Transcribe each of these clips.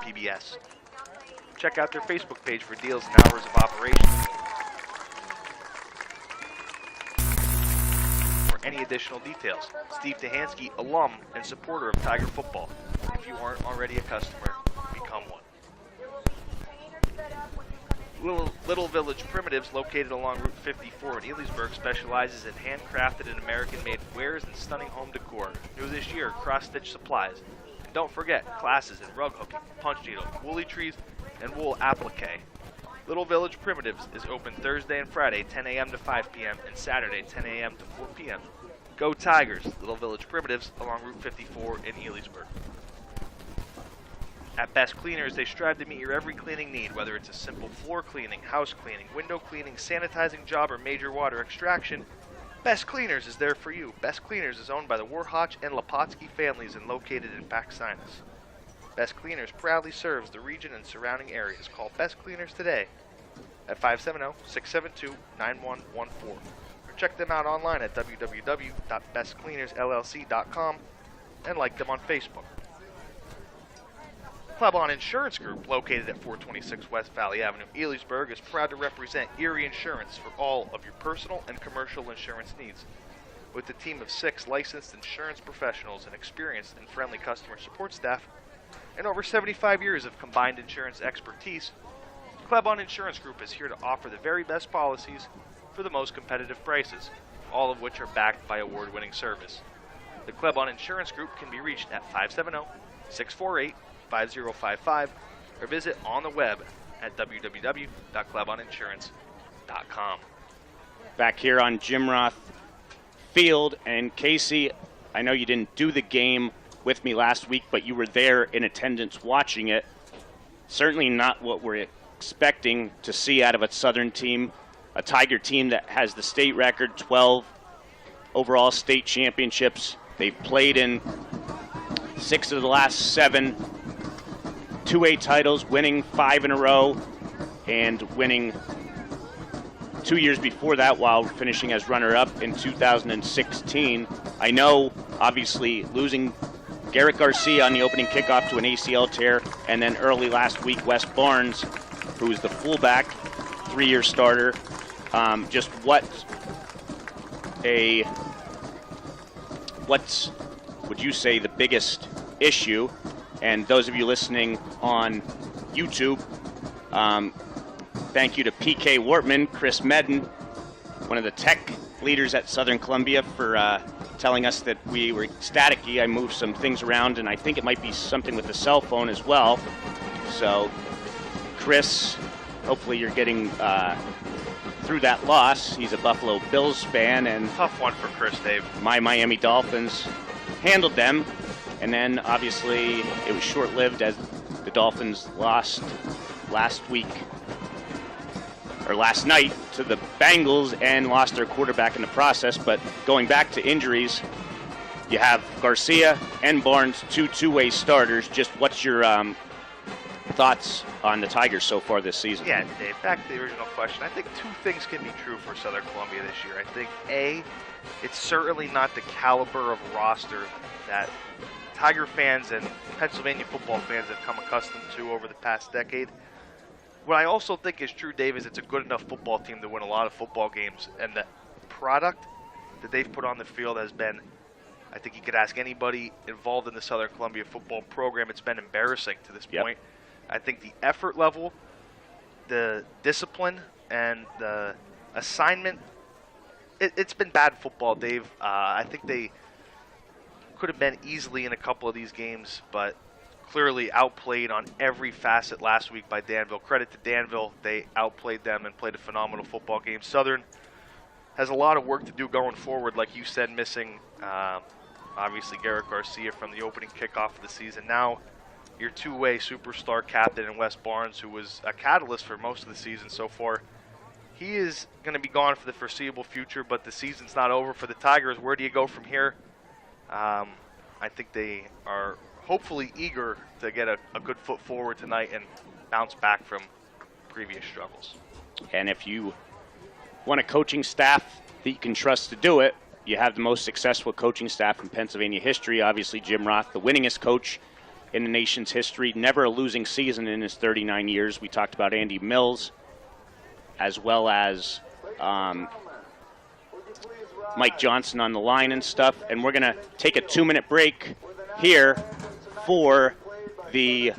PBS. Check out their Facebook page for deals and hours of operation. For any additional details, Steve Tahansky, alum and supporter of Tiger football. If you aren't already a customer, become one. Little Village Primitives, located along Route 54 in Elysburg, specializes in handcrafted and American-made wares and stunning home decor. New this year, cross-stitch supplies. And don't forget, classes in rug hooking, punch needle, woolly trees, and wool applique. Little Village Primitives is open Thursday and Friday, 10 a.m. to 5 p.m., and Saturday, 10 a.m. to 4 p.m. Go Tigers! Little Village Primitives along Route 54 in Elysburg. At Best Cleaners, they strive to meet your every cleaning need, whether it's a simple floor cleaning, house cleaning, window cleaning, sanitizing job, or major water extraction. Best Cleaners is there for you. Best Cleaners is owned by the Warhotch and Lepotsky families and located in Paxinas. Best Cleaners proudly serves the region and surrounding areas. Call Best Cleaners today at 570-672-9114. Or check them out online at www.bestcleanersllc.com and like them on Facebook. Club On Insurance Group, located at 426 West Valley Avenue, Elysburg, is proud to represent Erie Insurance for all of your personal and commercial insurance needs. With a team of 6 licensed insurance professionals and experienced and friendly customer support staff, and over 75 years of combined insurance expertise, Club On Insurance Group is here to offer the very best policies for the most competitive prices, all of which are backed by award-winning service. The Club On Insurance Group can be reached at 570-648-5055 or visit on the web at www.cluboninsurance.com. Back here on Jim Roth Field, and Casey, I know you didn't do the game with me last week, but you were there in attendance watching it. Certainly not what we're expecting to see out of a Southern team, a Tiger team that has the state record, 12 overall state championships. They've played in 6 of the last 7 2A titles, winning 5 in a row, and winning 2 years before that while finishing as runner-up in 2016. I know, obviously, losing Garrett Garcia on the opening kickoff to an ACL tear, and then early last week, Wes Barnes, who is the fullback, 3-year starter. Just what would you say the biggest issue? And those of you listening on YouTube, thank you to PK Wortman, Chris Medden, one of the tech leaders at Southern Columbia, for telling us that we were staticky. I moved some things around, and I think it might be something with the cell phone as well. So, Chris, hopefully you're getting through that loss. He's a Buffalo Bills fan, and tough one for Chris, Dave. My Miami Dolphins handled them, and then obviously it was short-lived as the Dolphins lost last night to the Bengals and lost their quarterback in the process. But going back to injuries, you have Garcia and Barnes, two-way starters. Just what's your thoughts on the Tigers so far this season? Yeah, Dave, back to the original question. I think 2 things can be true for Southern Columbia this year. I think, A, it's certainly not the caliber of roster that Tiger fans and Pennsylvania football fans have come accustomed to over the past decade. What I also think is true, Dave, is it's a good enough football team to win a lot of football games. And the product that they've put on the field has been, I think you could ask anybody involved in the Southern Columbia football program, it's been embarrassing to this point. I think the effort level, the discipline, and the assignment, it's been bad football, Dave. I think they could have been easily in a couple of these games, but clearly outplayed on every facet last week by Danville. Credit to Danville. They outplayed them and played a phenomenal football game. Southern has a lot of work to do going forward, like you said, missing obviously Garrett Garcia from the opening kickoff of the season. Now your 2-way superstar captain in Wes Barnes, who was a catalyst for most of the season so far, he is going to be gone for the foreseeable future, but the season's not over for the Tigers. Where do you go from here? I think they are hopefully eager to get a good foot forward tonight and bounce back from previous struggles. And if you want a coaching staff that you can trust to do it, you have the most successful coaching staff in Pennsylvania history. Obviously, Jim Roth, the winningest coach in the nation's history. Never a losing season in his 39 years. We talked about Andy Mills, as well as Mike Johnson on the line and stuff. And we're going to take a 2-minute break here for the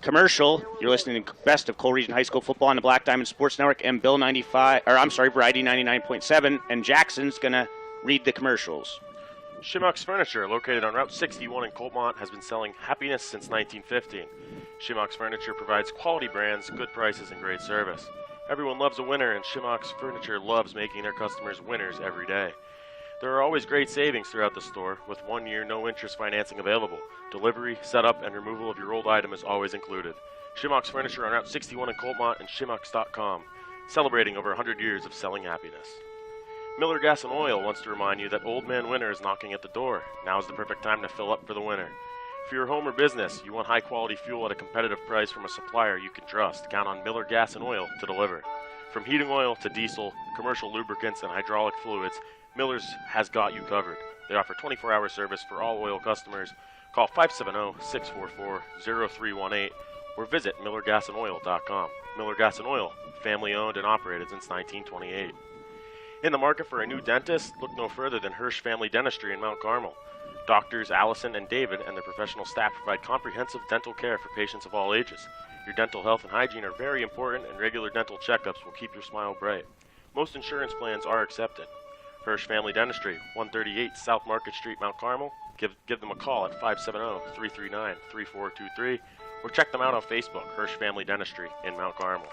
commercial. You're listening to Best of Coal Region High School Football on the Black Diamond Sports Network and Variety 99.7. And Jackson's going to read the commercials. Shimmock's Furniture, located on Route 61 in Coltmont, has been selling happiness since 1915. Shimmock's Furniture provides quality brands, good prices, and great service. Everyone loves a winner, and Shimmock's Furniture loves making their customers winners every day. There are always great savings throughout the store, with 1-year no-interest financing available. Delivery, setup, and removal of your old item is always included. Shimmock's Furniture on Route 61 in Coltmont and Shimmocks.com, celebrating over 100 years of selling happiness. Miller Gas and Oil wants to remind you that Old Man Winter is knocking at the door. Now is the perfect time to fill up for the winter. For your home or business, you want high-quality fuel at a competitive price from a supplier you can trust. Count on Miller Gas and Oil to deliver. From heating oil to diesel, commercial lubricants, and hydraulic fluids, Miller's has got you covered. They offer 24-hour service for all oil customers. Call 570-644-0318 or visit millergasanoil.com. Miller Gas and Oil, family-owned and operated since 1928. In the market for a new dentist? Look no further than Hirsch Family Dentistry in Mount Carmel. Doctors Allison and David and their professional staff provide comprehensive dental care for patients of all ages. Your dental health and hygiene are very important, and regular dental checkups will keep your smile bright. Most insurance plans are accepted. Hirsch Family Dentistry, 138 South Market Street, Mount Carmel. Give them a call at 570-339-3423 or check them out on Facebook, Hirsch Family Dentistry in Mount Carmel.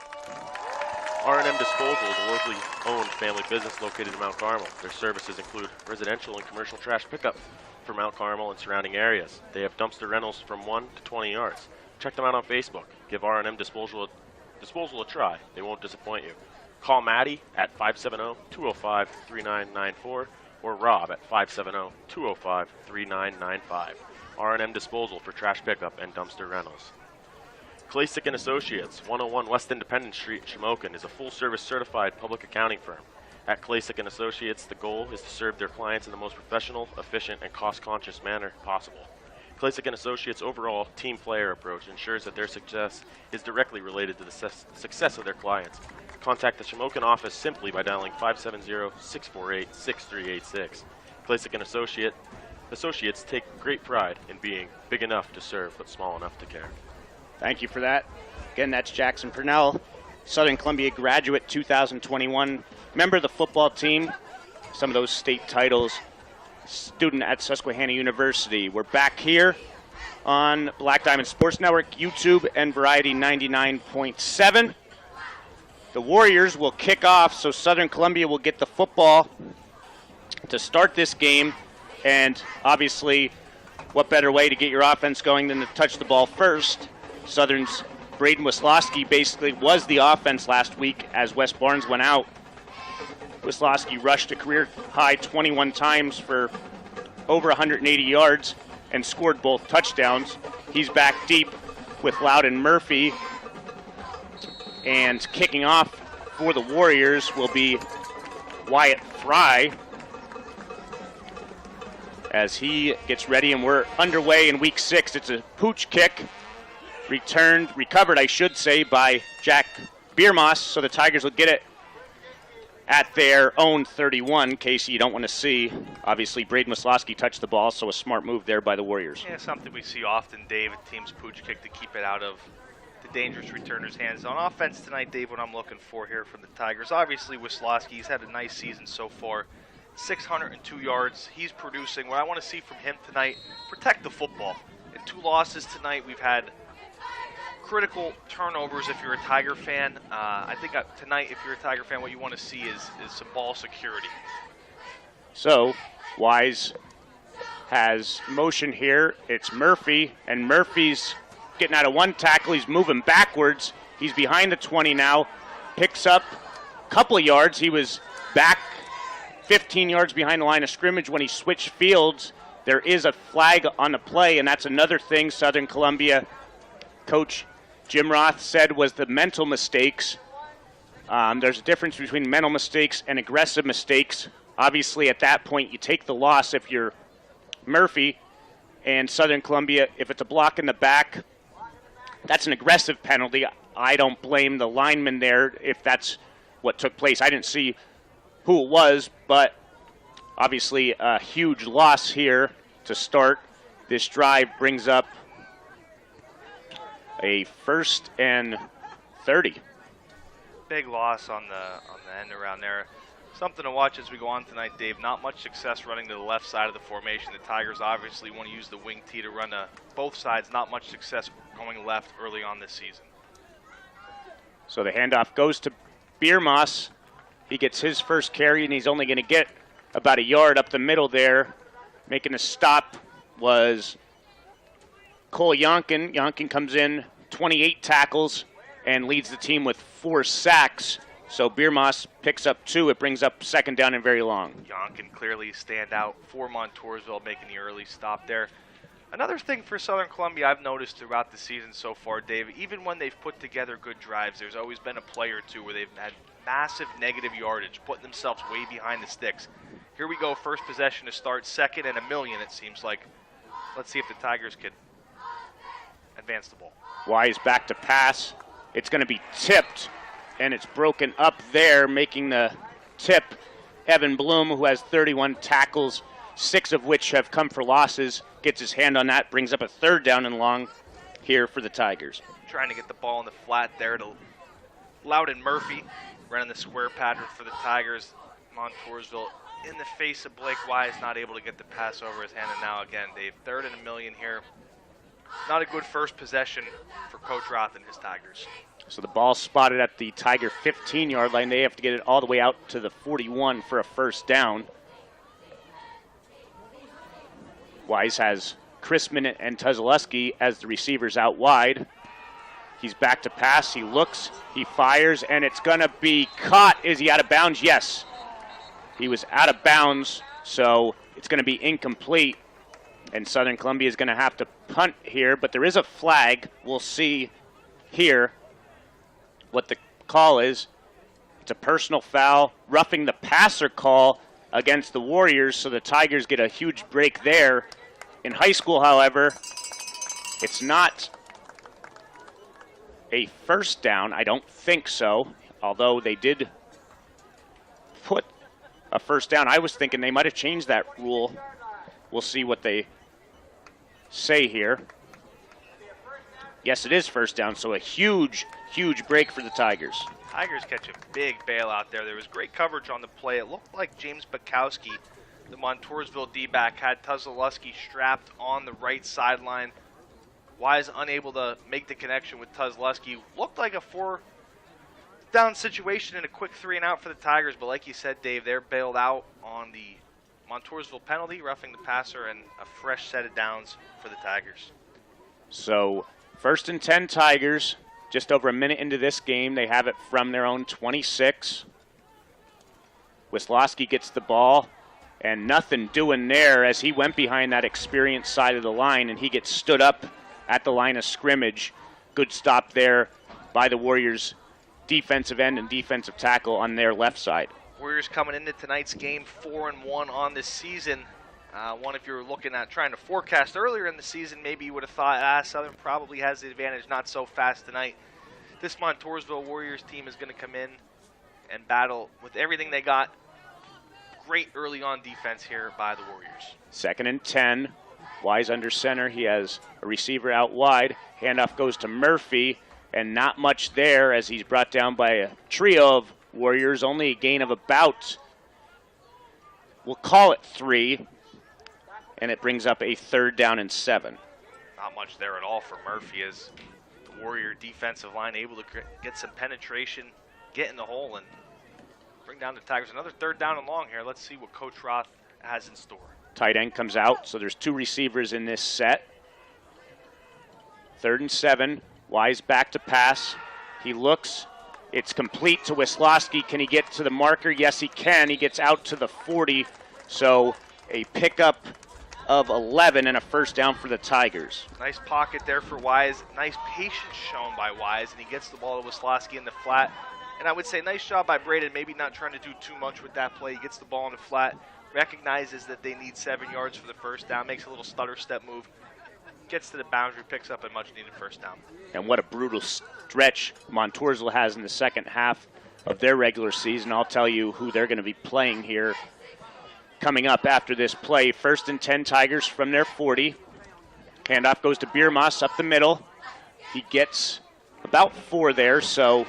R&M Disposal is a locally owned family business located in Mount Carmel. Their services include residential and commercial trash pickup for Mount Carmel and surrounding areas. They have dumpster rentals from 1 to 20 yards. Check them out on Facebook. Give R&M Disposal a try. They won't disappoint you. Call Maddie at 570-205-3994 or Rob at 570-205-3995. R&M Disposal for trash pickup and dumpster rentals. Klasick & Associates, 101 West Independence Street, Shamokin, is a full-service certified public accounting firm. At Klasick & Associates, the goal is to serve their clients in the most professional, efficient, and cost-conscious manner possible. Klasick & Associates' overall team player approach ensures that their success is directly related to the success of their clients. Contact the Shamokin office simply by dialing 570-648-6386. Klasick & Associates take great pride in being big enough to serve but small enough to care. Thank you for that. Again, that's Jackson Purnell, Southern Columbia graduate 2021, member of the football team, some of those state titles, student at Susquehanna University. We're back here on Black Diamond Sports Network, YouTube, and Variety 99.7. The Warriors will kick off, so Southern Columbia will get the football to start this game. And obviously, what better way to get your offense going than to touch the ball first? Southern's Braden Wisłowski basically was the offense last week as West Barnes went out. Wisłowski rushed a career-high 21 times for over 180 yards and scored both touchdowns. He's back deep with Loudon Murphy. And kicking off for the Warriors will be Wyatt Fry as he gets ready, and we're underway in week 6. It's a pooch kick. Recovered, I should say, by Jack Biermoss, so the Tigers will get it at their own 31. Casey, you don't want to see. Obviously, Braden Wisłowski touched the ball, so a smart move there by the Warriors. Yeah, something we see often, Dave, a team's pooch kick to keep it out of the dangerous returner's hands. On offense tonight, Dave, what I'm looking for here from the Tigers, obviously Wisłowski's had a nice season so far. 602 yards. He's producing. What I want to see from him tonight, protect the football. In 2 losses tonight, we've had critical turnovers if you're a Tiger fan. I think tonight, if you're a Tiger fan, what you want to see is some ball security. So, Wise has motion here. It's Murphy, and Murphy's getting out of one tackle. He's moving backwards. He's behind the 20 now. Picks up a couple of yards. He was back 15 yards behind the line of scrimmage when he switched fields. There is a flag on the play, and that's another thing Southern Columbia coach Jim Roth said was the mental mistakes. There's a difference between mental mistakes and aggressive mistakes. Obviously, at that point, you take the loss if you're Murphy, And Southern Columbia, if it's a block in the back, that's an aggressive penalty. I don't blame the lineman there if that's what took place. I didn't see who it was, but obviously a huge loss here to start. This drive brings up a 1st and 30. Big loss on the end around there. Something to watch as we go on tonight, Dave. Not much success running to the left side of the formation. The Tigers obviously want to use the wing tee to run to both sides. Not much success going left early on this season. So the handoff goes to Biermoss. He gets his first carry, and he's only going to get about a yard up the middle there. Making a stop was Cole Yonkin. Yonkin comes in, 28 tackles, and leads the team with 4 sacks. So Biermoss picks up 2. It brings up 2nd down and very long. Yonkin clearly stand out for Montoursville, making the early stop there. Another thing for Southern Columbia I've noticed throughout the season so far, Dave, even when they've put together good drives, there's always been a play or two where they've had massive negative yardage, putting themselves way behind the sticks. Here we go, first possession to start, 2nd and 1,000,000 it seems like. Let's see if the Tigers could advance the ball. Wise back to pass. It's going to be tipped, and it's broken up there, making the tip Evan Bloom, who has 31 tackles, 6 of which have come for losses, gets his hand on that, brings up a 3rd down and long here for the Tigers. Trying to get the ball in the flat there to Loudon Murphy, running the square pattern for the Tigers. Montoursville in the face of Blake Wise, not able to get the pass over his hand, and now again, Dave, 3rd and 1,000,000 here. Not a good first possession for Coach Roth and his Tigers. So the ball spotted at the Tiger 15-yard line. They have to get it all the way out to the 41 for a 1st down. Wise has Chrisman and Tuzaleski as the receivers out wide. He's back to pass. He looks, he fires, and it's going to be caught. Is he out of bounds? Yes. He was out of bounds, so it's going to be incomplete. And Southern Columbia is going to have to punt here, but there is a flag. We'll see here what the call is. It's a personal foul, roughing the passer call against the Warriors, so the Tigers get a huge break there. In high school, however, it's not a 1st down. I don't think so, although they did put a 1st down. I was thinking they might have changed that rule. We'll see what they say here. Yes, it is 1st down, so a huge break for the Tigers. Tigers catch a big bailout there. There was great coverage on the play. It looked like James Bukowski, the Montoursville D-back, had Tuzaleski strapped on the right sideline. Wise unable to make the connection with Tuzaleski. Looked like a 4th-down situation and a quick 3-and-out for the Tigers, but like you said, Dave, they're bailed out on the Montoursville penalty, roughing the passer, and a fresh set of downs for the Tigers. So 1st and 10 Tigers, just over a minute into this game. They have it from their own 26. Wisłowski gets the ball, and nothing doing there as he went behind that experienced side of the line, and he gets stood up at the line of scrimmage. Good stop there by the Warriors' defensive end and defensive tackle on their left side. Warriors coming into tonight's game 4-1 on this season. One, if you were looking at trying to forecast earlier in the season, maybe you would have thought, Southern probably has the advantage, not so fast tonight. This Montoursville Warriors team is going to come in and battle with everything they got. Great early on defense here by the Warriors. 2nd and 10. Wise under center. He has a receiver out wide. Handoff goes to Murphy, and not much there as he's brought down by a trio of Warriors. Only a gain of about, we'll call it 3. And it brings up a 3rd down and 7. Not much there at all for Murphy as the Warrior defensive line able to get some penetration, get in the hole, and bring down the Tigers. Another 3rd down and long here. Let's see what Coach Roth has in store. Tight end comes out, so there's 2 receivers in this set. 3rd and 7. Wise back to pass. He looks. It's complete to Wisłowski. Can he get to the marker? Yes, he can. He gets out to the 40, so a pickup of 11 and a 1st down for the Tigers. Nice pocket there for Wise. Nice patience shown by Wise, and he gets the ball to Wisłowski in the flat. And I would say nice job by Braden, maybe not trying to do too much with that play. He gets the ball in the flat, recognizes that they need 7 yards for the first down, makes a little stutter step move, gets to the boundary, picks up a much-needed first down. And what a brutal stretch Montoursville has in the second half of their regular season. I'll tell you who they're going to be playing here coming up after this play. 1st and 10 Tigers from their 40. Handoff goes to Biermas up the middle. He gets about 4 there, so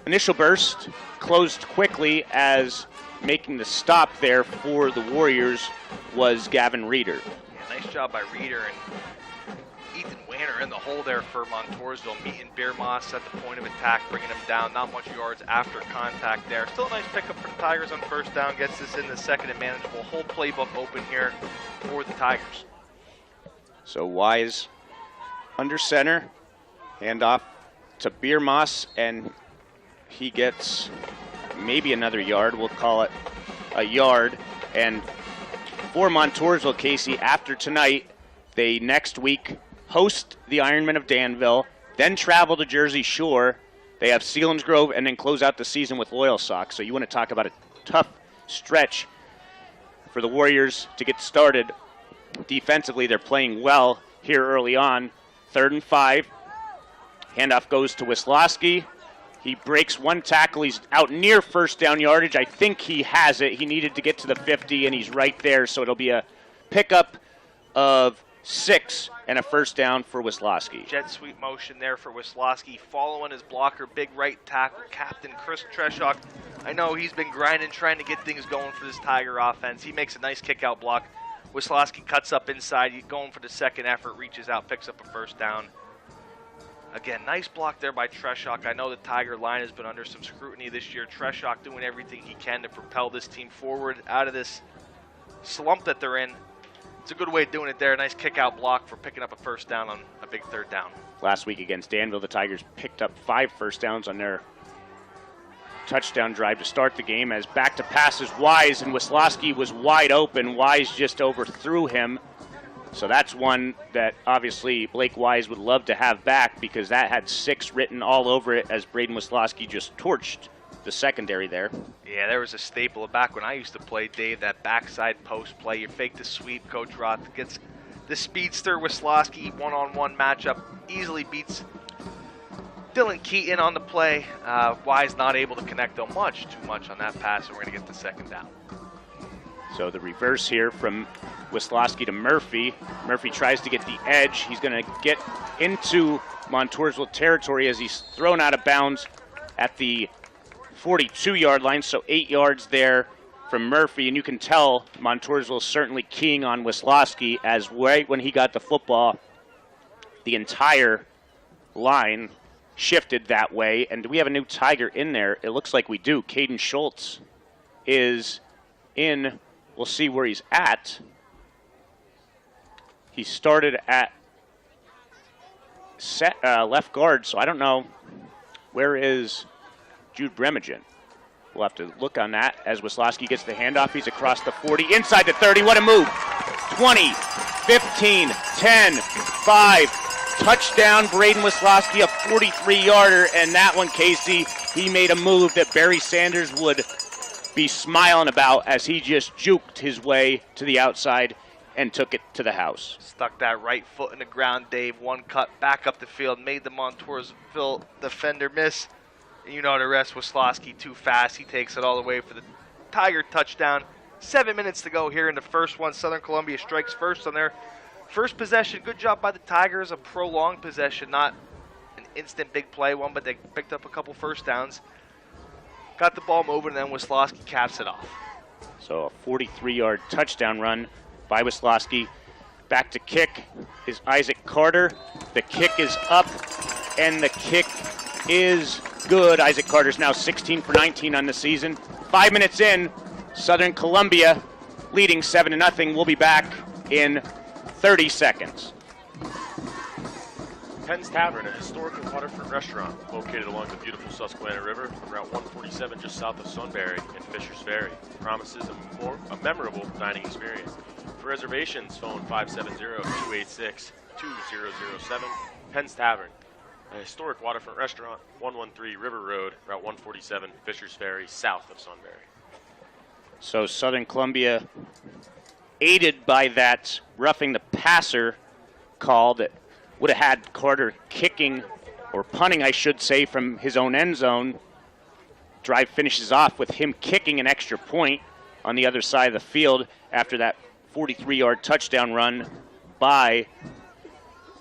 initial burst closed quickly as making the stop there for the Warriors was Gavin Reeder. Yeah, nice job by Reeder and Ethan Wanner in the hole there for Montoursville, meeting Biermas at the point of attack, bringing him down. Not much yards after contact there. Still a nice pickup for the Tigers on first down. Gets this in the second and manageable. Whole playbook open here for the Tigers. So Wise under center, handoff to Biermas, and he gets maybe another yard. We'll call it a yard. And for Montoursville, Casey, after tonight, they next week host the Ironmen of Danville, then travel to Jersey Shore. They have Selinsgrove and then close out the season with Loyalsock. So you want to talk about a tough stretch for the Warriors to get started. Defensively, they're playing well here early on. 3rd and 5. Handoff goes to Wisloski. He breaks one tackle. He's out near first down yardage. I think he has it. He needed to get to the 50, and he's right there. So it'll be a pickup of 6 and a first down for Wisloski. Jet sweep motion there for Wisloski, following his blocker, big right tackle, Captain Chris Treshock. I know he's been grinding, trying to get things going for this Tiger offense. He makes a nice kick-out block. Wisloski cuts up inside, going for the second effort, reaches out, picks up a first down. Again, nice block there by Treshock. I know the Tiger line has been under some scrutiny this year. Treshock doing everything he can to propel this team forward out of this slump that they're in. It's a good way of doing it there. Nice kick-out block for picking up a first down on a big 3rd down. Last week against Danville, the Tigers picked up 5 first downs on their touchdown drive to start the game, as back to passes Wise, and Wisloski was wide open. Wise just overthrew him. So that's one that obviously Blake Wise would love to have back, because that had 6 written all over it as Braden Wisloski just torched the secondary there. Yeah, there was a staple of back when I used to play, Dave, that backside post play. You fake the sweep, Coach Roth gets the speedster Wisloski one-on-one matchup, easily beats Dylan Keaton on the play. Wise not able to connect though too much on that pass, and we're going to get the second down. So the reverse here from Wisloski to Murphy. Murphy tries to get the edge. He's going to get into Montoursville territory as he's thrown out of bounds at the 42-yard line, so 8 yards there from Murphy, and you can tell Montoursville is certainly keying on Wisloski, as right when he got the football, the entire line shifted that way. And do we have a new Tiger in there? It looks like we do. Caden Schultz is in. We'll see where he's at. He started at left guard, so I don't know. Where is Jude Bremagen? We'll have to look on that as Wisloski gets the handoff. He's across the 40, inside the 30. What a move. 20, 15, 10, 5. Touchdown, Braden Wisloski, a 43-yarder. And that one, Casey, he made a move that Barry Sanders would be smiling about, as he just juked his way to the outside and took it to the house. Stuck that right foot in the ground, Dave. One cut back up the field, made the Montoursville defender miss. And you know the rest. Wisloski too fast. He takes it all the way for the Tiger touchdown. 7 minutes to go here in the first one. Southern Columbia strikes first on their first possession. Good job by the Tigers. A prolonged possession, not an instant big play one, but they picked up a couple first downs. Got the ball moving, and then Wisloski caps it off. So a 43-yard touchdown run by Wisloski. Back to kick is Isaac Carter. The kick is up, and the kick is good. Isaac Carter's now 16 for 19 on the season. 5 minutes in, Southern Columbia leading 7-0. We'll be back in 30 seconds. Penn's Tavern, a historic waterfront restaurant located along the beautiful Susquehanna River, Route 147 just south of Sunbury and Fishers Ferry. Promises a memorable dining experience. For reservations, phone 570-286-2007. Penn's Tavern, a historic waterfront restaurant, 113 River Road, Route 147, Fishers Ferry, south of Sunbury. So Southern Columbia, aided by that roughing the passer call that would have had Carter kicking, or punting, I should say, from his own end zone. Drive finishes off with him kicking an extra point on the other side of the field after that 43-yard touchdown run by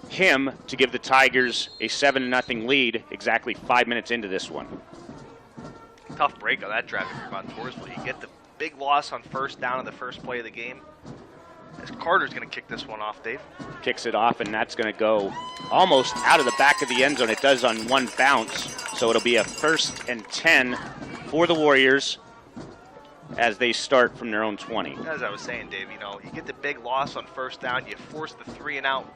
him to give the Tigers a 7-0 lead exactly 5 minutes into this one. Tough break on that drive if you're Montoursville. You get the big loss on first down in the first play of the game. As Carter's going to kick this one off, Dave. Kicks it off, and that's going to go almost out of the back of the end zone. It does on one bounce, so it'll be a 1st and 10 for the Warriors as they start from their own 20. As I was saying, Dave, you know, you get the big loss on first down, you force the 3-and-out.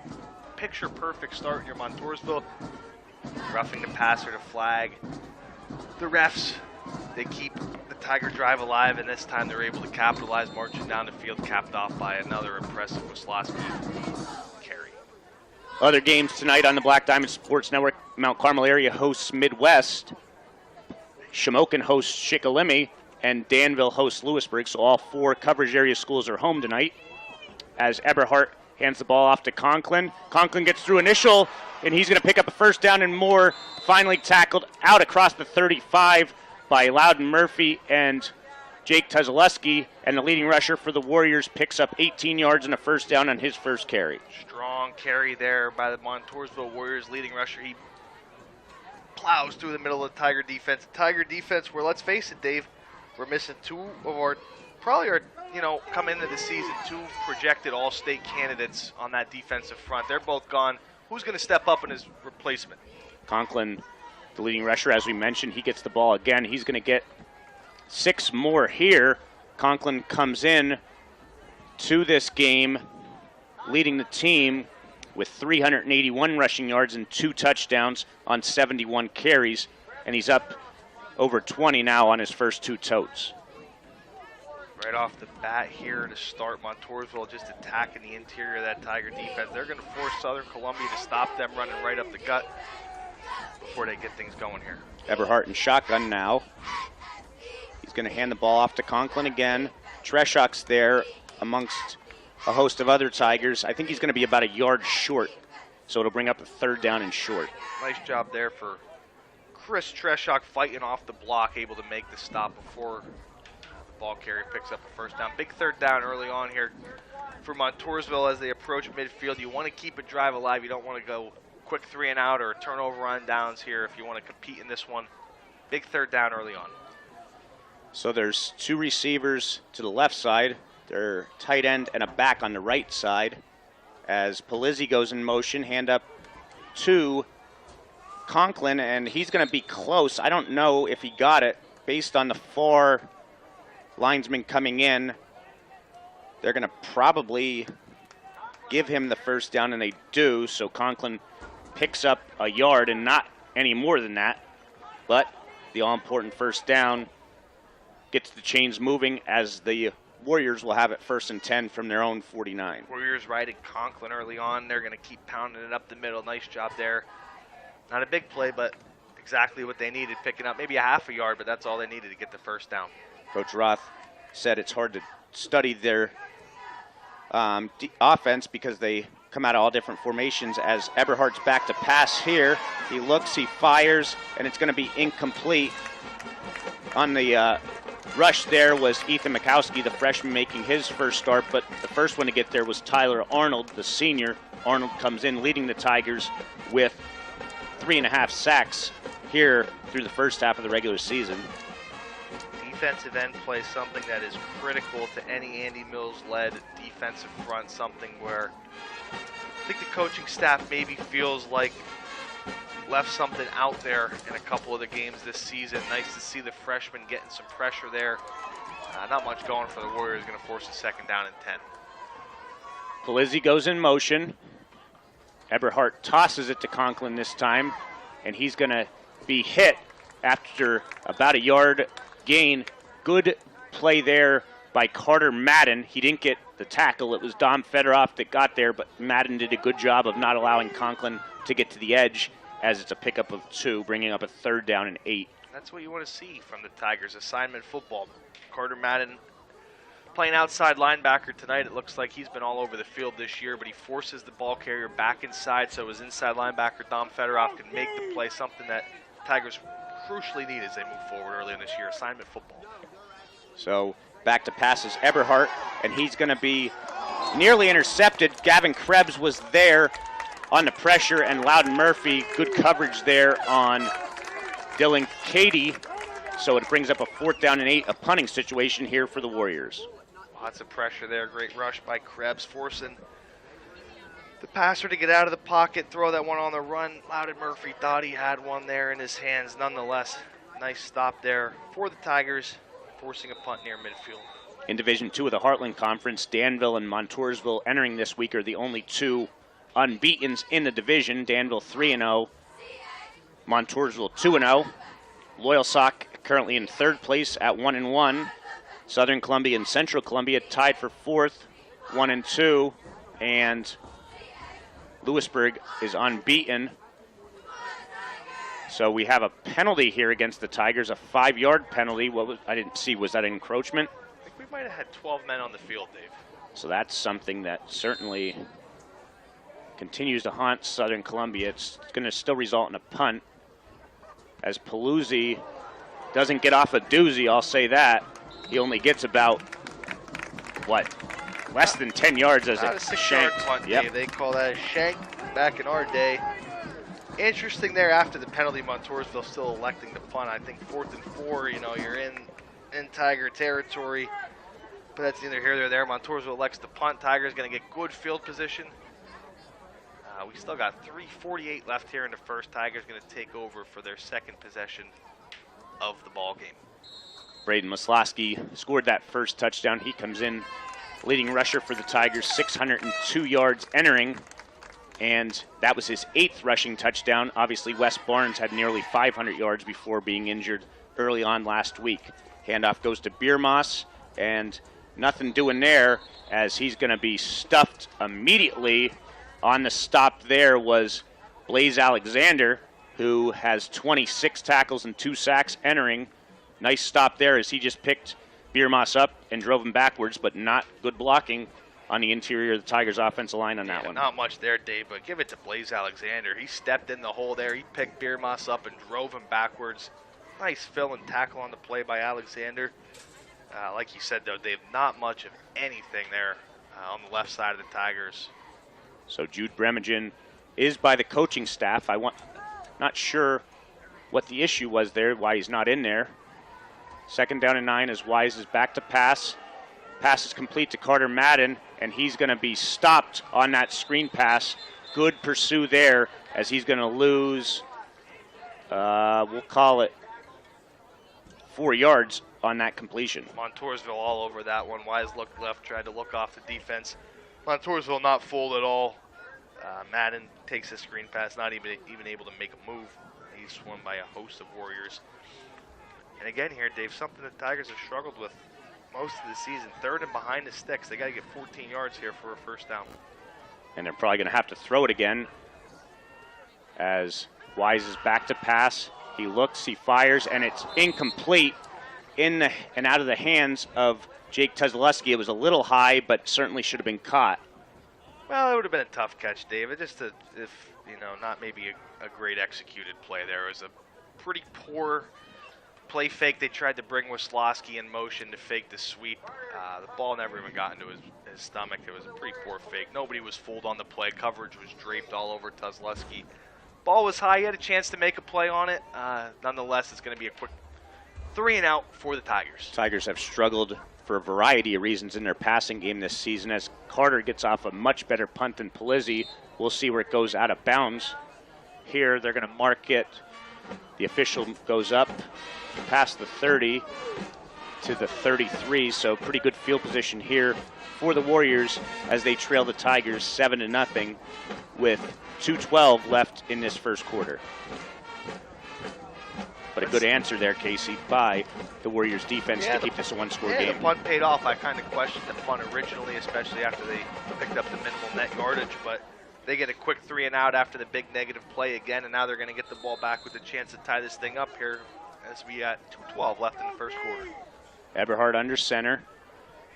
Picture perfect start in your Montoursville. Roughing the passer to flag. The refs, they keep the Tiger drive alive, and this time they're able to capitalize, marching down the field, capped off by another impressive Wisloski carry. Other games tonight on the Black Diamond Sports Network. Mount Carmel area hosts Midwest. Shamokin hosts Shikellamy, and Danville hosts Lewisburg. So all 4 coverage area schools are home tonight. As Eberhardt hands the ball off to Conklin. Conklin gets through initial, and he's going to pick up a first down and more. Finally tackled out across the 35 by Loudon Murphy and Jake Tuzaleski. And the leading rusher for the Warriors picks up 18 yards and a first down on his first carry. Strong carry there by the Montoursville Warriors leading rusher. He plows through the middle of the Tiger defense. Tiger defense where, let's face it, Dave, we're missing 2 of our, probably our, come into the season, 2 projected all-state candidates on that defensive front. They're both gone. Who's going to step up in his replacement? Conklin, the leading rusher, as we mentioned, he gets the ball again. He's going to get 6 more here. Conklin comes in to this game, leading the team with 381 rushing yards and 2 touchdowns on 71 carries, and he's up over 20 now on his first 2 totes. Right off the bat here to start, Montoursville just attacking the interior of that Tiger defense. They're going to force Southern Columbia to stop them running right up the gut before they get things going here. Eberhardt in shotgun now. He's going to hand the ball off to Conklin again. Treshuk's there amongst a host of other Tigers. I think he's going to be about a yard short, so it'll bring up a 3rd down and short. Nice job there for Chris Treshuk fighting off the block, able to make the stop before the ball carrier picks up a first down. Big 3rd down early on here for Montoursville as they approach midfield. You want to keep a drive alive. You don't want to go quick 3-and-out or turnover on downs here if you want to compete in this one. Big 3rd down early on. So there's 2 receivers to the left side. Their tight end and a back on the right side. As Palizzi goes in motion, hand up to Conklin, and he's going to be close. I don't know if he got it based on the 4 linesmen coming in. They're going to probably give him the first down, and they do. So Conklin picks up a yard and not any more than that. But the all-important first down gets the chains moving as the Warriors will have it 1st and 10 from their own 49. Warriors riding Conklin early on. They're going to keep pounding it up the middle. Nice job there. Not a big play, but exactly what they needed, picking up maybe a half a yard, but that's all they needed to get the first down. Coach Roth said it's hard to study their offense because they come out of all different formations. As Eberhardt's back to pass here, he looks, he fires, and it's going to be incomplete. On the rush there was Ethan Mikowski, the freshman, making his first start, but the first one to get there was Tyler Arnold, the senior. Arnold comes in leading the Tigers with 3.5 sacks here through the first half of the regular season. Defensive end play, something that is critical to any Andy Mills-led defensive front, something where I think the coaching staff maybe feels like left something out there in a couple of the games this season. Nice to see the freshman getting some pressure there. Not much going for the Warriors, going to force a 2nd down and 10. Palizzi goes in motion. Eberhardt tosses it to Conklin this time, and he's going to be hit after about a yard gain. Good play there by Carter Madden. He didn't get the tackle. It was Dom Fedorov that got there, but Madden did a good job of not allowing Conklin to get to the edge, as it's a pickup of 2, bringing up a 3rd down and 8. That's what you want to see from the Tigers, assignment football. Carter Madden Playing outside linebacker tonight, it looks like he's been all over the field this year, but he forces the ball carrier back inside so his inside linebacker, Dom Fedorov, can make the play, something that Tigers crucially need as they move forward early in this year, assignment football. So back to passes Eberhardt, and he's going to be nearly intercepted. Gavin Krebs was there on the pressure, and Loudon Murphy, good coverage there on Dylan Cady. So it brings up a 4th down and 8, a punting situation here for the Warriors. Lots of pressure there. Great rush by Krebs, forcing the passer to get out of the pocket, throw that one on the run. Loudon Murphy thought he had one there in his hands. Nonetheless, nice stop there for the Tigers, forcing a punt near midfield. In Division II of the Heartland Conference, Danville and Montoursville entering this week are the only 2 unbeatens in the division. Danville 3-0, Montoursville 2-0. Loyalsock currently in 3rd place at 1-1. Southern Columbia and Central Columbia tied for 4th, 1-2, and Lewisburg is unbeaten. So we have a penalty here against the Tigers, a 5-yard penalty. I didn't see, was that an encroachment? I think we might have had 12 men on the field, Dave. So that's something that certainly continues to haunt Southern Columbia. It's going to still result in a punt, as Paluzzi doesn't get off a doozy, I'll say that. He only gets about, less than 10 yards as a a 6-yard punt, yep. Dave. They call that a shank back in our day. Interesting there, after the penalty, Montoursville still electing to punt. I think 4th and 4, you're in Tiger territory, but that's neither here nor there. Montoursville elects to punt. Tigers going to get good field position. We still got 3:48 left here in the first. Tigers going to take over for their 2nd possession of the ball game. Braden Maslowski scored that first touchdown. He comes in leading rusher for the Tigers, 602 yards entering, and that was his 8th rushing touchdown. Obviously, Wes Barnes had nearly 500 yards before being injured early on last week. Handoff goes to Biermoss, and nothing doing there as he's going to be stuffed immediately. On the stop there was Blaze Alexander, who has 26 tackles and 2 sacks entering. Nice stop there as he just picked Biermoss up and drove him backwards, but not good blocking on the interior of the Tigers' offensive line on that one. Not much there, Dave, but give it to Blaze Alexander. He stepped in the hole there. He picked Biermoss up and drove him backwards. Nice fill and tackle on the play by Alexander. Like you said, though, Dave, not much of anything there on the left side of the Tigers. So Jude Bremagen is by the coaching staff. Not sure what the issue was there, why he's not in there. 2nd down and 9 as Wise is back to pass. Pass is complete to Carter Madden, and he's going to be stopped on that screen pass. Good pursue there as he's going to lose, we'll call it 4 yards on that completion. Montoursville all over that one. Wise looked left, tried to look off the defense. Montoursville not fooled at all. Madden takes a screen pass, not even able to make a move. He's swung by a host of Warriors. And again here, Dave, something the Tigers have struggled with most of the season. 3rd and behind the sticks. They got to get 14 yards here for a 1st down. And they're probably going to have to throw it again as Wise is back to pass. He looks, he fires, and it's incomplete and out of the hands of Jake Tuzaleski. It was a little high, but certainly should have been caught. Well, it would have been a tough catch, David. Not maybe a great executed play there. It was a pretty poor play fake. They tried to bring Waslowski in motion to fake the sweep. The ball never even got into his stomach. It was a pretty poor fake. Nobody was fooled on the play. Coverage was draped all over Tuzaleski. Ball was high. He had a chance to make a play on it. Nonetheless, it's going to be a quick 3 and out for the Tigers. Tigers have struggled for a variety of reasons in their passing game this season as Carter gets off a much better punt than Polizzi. We'll see where it goes out of bounds. Here they're going to mark it. The official goes up past the 30 to the 33, so pretty good field position here for the Warriors as they trail the Tigers 7-0 with 2:12 left in this first quarter. But a good answer there, Casey, by the Warriors defense to keep this a one-score game. The punt paid off. I kind of questioned the punt originally, especially after they picked up the minimal net yardage, but they get a quick 3 and out after the big negative play again, and now they're going to get the ball back with a chance to tie this thing up here as we got 2:12 left in the first quarter. Eberhard under center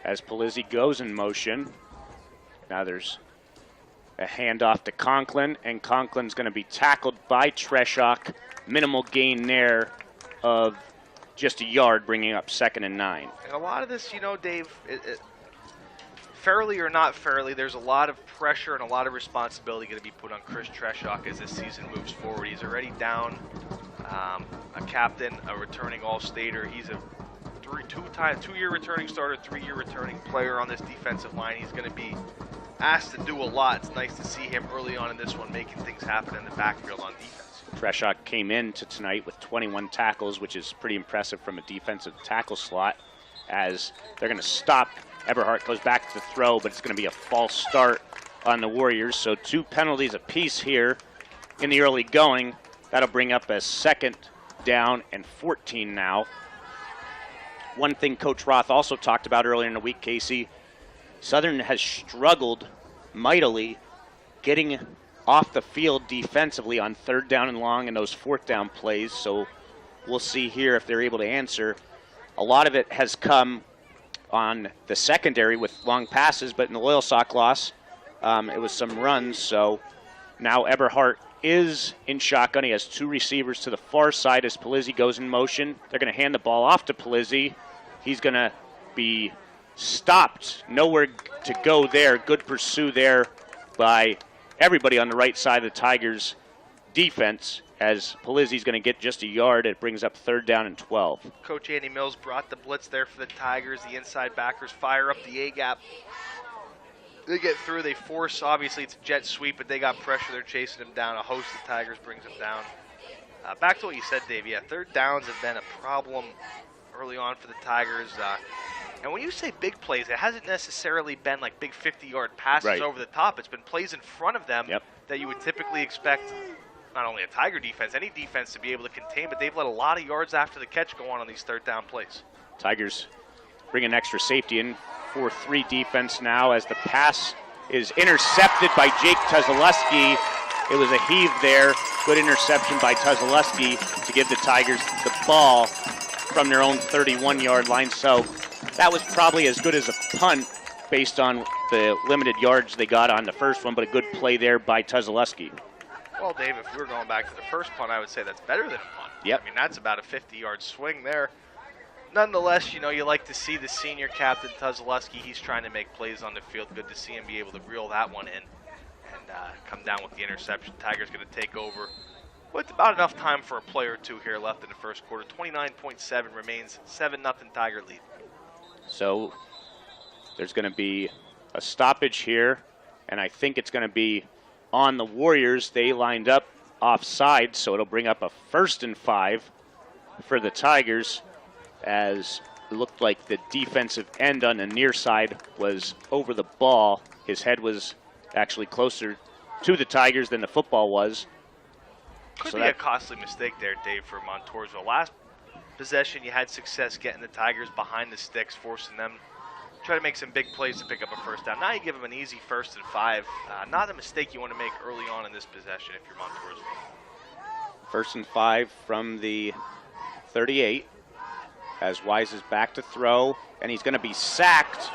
as Polizzi goes in motion. Now there's a handoff to Conklin, and Conklin's going to be tackled by Treshok. Minimal gain there of just a yard, bringing up 2nd and 9. And a lot of this, Dave, fairly or not fairly, there's a lot of pressure and a lot of responsibility going to be put on Chris Treshok as this season moves forward. He's already down a captain, a returning All-Stater. He's a two-year returning starter, 3-year returning player on this defensive line. He's going to be asked to do a lot. It's nice to see him early on in this one making things happen in the backfield on defense. Treshok came into tonight with 21 tackles, which is pretty impressive from a defensive tackle slot, as they're going to stop. Eberhardt goes back to throw, but it's going to be a false start on the Warriors. So 2 penalties apiece here in the early going. That'll bring up a 2nd down and 14 now. One thing Coach Roth also talked about earlier in the week, Casey, Southern has struggled mightily getting off the field defensively on 3rd down and long and those 4th down plays. So we'll see here if they're able to answer. A lot of it has come on the secondary with long passes, but in the Loyalsock loss, it was some runs. So now Eberhardt is in shotgun. He has 2 receivers to the far side as Polizzi goes in motion. They're going to hand the ball off to Polizzi. He's going to be stopped. Nowhere to go there. Good pursue there by everybody on the right side of the Tigers' defense, as Polizzi's going to get just a yard. It brings up 3rd down and 12. Coach Andy Mills brought the blitz there for the Tigers. The inside backers fire up the A-gap. They get through. They force, obviously, it's a jet sweep, but they got pressure. They're chasing him down. A host of Tigers brings him down. Back to what you said, Dave. Yeah, 3rd downs have been a problem early on for the Tigers. And when you say big plays, it hasn't necessarily been like big 50-yard passes over the top. It's been plays in front of them that you would typically expect not only a Tiger defense, any defense to be able to contain, but they've let a lot of yards after the catch go on these 3rd down plays. Tigers bring an extra safety in 4-3 defense now as the pass is intercepted by Jake Tuzaleski. It was a heave there. Good interception by Tuzaleski to give the Tigers the ball from their own 31-yard line. So that was probably as good as a punt based on the limited yards they got on the first one, but a good play there by Tuzaleski. Well, Dave, if we were going back to the first punt, I would say that's better than a punt. Yep. I mean, that's about a 50-yard swing there. Nonetheless, you like to see the senior captain, Tuzaleski. He's trying to make plays on the field. Good to see him be able to reel that one in and come down with the interception. Tigers going to take over with about enough time for a play or two here left in the first quarter. 29.7 remains, 7-0 Tiger lead. So there's going to be a stoppage here, and I think it's going to be on the Warriors. They lined up offside, so it'll bring up a 1st and 5 for the Tigers, as it looked like the defensive end on the near side was over the ball. His head was actually closer to the Tigers than the football was. Could be a costly mistake there, Dave, for Montoursville. Last possession, you had success getting the Tigers behind the sticks, forcing them try to make some big plays to pick up a 1st down. Now you give them an easy 1st and 5. Not a mistake you want to make early on in this possession if you're Montoursville. 1st and 5 from the 38. As Wise is back to throw, and he's going to be sacked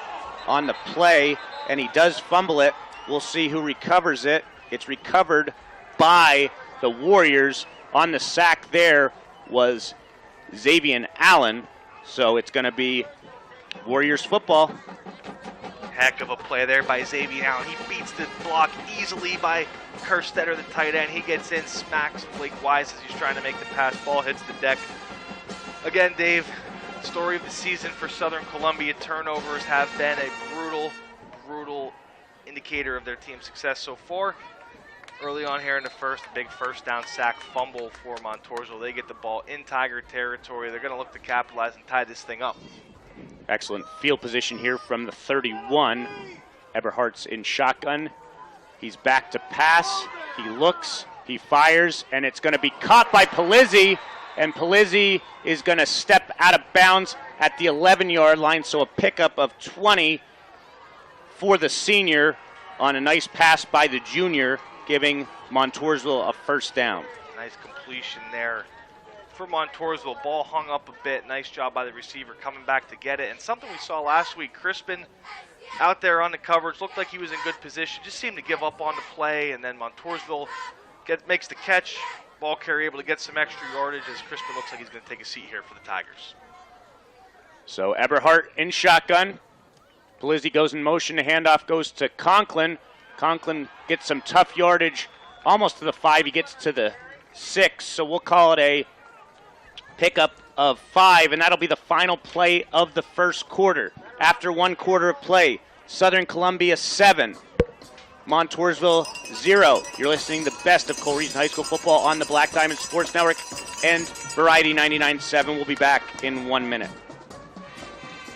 on the play, and he does fumble it. We'll see who recovers it. It's recovered by the Warriors. On the sack there was Xavier Allen, so it's going to be Warriors football. Heck of a play there by Xavier Allen. He beats the block easily by Kerstetter, the tight end. He gets in, smacks Blake Wise as he's trying to make the pass. Ball hits the deck. Again, Dave, story of the season for Southern Columbia. Turnovers have been a brutal indicator of their team's success so far. Early on here in the first, big 1st down sack fumble for Montoursville. They get the ball in Tiger territory. They're going to look to capitalize and tie this thing up. Excellent field position here from the 31. Eberhardt's in shotgun. He's back to pass. He looks, he fires, and it's going to be caught by Polizzi. And Polizzi is going to step out of bounds at the 11-yard line, so a pickup of 20 for the senior on a nice pass by the junior, giving Montoursville a 1st down. Nice completion there for Montoursville. Ball hung up a bit. Nice job by the receiver coming back to get it. And something we saw last week, Crispin out there on the coverage, looked like he was in good position, just seemed to give up on the play, and then Montoursville makes the catch. Ball carrier able to get some extra yardage as Crispin looks like he's going to take a seat here for the Tigers. So Eberhardt in shotgun. Blizzy goes in motion. The handoff goes to Conklin. Conklin gets some tough yardage almost to the 5. He gets to the 6, so we'll call it a pickup of 5, and that'll be the final play of the first quarter. After 1 quarter of play, Southern Columbia 7, Montoursville 0. You're listening to the best of Cole Region High School football on the Black Diamond Sports Network and Variety 99.7. We'll be back in 1 minute.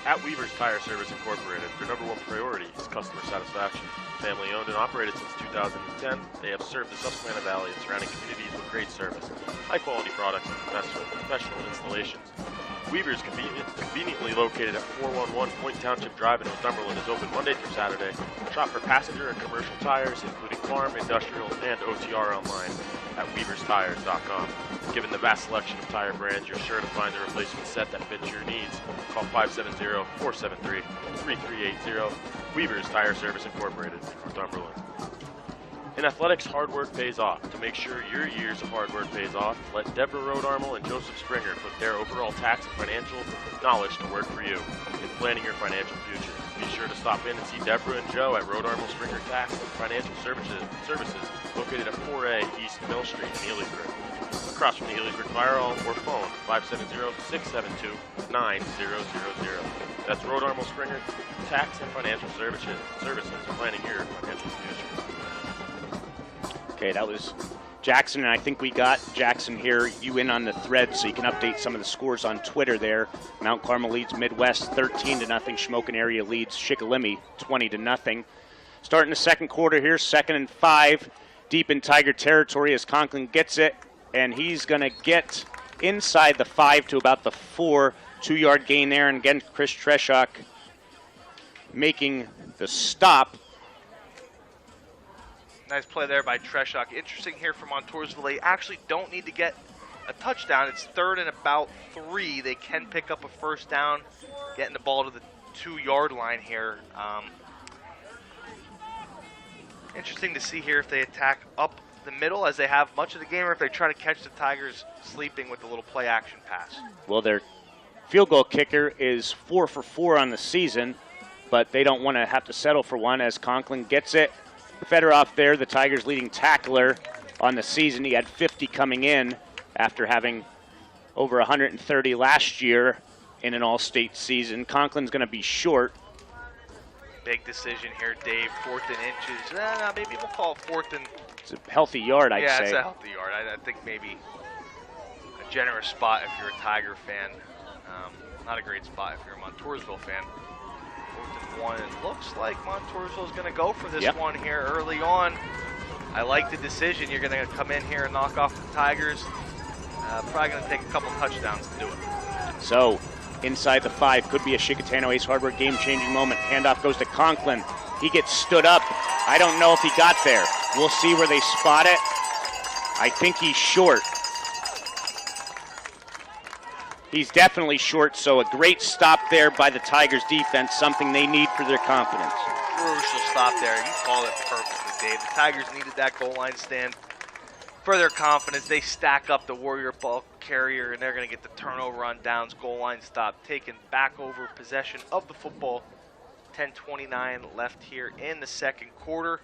At Weaver's Tire Service Incorporated, their #1 priority is customer satisfaction. Family owned and operated since 2010, they have served the Susquehanna Valley and surrounding communities with great service, high quality products, and professional installations. Weaver's conveniently located at 411 Point Township Drive in Northumberland is open Monday through Saturday. Shop for passenger and commercial tires, including farm, industrial, and OTR online at weaverstires.com. Given the vast selection of tire brands, you're sure to find the replacement set that fits your needs. Call 570-473-3380. Weaver's Tire Service Incorporated in Northumberland. In athletics, hard work pays off. To make sure your years of hard work pays off, let Deborah Rodarmel and Joseph Springer put their overall tax and financial knowledge to work for you in planning your financial future. Be sure to stop in and see Deborah and Joe at Rodarmel Springer Tax and Financial Services, located at 4A East Mill Street in Healdsburg. Across from the Healdsburg Fire Hall, or phone 570-672-9000. That's Rodarmel Springer Tax and Financial Services, planning your financial future. Okay, that was Jackson, and I think we got Jackson here, you in on the thread, so you can update some of the scores on Twitter there. Mount Carmel leads Midwest 13-0. Shamokin area leads Shikellamy 20-0. Starting the second quarter here, 2nd and 5, deep in Tiger territory as Conklin gets it, and he's going to get inside the 5 to about the 4, 2-yard gain there, and again, Chris Treshok making the stop. Nice play there by Treshok. Interesting here for Montoursville. They actually don't need to get a touchdown. It's 3rd and about 3. They can pick up a first down, getting the ball to the 2-yard line here. Interesting to see here if they attack up the middle as they have much of the game, or if they try to catch the Tigers sleeping with a little play action pass. Well, their field goal kicker is 4 for 4 on the season, but they don't want to have to settle for one as Conklin gets it. Fedorov there, the Tigers' leading tackler on the season. He had 50 coming in after having over 130 last year in an all-state season. Conklin's going to be short. Big decision here, Dave. 4th and inches. Maybe we'll call it 4th and... It's a healthy yard, I'd say. Yeah, it's a healthy yard. I think maybe a generous spot if you're a Tiger fan. Not a great spot if you're a Montoursville fan. 4th and 1. It looks like Montoursville's going to go for this one here early on. I like the decision. You're going to come in here and knock off the Tigers. Probably going to take a couple touchdowns to do it. So, inside the 5 could be a Chickatano Ace Hardware game-changing moment. Handoff goes to Conklin. He gets stood up. I don't know if he got there. We'll see where they spot it. I think he's short. He's definitely short, so a great stop there by the Tigers defense, something they need for their confidence. Crucial stop there. You called it perfectly, Dave. The Tigers needed that goal line stand for their confidence. They stack up the Warrior ball carrier, and they're going to get the turnover on downs. Goal line stop taken back over possession of the football. 10:29 left here in the second quarter.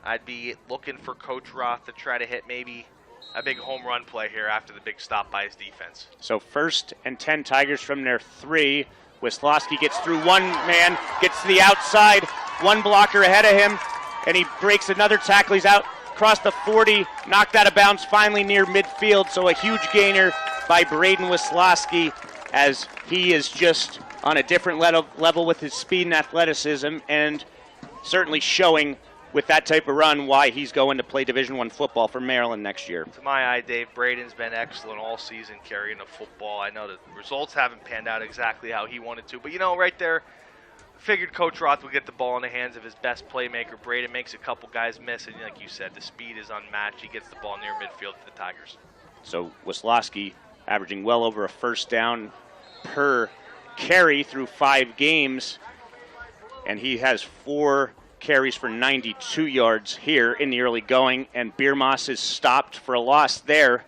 I'd be looking for Coach Roth to try to hit maybe a big home run play here after the big stop by his defense. So 1st and 10 Tigers from their 3. Wisłowski gets through one man, gets to the outside, one blocker ahead of him, and he breaks another tackle. He's out across the 40, knocked out of bounds finally near midfield. So a huge gainer by Braden Wisłowski as he is just on a different level with his speed and athleticism, and certainly showing with that type of run why he's going to play Division I football for Maryland next year. To my eye, Dave, Braden's been excellent all season carrying the football. I know the results haven't panned out exactly how he wanted to, but right there, figured Coach Roth would get the ball in the hands of his best playmaker. Braden makes a couple guys miss, and like you said, the speed is unmatched. He gets the ball near midfield for the Tigers. So Wisłowski averaging well over a first down per carry through 5 games. And he has 4 carries for 92 yards here in the early going, and Biermas is stopped for a loss there.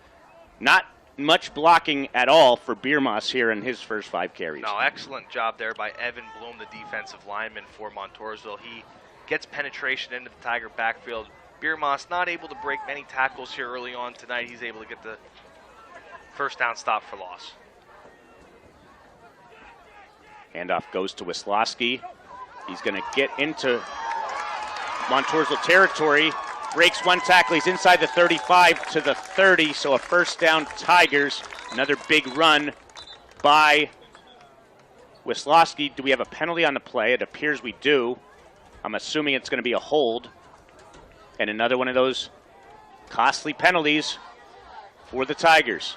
Not much blocking at all for Biermas here in his first 5 carries. No, excellent job there by Evan Bloom, the defensive lineman for Montoursville. He gets penetration into the Tiger backfield. Biermas not able to break many tackles here early on tonight. He's able to get the first down stop for loss. Handoff goes to Wisłowski. He's going to get into Montoursville territory. Breaks 1 tackle. He's inside the 35 to the 30, so a first down Tigers. Another big run by Wisłowski. Do we have a penalty on the play? It appears we do. I'm assuming it's going to be a hold. And another one of those costly penalties for the Tigers.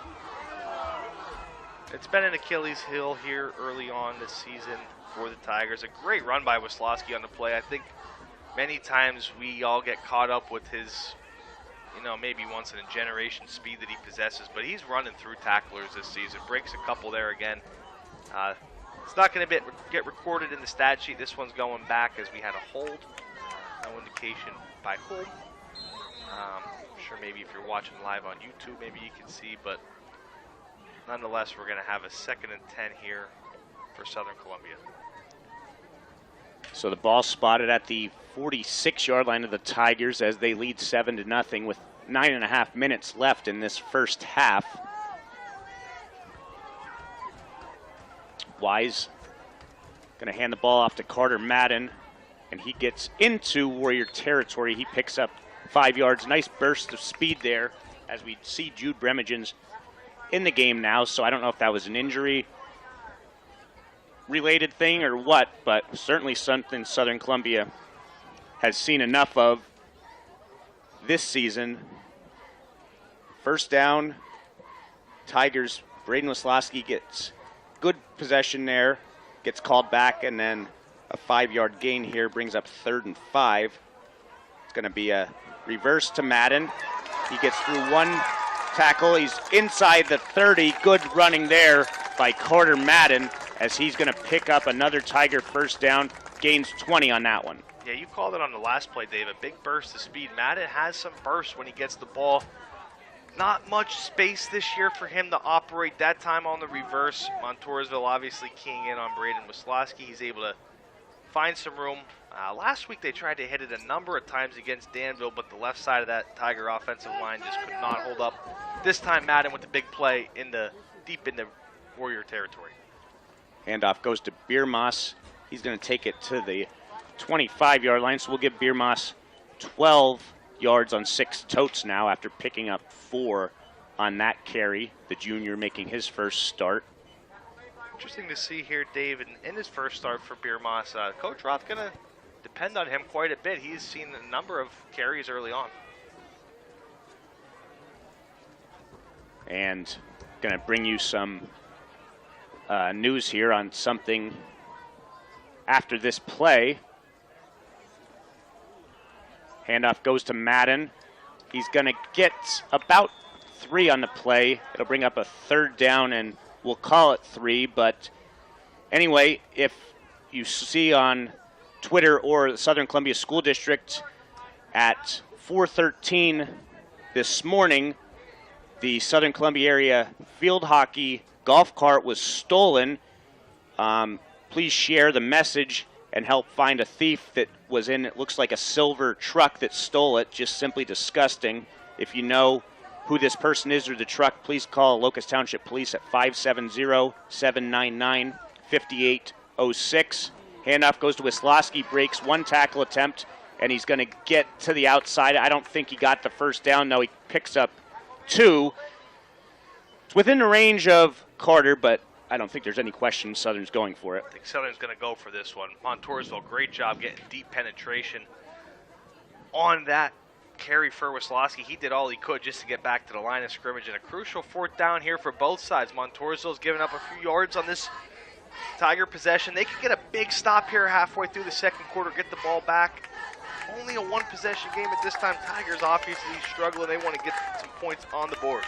It's been an Achilles heel here early on this season for the Tigers. A great run by Wisłowski on the play. I think many times we all get caught up with his, maybe once in a generation speed that he possesses, but he's running through tacklers this season. Breaks a couple there again. It's not going to get recorded in the stat sheet. This one's going back as we had a hold. No indication by whom. I'm sure maybe if you're watching live on YouTube, maybe you can see, but nonetheless, we're going to have a 2nd and 10 here for Southern Columbia. So the ball spotted at the 46-yard line of the Tigers as they lead 7-0 with 9.5 minutes left in this first half. Wise going to hand the ball off to Carter Madden, and he gets into Warrior territory. He picks up 5 yards. Nice burst of speed there as we see Jude Bremagens in the game now, so I don't know if that was an injury related thing or what, but certainly something Southern Columbia has seen enough of this season. First down, Tigers. Braden Wisłowski gets good possession there, gets called back, and then a 5-yard gain here brings up 3rd and 5. It's going to be a reverse to Madden. He gets through 1 tackle. He's inside the 30. Good running there by Carter Madden as he's going to pick up another Tiger first down. Gains 20 on that one. Yeah, you called it on the last play, Dave. A big burst of speed. Madden has some burst when he gets the ball. Not much space this year for him to operate that time on the reverse. Montoursville obviously keying in on Braden Wisłowski. He's able to find some room. Last week they tried to hit it a number of times against Danville, but the left side of that Tiger offensive line just could not hold up. This time Madden with the big play deep in the Warrior territory. Handoff goes to Biermas. He's going to take it to the 25-yard line, so we'll give Biermas 12 yards on 6 totes now after picking up 4 on that carry. The junior making his first start. Interesting to see here, Dave, in his first start for Biermas. Coach Roth going to depend on him quite a bit. He's seen a number of carries early on. And going to bring you some news here on something after this play. Handoff goes to Madden. He's going to get about 3 on the play. It'll bring up a 3rd down, and we'll call it 3. But anyway, if you see on Twitter or the Southern Columbia School District at 4:13 this morning, the Southern Columbia area field hockey golf cart was stolen. Please share the message and help find a thief that was in, it looks like a silver truck that stole it. Just simply disgusting. If you know who this person is or the truck, please call Locust Township Police at 570-799-5806. Handoff goes to Wisłowski, breaks 1 tackle attempt, and he's going to get to the outside. I don't think he got the first down. No, he picks up 2. It's within the range of Carter, but I don't think there's any question Southern's going for it. I think Southern's going to go for this one. Montoursville, great job getting deep penetration on that carry for Wisłowski. He did all he could just to get back to the line of scrimmage, and a crucial 4th down here for both sides. Montoursville's giving up a few yards on this Tiger possession. They could get a big stop here halfway through the second quarter, get the ball back. Only a 1-possession game at this time. Tigers obviously struggling. They want to get some points on the board.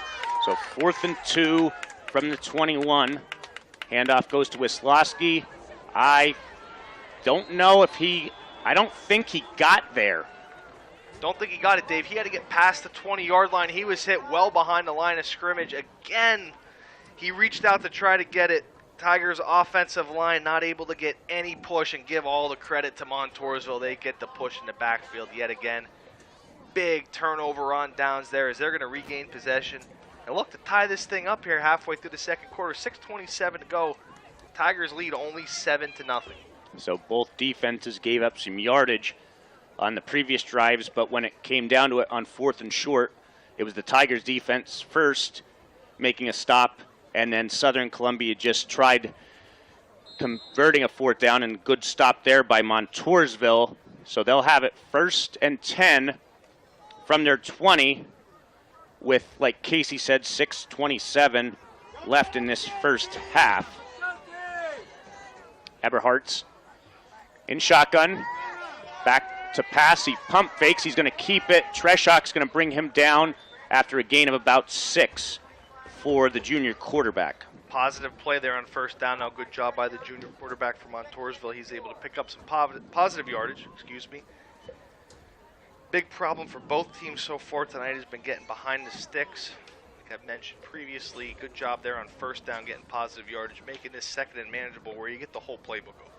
So 4th and 2 from the 21. Handoff goes to Wisłowski. I don't think he got there. Don't think he got it, Dave. He had to get past the 20-yard line. He was hit well behind the line of scrimmage. Again, he reached out to try to get it. Tigers' offensive line not able to get any push, and give all the credit to Montoursville. They get the push in the backfield yet again. Big turnover on downs there as they're going to regain possession. And look to tie this thing up here halfway through the second quarter. 6:27 to go. Tigers lead only 7-0. So both defenses gave up some yardage on the previous drives, but when it came down to it on 4th and short, it was the Tigers defense first making a stop, and then Southern Columbia just tried converting a 4th down, and good stop there by Montoursville. So they'll have it 1st and 10 from their 20 with, like Casey said, 6:27 left in this first half. Eberhardt's in shotgun. Back to pass. He pump fakes. He's going to keep it. Treshak's going to bring him down after a gain of about 6 for the junior quarterback. Positive play there on 1st down. Now, good job by the junior quarterback from Montoursville. He's able to pick up some positive yardage. Big problem for both teams so far tonight has been getting behind the sticks. Like I've mentioned previously, good job there on 1st down, getting positive yardage, making this second and manageable where you get the whole playbook open.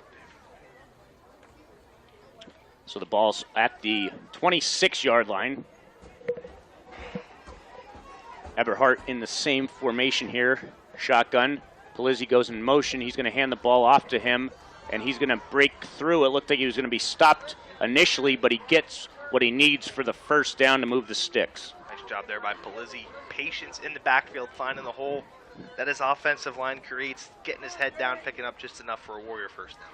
So the ball's at the 26-yard line. Eberhardt in the same formation here. Shotgun. Polizzi goes in motion. He's going to hand the ball off to him, and he's going to break through. It looked like he was going to be stopped initially, but he gets what he needs for the 1st down to move the sticks. Nice job there by Polizzi. Patience in the backfield, finding the hole that his offensive line creates, getting his head down, picking up just enough for a Warrior 1st down.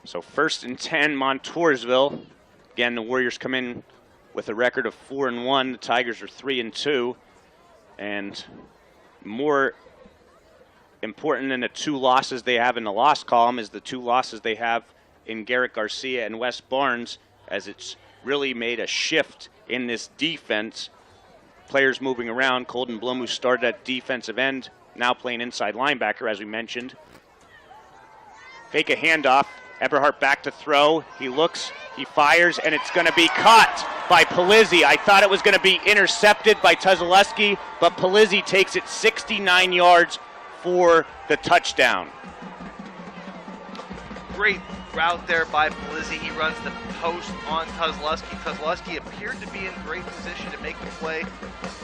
So 1st and 10, Montoursville. Again, the Warriors come in with a record of 4-1. The Tigers are 3-2. And more important than the 2 losses they have in the loss column is the 2 losses they have in Garrett Garcia and Wes Barnes, as it's really made a shift in this defense. Players moving around. Colton Blum, who started at defensive end, now playing inside linebacker, as we mentioned. Fake a handoff. Eberhardt back to throw. He looks, he fires, and it's going to be caught by Polizzi. I thought it was going to be intercepted by Tuzaleski, but Polizzi takes it 69 yards for the touchdown. Great route there by Polizzi. He runs the post on Tuzaleski. Tuzaleski appeared to be in great position to make the play.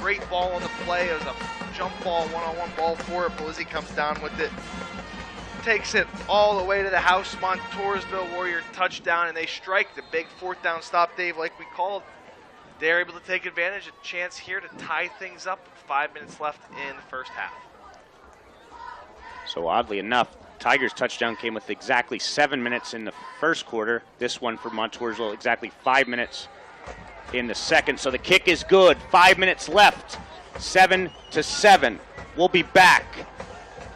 Great ball on the play. It was a jump ball, one-on-one ball for it. Polizzi comes down with it. Takes it all the way to the house. Montoursville Warrior touchdown, and they strike the big 4th down stop, Dave, like we called. They're able to take advantage, a chance here to tie things up with 5 minutes left in the first half. So oddly enough, Tigers touchdown came with exactly 7 minutes in the first quarter. This one for Montoursville, exactly 5 minutes in the second. So the kick is good. 5 minutes left. 7-7. We'll be back.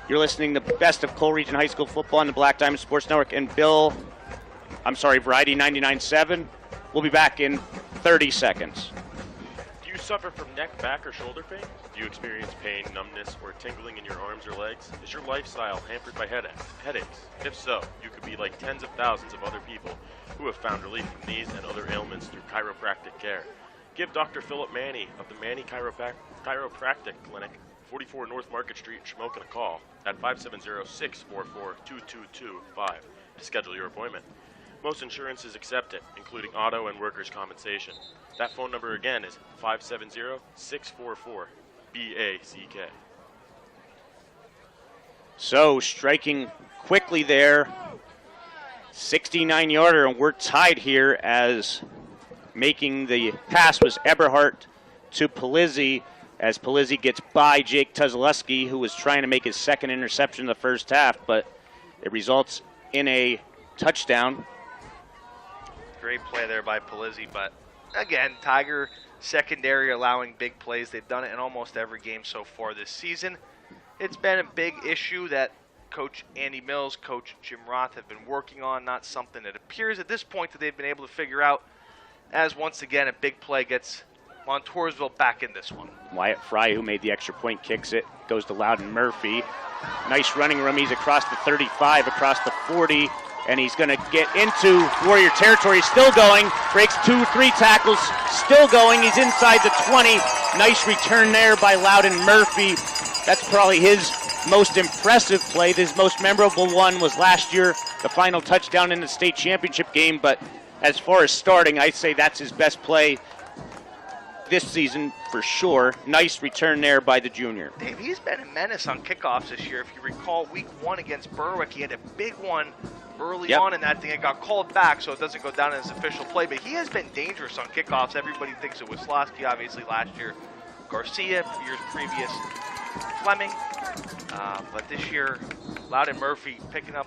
You're listening to Best of Cole Region High School Football on the Black Diamond Sports Network and Variety 99.7. We'll be back in 30 seconds. Do you suffer from neck, back, or shoulder pain? Do you experience pain, numbness, or tingling in your arms or legs? Is your lifestyle hampered by headaches? If so, you could be like tens of thousands of other people who have found relief from these and other ailments through chiropractic care. Give Dr. Philip Manny of the Manny Chiropractic Clinic, 44 North Market Street in Shamokin, a call at 570-644-2225 to schedule your appointment. Most insurances accept it, including auto and workers' compensation. That phone number again is 570-644-BACK. So striking quickly there, 69-yarder, and we're tied here as making the pass was Eberhardt to Polizzi, as Polizzi gets by Jake Tuzaleski, who was trying to make his second interception in the first half, but it results in a touchdown. Great play there by Polizzi, but again, Tiger secondary allowing big plays. They've done it in almost every game so far this season. It's been a big issue that Coach Andy Mills, Coach Jim Roth have been working on, not something that appears at this point that they've been able to figure out, as once again a big play gets Montoursville back in this one. Wyatt Fry, who made the extra point, kicks it. Goes to Loudon Murphy. Nice running room. He's across the 35, across the 40, and he's going to get into Warrior territory. Still going. Breaks 2-3 tackles. Still going. He's inside the 20. Nice return there by Loudon Murphy. That's probably his most impressive play. His most memorable one was last year, the final touchdown in the state championship game. But as far as starting, I'd say that's his best play this season for sure. Nice return there by the junior. Dave, he's been a menace on kickoffs this year. If you recall, week 1 against Berwick, he had a big one early on in that thing. It got called back, so it doesn't go down as official play. But he has been dangerous on kickoffs. Everybody thinks it was Slosky, obviously, last year. Garcia, years previous, Fleming. But this year, Loudon Murphy picking up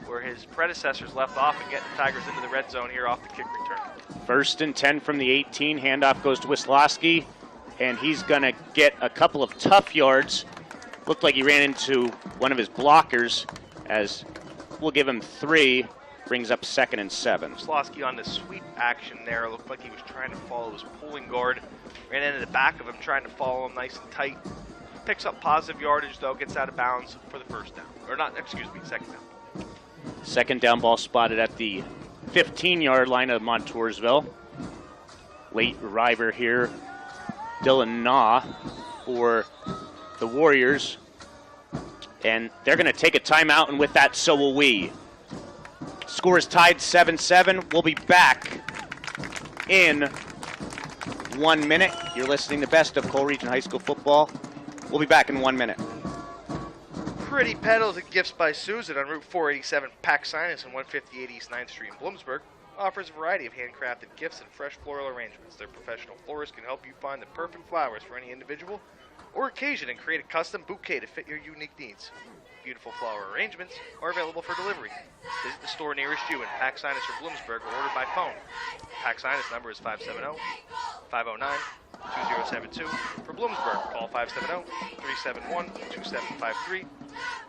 where his predecessors left off and getting the Tigers into the red zone here off the kick return. 1st and 10 from the 18. Handoff goes to Wisloski, and he's going to get a couple of tough yards. Looked like he ran into one of his blockers, as we'll give him 3. Brings up 2nd and 7. Slosky on the sweep action there. Looked like he was trying to follow his pulling guard. Ran into the back of him, trying to follow him nice and tight. Picks up positive yardage, though. Gets out of bounds for the first down. Or not, excuse me, second down. 2nd down ball spotted at the 15-yard line of Montoursville. Late arriver here, Dylan Naw for the Warriors. And they're going to take a timeout, and with that, so will we. Score is tied 7-7. We'll be back in 1 minute. You're listening to Best of Cole Region High School Football. We'll be back in 1 minute. Pretty Petals and Gifts by Susan on Route 487 Pack Sinus and 158 East 9th Street in Bloomsburg offers a variety of handcrafted gifts and fresh floral arrangements. Their professional florists can help you find the perfect flowers for any individual or occasion and create a custom bouquet to fit your unique needs. Beautiful flower arrangements are available for delivery. Visit the store nearest you in Pack Sinus or Bloomsburg or order by phone. Pack Sinus number is 570-509-2072. For Bloomsburg, call 570-371-2753.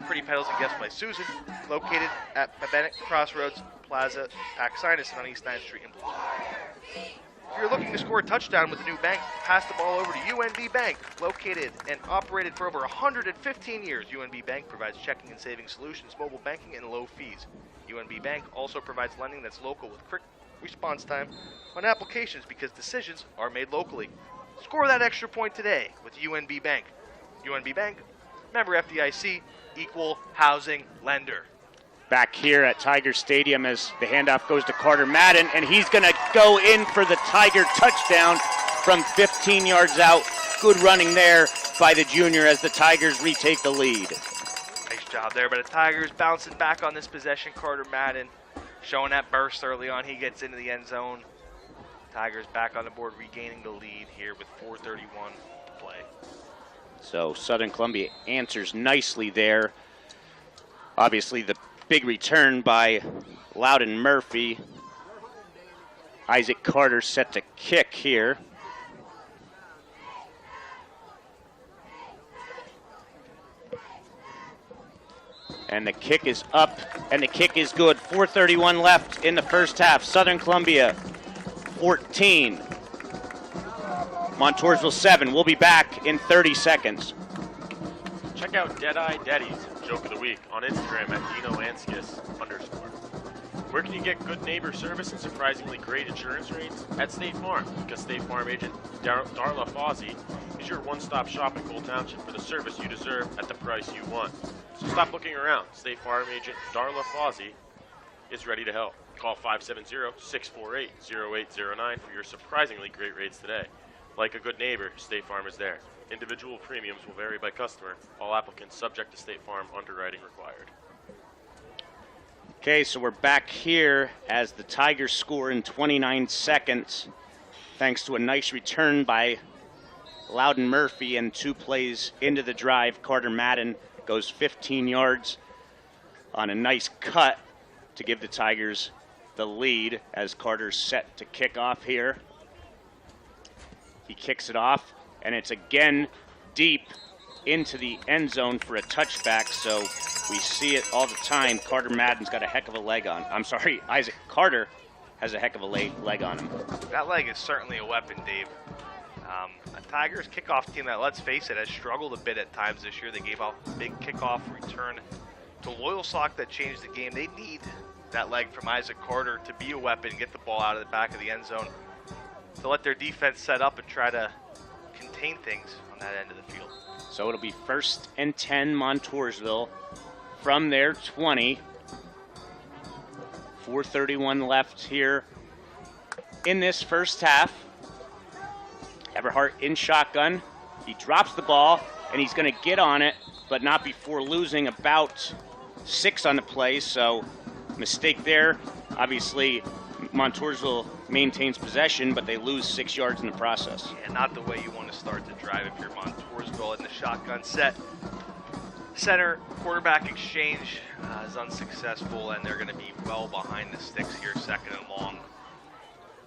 Pretty Petals and Gifts by Susan, located at Bennett Crossroads Plaza, Pack Sinus on East 9th Street in Bloomsburg. If you're looking to score a touchdown with the new bank, pass the ball over to UNB Bank. Located and operated for over 115 years, UNB Bank provides checking and savings solutions, mobile banking, and low fees. UNB Bank also provides lending that's local with quick response time on applications because decisions are made locally. Score that extra point today with UNB Bank. UNB Bank, member FDIC, equal housing lender. Back here at Tiger Stadium as the handoff goes to Carter Madden, and he's going to go in for the Tiger touchdown from 15 yards out. Good running there by the junior as the Tigers retake the lead. Nice job there, but the Tigers bouncing back on this possession. Carter Madden showing that burst early on. He gets into the end zone. Tigers back on the board, regaining the lead here with 4:31 to play. So Southern Columbia answers nicely there. Obviously the big return by Loudon Murphy. Isaac Carter set to kick here. And the kick is up, and the kick is good. 4:31 left in the first half. Southern Columbia 14. Montoursville 7. We'll be back in 30 seconds. Check out Deadeye Daddies, Joke of the Week, on Instagram at @DinoAnskis_. Where can you get good neighbor service and surprisingly great insurance rates? At State Farm, because State Farm agent Darla Fawzi is your one-stop shop in Cole Township for the service you deserve at the price you want. So stop looking around. State Farm agent Darla Fawzi is ready to help. Call 570-648-0809 for your surprisingly great rates today. Like a good neighbor, State Farm is there. Individual premiums will vary by customer. All applicants subject to State Farm underwriting required. Okay, so we're back here as the Tigers score in 29 seconds thanks to a nice return by Loudon Murphy, and 2 plays into the drive. Carter Madden goes 15 yards on a nice cut to give the Tigers the lead as Carter's set to kick off here. He kicks it off, and it's again deep into the end zone for a touchback, so we see it all the time. Carter Madden's got a heck of a leg on. I'm sorry, Isaac Carter has a heck of a leg on him. That leg is certainly a weapon, Dave. A Tigers kickoff team that, let's face it, has struggled a bit at times this year. They gave out a big kickoff return to Loyal Sock that changed the game. They need that leg from Isaac Carter to be a weapon, get the ball out of the back of the end zone, to let their defense set up and try to contain things on that end of the field. So it'll be 1st and 10 Montoursville from their 20. 4:31 left here in this first half. Everhart in shotgun. He drops the ball, and he's going to get on it, but not before losing about 6 on the play. So mistake there. Obviously, Montoursville maintains possession, but they lose 6 yards in the process. Yeah, not the way you want to start the drive if you're Montoursville in the shotgun set. Center quarterback exchange is unsuccessful, and they're going to be well behind the sticks here, 2nd and long,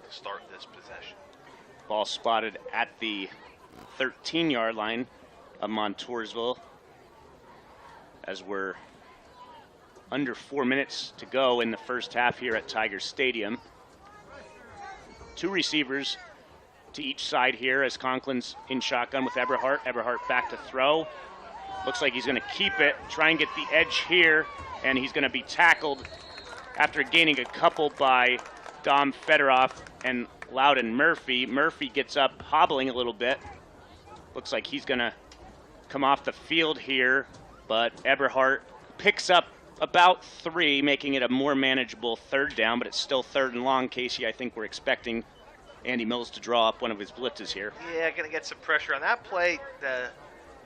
to start this possession. Ball spotted at the 13-yard line of Montoursville as we're under 4 minutes to go in the first half here at Tiger Stadium. 2 receivers to each side here as Conklin's in shotgun with Eberhardt. Eberhardt back to throw. Looks like he's going to keep it, try and get the edge here, and he's going to be tackled after gaining a couple by Dom Fedorov and Loudon Murphy. Murphy gets up hobbling a little bit. Looks like he's going to come off the field here, but Eberhardt picks up about 3, making it a more manageable 3rd down, but it's still 3rd and long. Casey, I think we're expecting Andy Mills to draw up one of his blitzes here. Yeah, going to get some pressure on that play. The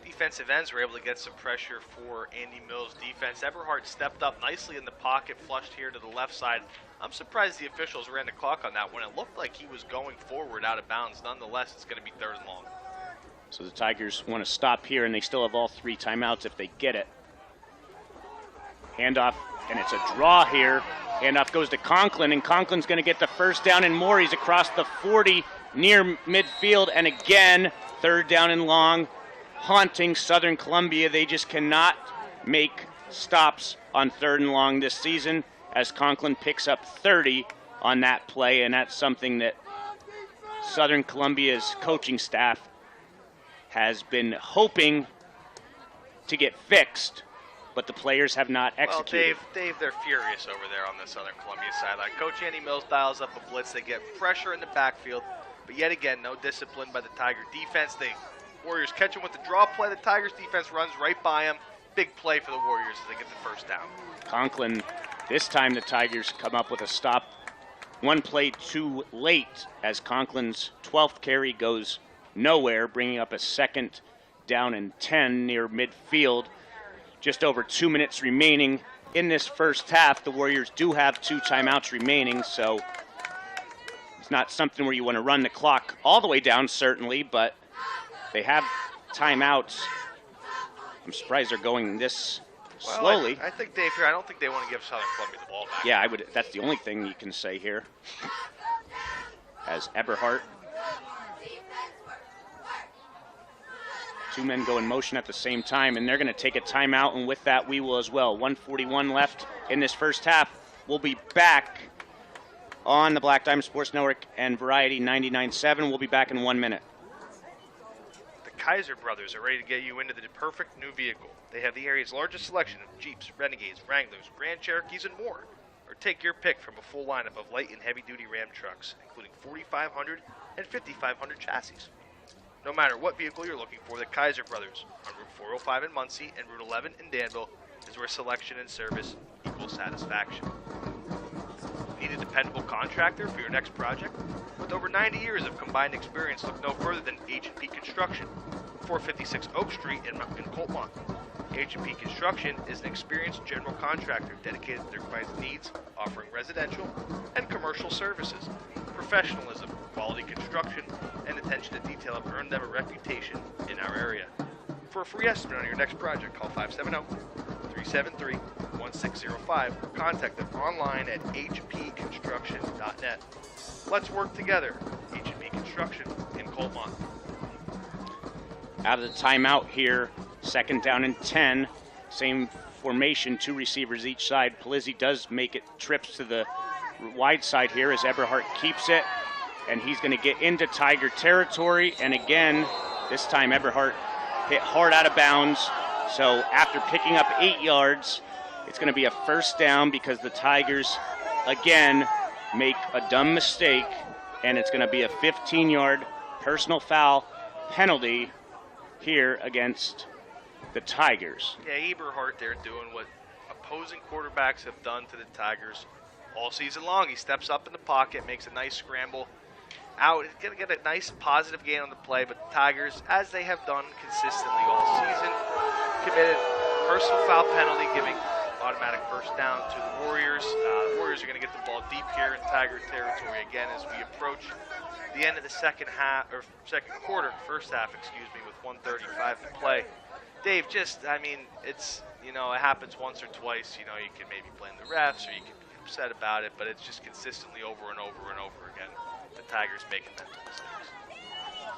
defensive ends were able to get some pressure for Andy Mills' defense. Eberhardt stepped up nicely in the pocket, flushed here to the left side. I'm surprised the officials ran the clock on that one. It looked like he was going forward out of bounds. Nonetheless, it's going to be 3rd and long. So the Tigers want to stop here, and they still have all 3 timeouts if they get it. Handoff, and it's a draw here. Handoff goes to Conklin, and Conklin's going to get the 1st down and more. He's across the 40 near midfield, and again, 3rd down and long. Haunting Southern Columbia. They just cannot make stops on 3rd and long this season as Conklin picks up 30 on that play, and that's something that Southern Columbia's coaching staff has been hoping to get fixed, but the players have not executed. Well, Dave, they're furious over there on the Southern Columbia sideline. Coach Andy Mills dials up a blitz. They get pressure in the backfield, but yet again, no discipline by the Tiger defense. The Warriors catch him with the draw play. The Tigers defense runs right by him. Big play for the Warriors as they get the 1st down. Conklin, this time the Tigers come up with a stop. 1 play too late as Conklin's 12th carry goes nowhere, bringing up a 2nd down and 10 near midfield. Just over 2 minutes remaining in this first half. The Warriors do have 2 timeouts remaining, so it's not something where you want to run the clock all the way down, certainly, but they have timeouts. I'm surprised they're going this slowly. I think, Dave, here, I don't think they want to give Southern Columbia the ball back. Yeah, I would. That's the only thing you can say here. As Eberhardt. 2 men go in motion at the same time, and they're going to take a timeout, and with that we will as well. 1:41 left in this first half. We'll be back on the Black Diamond Sports Network and Variety 99.7. We'll be back in 1 minute. The Kaiser brothers are ready to get you into the perfect new vehicle. They have the area's largest selection of Jeeps, Renegades, Wranglers, Grand Cherokees, and more. Or take your pick from a full lineup of light and heavy-duty Ram trucks, including 4,500 and 5,500 chassis. No matter what vehicle you're looking for, the Kaiser brothers on Route 405 in Muncie and Route 11 in Danville is where selection and service equals satisfaction. Need a dependable contractor for your next project? With over 90 years of combined experience, look no further than H&P Construction, 456 Oak Street in Coltmont. H&P Construction is an experienced general contractor dedicated to their clients' needs, offering residential and commercial services. Professionalism, quality construction, and attention to detail have earned them a reputation in our area. For a free estimate on your next project, call 570-373-1605 or contact them online at hpconstruction.net. Let's work together. H&P Construction in Coltmont. Out of the timeout here, 2nd down and 10. Same formation, 2 receivers each side. Palizzi does make it trips to the wide side here as Eberhardt keeps it. and he's going to get into Tiger territory. And again, this time Eberhardt hit hard out of bounds. So after picking up 8 yards, it's going to be a first down because the Tigers, again, make a dumb mistake, and it's going to be a 15-yard personal foul penalty here against the Tigers. Yeah, Eberhardt there doing what opposing quarterbacks have done to the Tigers all season long. He steps up in the pocket, makes a nice scramble out. He's going to get a nice positive gain on the play, but the Tigers, as they have done consistently all season, committed personal foul penalty, giving automatic first down to the Warriors. The Warriors are going to get the ball deep here in Tiger territory again as we approach the end of the second quarter, first half, with 1:35 to play. Dave, it's, it happens once or twice. You can maybe blame the refs or you can be upset about it, but it's just consistently over and over and over again. The Tigers making mental mistakes.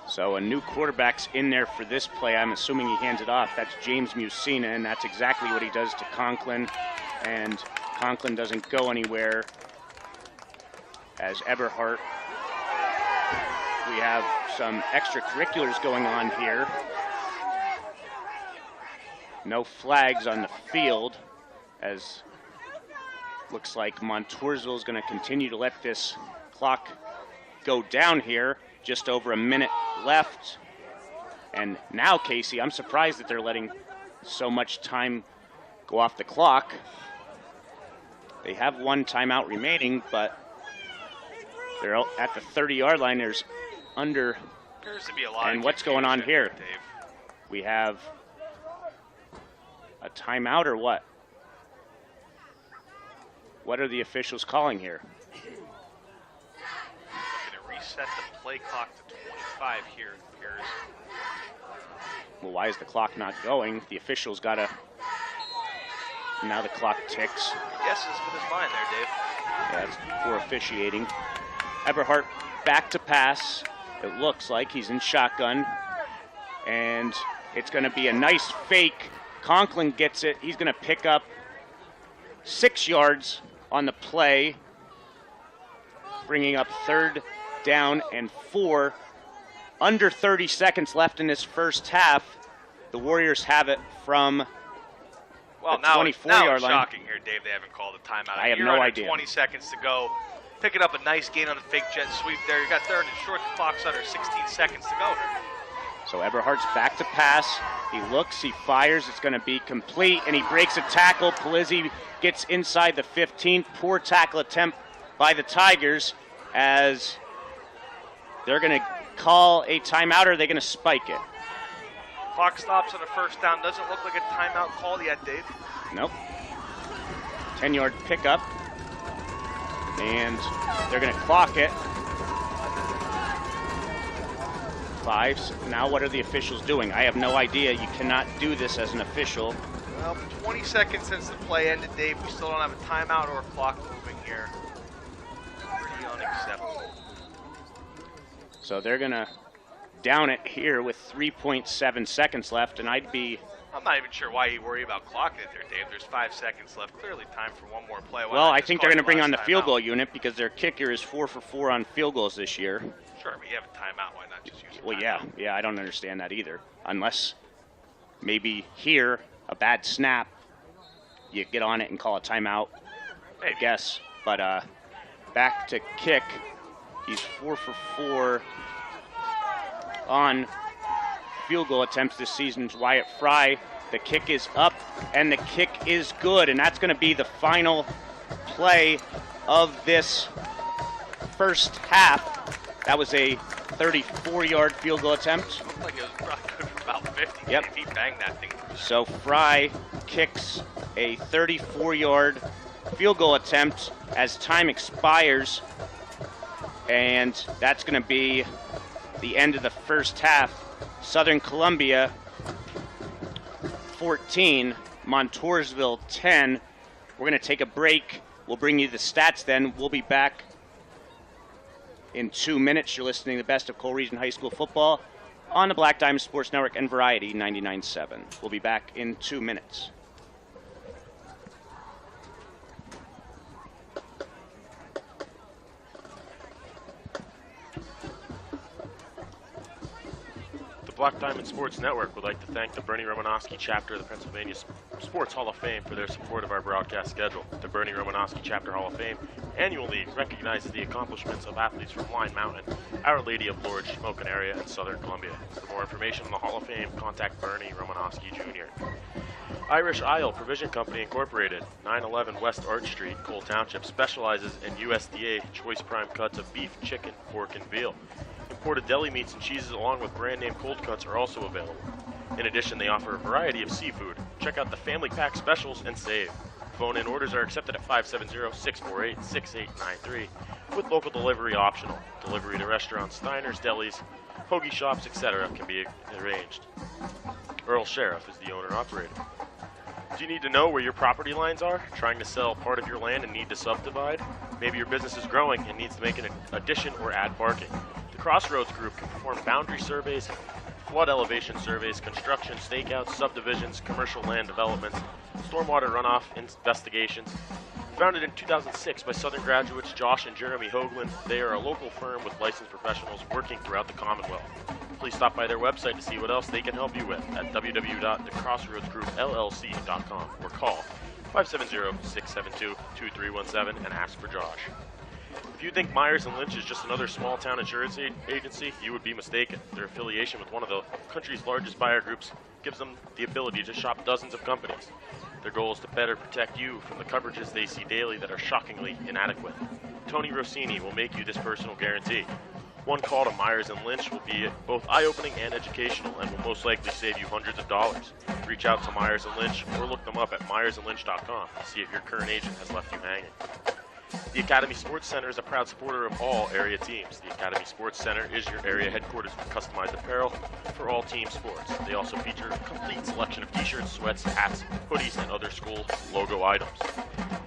So a new quarterback's in there for this play. I'm assuming he hands it off. That's James Musina, and that's exactly what he does to Conklin. And Conklin doesn't go anywhere as Eberhardt. We have some extracurriculars going on here. No flags on the field, as looks like Montoursville is going to continue to let this clock go down here. Just over a minute left. And now, Casey, I'm surprised that they're letting so much time go off the clock. They have one timeout remaining, but they're at the 30-yard line. There's under. Appears to be a lot. And what's going on here? Dave. We have a timeout or what? What are the officials calling here? Going to reset the play clock to 25 here, it appears. Well, why is the clock not going? The officials got to. Now the clock ticks. Yes, it's with his mind there, Dave. Yeah, it's poor officiating. Eberhardt back to pass. It looks like he's in shotgun. And it's going to be a nice fake. Conklin gets it. He's going to pick up 6 yards on the play, bringing up 3rd down and 4. Under 30 seconds left in this first half. The Warriors have it from the 24-yard line. Shocking here, Dave. They haven't called a timeout. I have no idea. 20 seconds to go. Picking up a nice gain on the fake jet sweep there. You got 3rd and short. The clock's under 16 seconds to go. So Eberhardt's back to pass. He looks, he fires. It's going to be complete, and he breaks a tackle. Polizzi gets inside the 15. Poor tackle attempt by the Tigers, as they're going to call a timeout, or are they going to spike it? Clock stops on a first down. Doesn't look like a timeout call yet, Dave. Nope. 10-yard pickup. And they're going to clock it. 5. Now what are the officials doing? I have no idea. You cannot do this as an official. Well, 20 seconds since the play ended, Dave. We still don't have a timeout or a clock moving here. Pretty unacceptable. So they're going to down it here with 3.7 seconds left, and I'm not even sure why you worry about clocking it there, Dave. There's 5 seconds left. Clearly time for one more play. Well, I think they're going to bring on the field goal unit because their kicker is 4 for 4 on field goals this year. Sure, but you have a timeout. Why not just use it? Well, yeah, I don't understand that either. Unless maybe here, a bad snap, you get on it and call a timeout, maybe. I guess. But back to kick. He's 4 for 4 on field goal attempts this season. Wyatt Fry, the kick is up, and the kick is good, and that's going to be the final play of this first half. That was a 34-yard field goal attempt. Looked like it was probably good for about 50. Yep. He banged that thing. So Fry kicks a 34-yard field goal attempt as time expires, and that's going to be the end of the first half. Southern Columbia 14, Montoursville 10. We're going to take a break. We'll bring you the stats then. We'll be back in 2 minutes. You're listening to the best of Cole Region High School football on the Black Diamond Sports Network and Variety 99.7. We'll be back in 2 minutes. Black Diamond Sports Network would like to thank the Bernie Romanowski chapter of the Pennsylvania Sports Hall of Fame for their support of our broadcast schedule. The Bernie Romanowski Chapter Hall of Fame annually recognizes the accomplishments of athletes from Line Mountain, Our Lady of Lourdes, Shamokin area, and Southern Columbia. For more information on the Hall of Fame, contact Bernie Romanowski Jr. Irish Isle Provision Company Incorporated, 911 West Arch Street, Cole Township, specializes in USDA choice prime cuts of beef, chicken, pork, and veal. Imported deli meats and cheeses along with brand name cold cuts are also available. In addition, they offer a variety of seafood. Check out the family pack specials and save. Phone-in orders are accepted at 570-648-6893 with local delivery optional. Delivery to restaurants, diners, delis, hoagie shops, etc. can be arranged. Earl Sheriff is the owner-operator. Do you need to know where your property lines are? Trying to sell part of your land and need to subdivide? Maybe your business is growing and needs to make an addition or add parking. The Crossroads Group can perform boundary surveys, flood elevation surveys, construction, stakeouts, subdivisions, commercial land developments, stormwater runoff investigations. Founded in 2006 by Southern graduates Josh and Jeremy Hoagland, they are a local firm with licensed professionals working throughout the Commonwealth. Please stop by their website to see what else they can help you with at www.thecrossroadsgroupllc.com or call 570-672-2317 and ask for Josh. If you think Myers & Lynch is just another small-town insurance agency, you would be mistaken. Their affiliation with one of the country's largest buyer groups gives them the ability to shop dozens of companies. Their goal is to better protect you from the coverages they see daily that are shockingly inadequate. Tony Rossini will make you this personal guarantee. One call to Myers & Lynch will be both eye-opening and educational and will most likely save you hundreds of dollars. Reach out to Myers & Lynch or look them up at myersandlynch.com to see if your current agent has left you hanging. The Academy Sports Center is a proud supporter of all area teams. The Academy Sports Center is your area headquarters with customized apparel for all team sports. They also feature a complete selection of t-shirts, sweats, hats, hoodies, and other school logo items.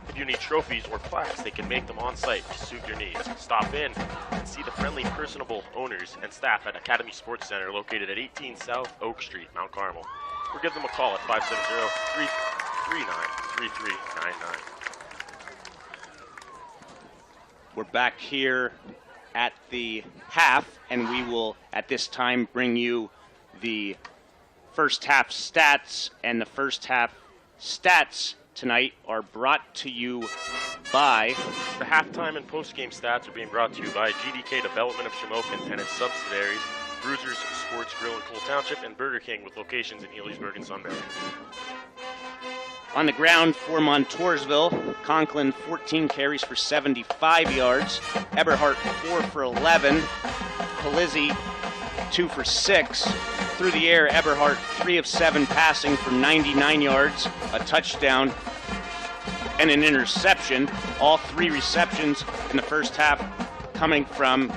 If you need trophies or plaques, they can make them on site to suit your needs. Stop in and see the friendly, personable owners and staff at Academy Sports Center located at 18 South Oak Street, Mount Carmel. Or give them a call at 570-339-3399. We're back here at the half, and we will, at this time, bring you the first half stats. And the first half stats tonight are brought to you by... The halftime and post-game stats are being brought to you by GDK Development of Shamokin and its subsidiaries, Bruisers Sports Grill in Cole Township, and Burger King with locations in Healdsburg and Sunbury. On the ground for Montoursville, Conklin 14 carries for 75 yards, Eberhardt 4 for 11, Palizzi 2 for 6. Through the air, Eberhardt 3 of 7 passing for 99 yards, a touchdown, and an interception. All 3 receptions in the first half coming from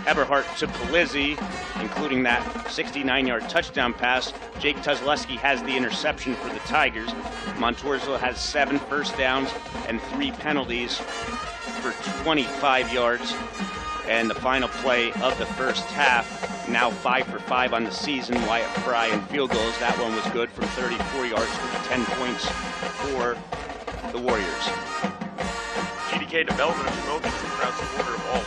Eberhardt to Palizzi, including that 69-yard touchdown pass. Jake Tuzleski has the interception for the Tigers. Montoursville has 7 first downs and 3 penalties for 25 yards. And the final play of the first half, now 5 for 5 on the season, Wyatt Fry and field goals. That one was good from 34 yards for 10 points for the Warriors. GDK Development of Shamokin is a proud supporter of all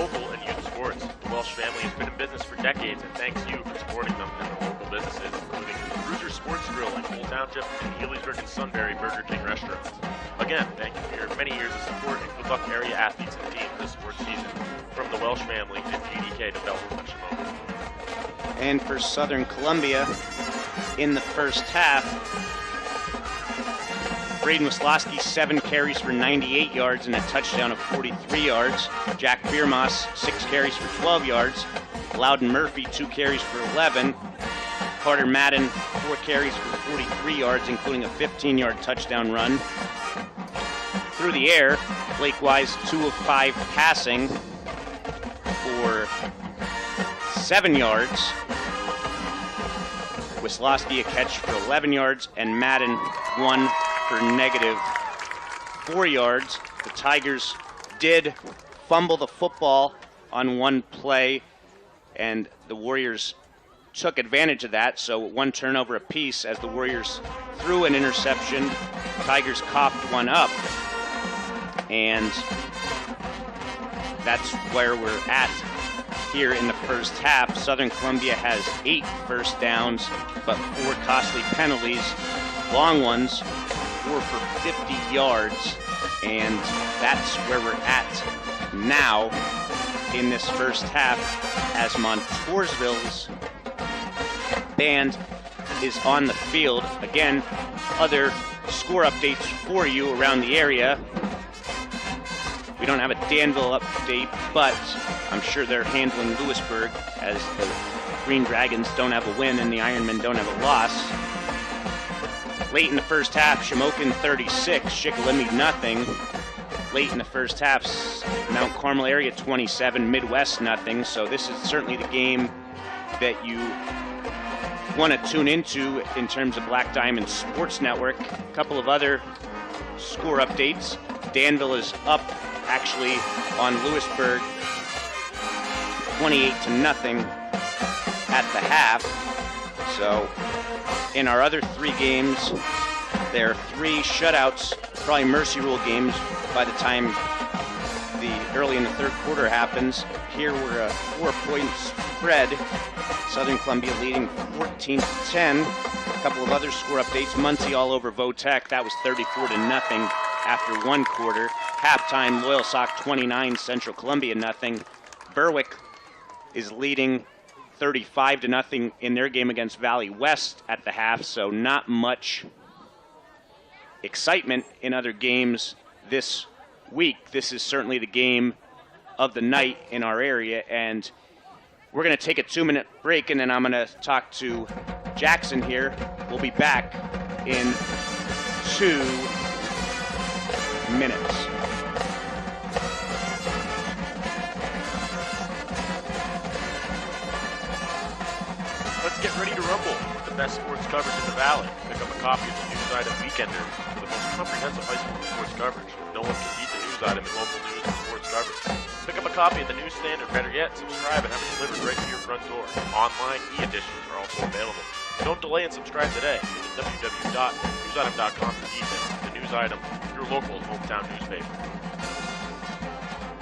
local and youth sports. The Welsh family has been in business for decades, and thanks you for supporting them and their local businesses, including Bruisers Sports Grill in Cole Township and Healdsburg and Sunbury Burger King restaurants. Again, thank you for your many years of support, and good luck area athletes and teams this sports season. From the Welsh family and GDK Development of Shamokin. And for Southern Columbia, in the first half, Braden Wisloski, 7 carries for 98 yards and a touchdown of 43 yards. Jack Biermas, 6 carries for 12 yards. Loudon Murphy, 2 carries for 11. Carter Madden, 4 carries for 43 yards, including a 15-yard touchdown run. Through the air, Blake Wise, 2 of 5 passing for 7 yards. Wisloski, a catch for 11 yards, and Madden, 1 for negative 4 yards. The Tigers did fumble the football on one play, and the Warriors took advantage of that. So 1 turnover apiece as the Warriors threw an interception. Tigers coughed one up, and that's where we're at here in the first half. Southern Columbia has 8 first downs, but 4 costly penalties, long ones, 4 for 50 yards, and that's where we're at now in this first half as Montoursville's band is on the field. Again, other score updates for you around the area. We don't have a Danville update, but I'm sure they're handling Lewisburg as the Green Dragons don't have a win and the Ironmen don't have a loss. Late in the first half, Shamokin 36, Shikellamy nothing. Late in the first half, Mount Carmel area 27, Midwest nothing. So this is certainly the game that you want to tune into in terms of Black Diamond Sports Network. A couple of other score updates. Danville is up actually on Lewisburg 28-0 at the half. So in our other 3 games, there are 3 shutouts, probably mercy rule games by the time the early in the third quarter happens. Here we're a 4-point spread. Southern Columbia leading 14-10. A couple of other score updates. Muncie all over Votech. That was 34-0 after 1 quarter. Halftime, Loyalsock 29, Central Columbia nothing. Berwick is leading 35-0 in their game against Valley West at the half, so not much excitement in other games this week. This is certainly the game of the night in our area, and we're going to take a 2-minute break, and then I'm going to talk to Jackson here. We'll be back in 2 minutes. Let's get ready to rumble with the best sports coverage in the Valley. Pick up a copy of the News Item Weekender for the most comprehensive high school sports coverage. No one can beat the News Item in local news and sports coverage. Pick up a copy of the Newsstand, or better yet, subscribe and have it delivered right to your front door. Online e-editions are also available. Don't delay and subscribe today. Visit www.newsitem.com for details. The News Item, your local hometown newspaper.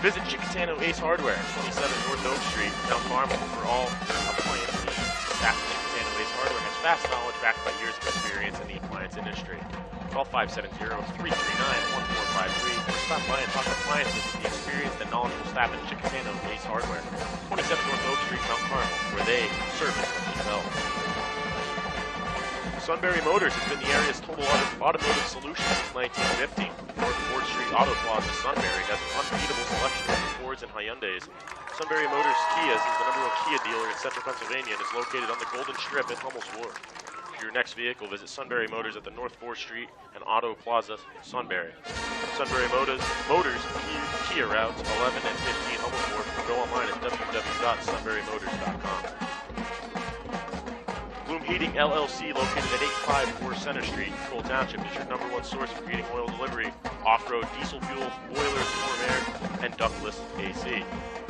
Visit Chickatano Ace Hardware, 27 North Oak Street, Mount Carmel, for all your appliance needs. Staff at Chickatano Ace Hardware has vast knowledge backed by years of experience in the appliance industry. Call 570-339-1453 or stop by and talk appliances with the experienced and knowledgeable staff at Chickatano Ace Hardware, 27 North Oak Street, Mount Carmel, where they service what you help. Sunbury Motors has been the area's total automotive solution since 1950. North 4th Street Auto Plaza Sunbury has an unbeatable selection of Fords and Hyundais. Sunbury Motors Kias is the #1 Kia dealer in central Pennsylvania and is located on the Golden Strip in Hummel's Wharf. For your next vehicle, visit Sunbury Motors at the North 4th Street and Auto Plaza Sunbury. Sunbury Motors Kia routes 11 and 15 Hummel's Wharf, or go online at www.sunburymotors.com. Bloom Heating LLC, located at 854 Center Street, Cole Township, is your #1 source for heating oil delivery, off-road diesel fuel, boilers, warm air, and ductless AC.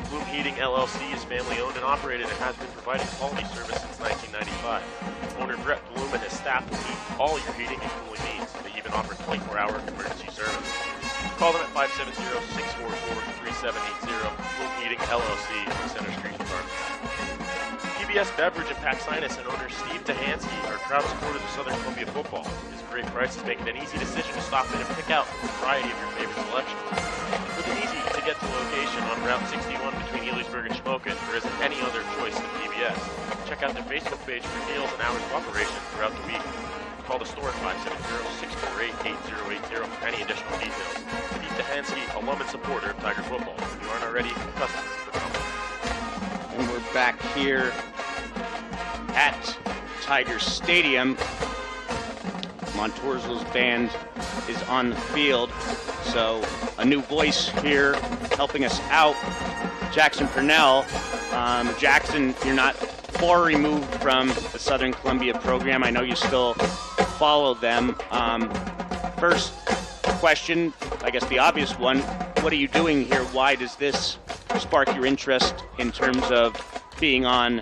Bloom Heating LLC is family-owned and operated and has been providing quality service since 1995. Owner Brett Bloom and his staff will meet all your heating and cooling needs. They even offer 24-hour emergency service. Call them at 570-644-3780. Bloom Heating LLC, Center Street, Department. PBS Beverage and Paxinus and owner Steve Tahansky are proud supporters of Southern Columbia football. His great prices make it an easy decision to stop in and pick out a variety of your favorite selections. With an easy-to-get to location on Route 61 between Elysburg and Shamokin, there isn't any other choice than PBS. Check out their Facebook page for deals and hours of operation throughout the week. Call the store at 570-648-8080 for any additional details. Steve Tahansky, alum and supporter of Tiger football. If you aren't already a customer for company. And we're back here at Tiger Stadium. Montoursville's band is on the field, so a new voice here helping us out, Jackson Purnell. Jackson, you're not far removed from the Southern Columbia program. I know you still follow them. First question, I guess the obvious one, what are you doing here? Why does this spark your interest in terms of being on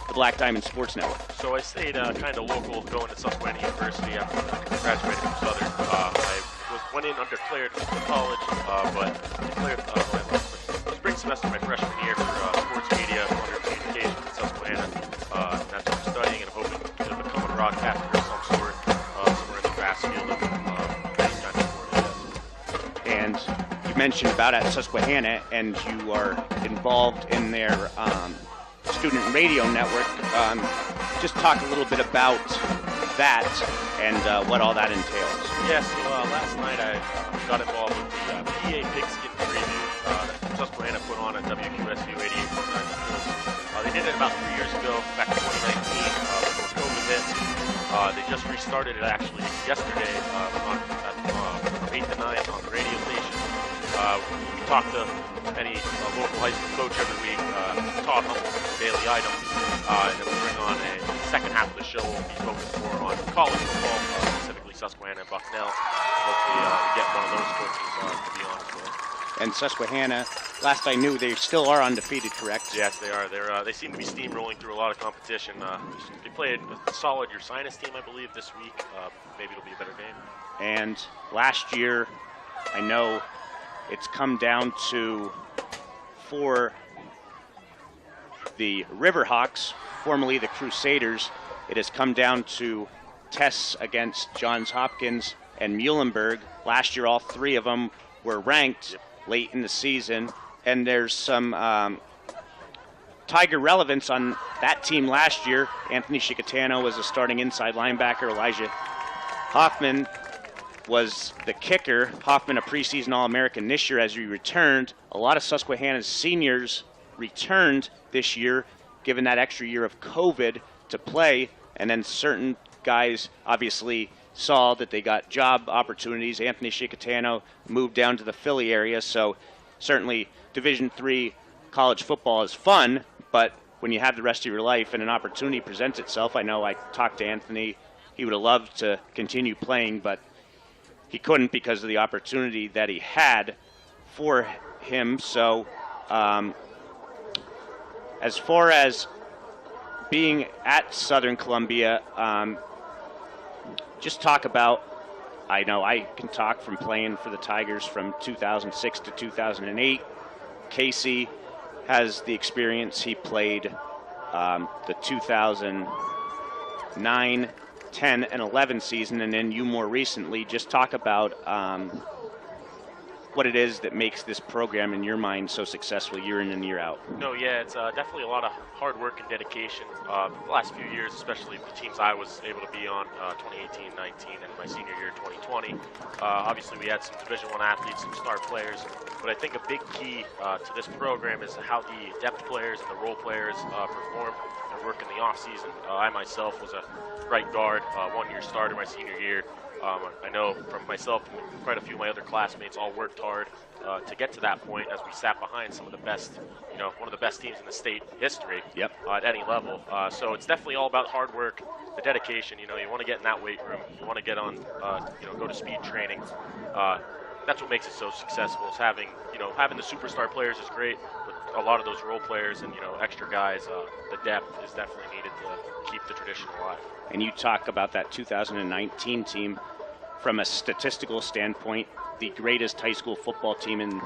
the Black Diamond Sports Network? So I stayed kind of local, going to Susquehanna University after I graduated from Southern. I went in undeclared for college, but declared my spring semester of my freshman year for sports media under communications at Susquehanna. And that's what I'm studying and hoping to become a broadcaster of some sort somewhere in the vast field of any kind of sport, I guess. And you mentioned about at Susquehanna, and you are involved in their student radio network. Just talk a little bit about that and what all that entails. Yeah, so last night I got involved with the PA Pigskin Preview that Susquehanna put on at WQSU 88.9. They did it about 3 years ago, back in 2019, before COVID hit. They just restarted it actually yesterday from 8 to 9 on the radio station. We talk to any local high school coach every week, Todd Hummel, daily item, and then we bring on a second half of the show will be focused more on college football, specifically Susquehanna and Bucknell. Hopefully we get one of those coaches to be on as well. And Susquehanna, last I knew, they still are undefeated, correct? Yes, they are. They seem to be steamrolling through a lot of competition. They played a solid Ursinus team, I believe, this week. Maybe it'll be a better game. And last year, I know it's come down to, for the Riverhawks, formerly the Crusaders, it has come down to tests against Johns Hopkins and Muhlenberg. Last year, all three of them were ranked late in the season, and there's some Tiger relevance on that team last year. Anthony Chicatano was a starting inside linebacker. Elijah Hoffman was the kicker. Hoffman, a preseason All-American this year as he returned. A lot of Susquehanna's seniors returned this year, given that extra year of COVID to play, and then certain guys obviously saw that they got job opportunities. Anthony Chicatano moved down to the Philly area, so certainly Division III college football is fun, but when you have the rest of your life and an opportunity presents itself, I know I talked to Anthony, he would have loved to continue playing, but he couldn't because of the opportunity that he had for him. So as far as being at Southern Columbia, just talk about, I know I can talk from playing for the Tigers from 2006 to 2008. Casey has the experience. He played the 2009, 10, and 11 season, and then you more recently. Just talk about what it is that makes this program in your mind so successful year in and year out. No, yeah, it's definitely a lot of hard work and dedication. The last few years, especially the teams I was able to be on, 2018, 19, and my senior year, 2020. Obviously, we had some Division I athletes, some star players, but I think a big key to this program is how the depth players and the role players perform and work in the off season. I myself was a right guard, 1 year starter my senior year. I know from myself and quite a few of my other classmates all worked hard to get to that point as we sat behind some of the best, one of the best teams in the state history at any level. So it's definitely all about hard work, the dedication. You want to get in that weight room. You want to get on, go to speed training. That's what makes it so successful is having the superstar players is great, but a lot of those role players and, extra guys, the depth is definitely needed to keep the tradition alive. And you talk about that 2019 team from a statistical standpoint, the greatest high school football team in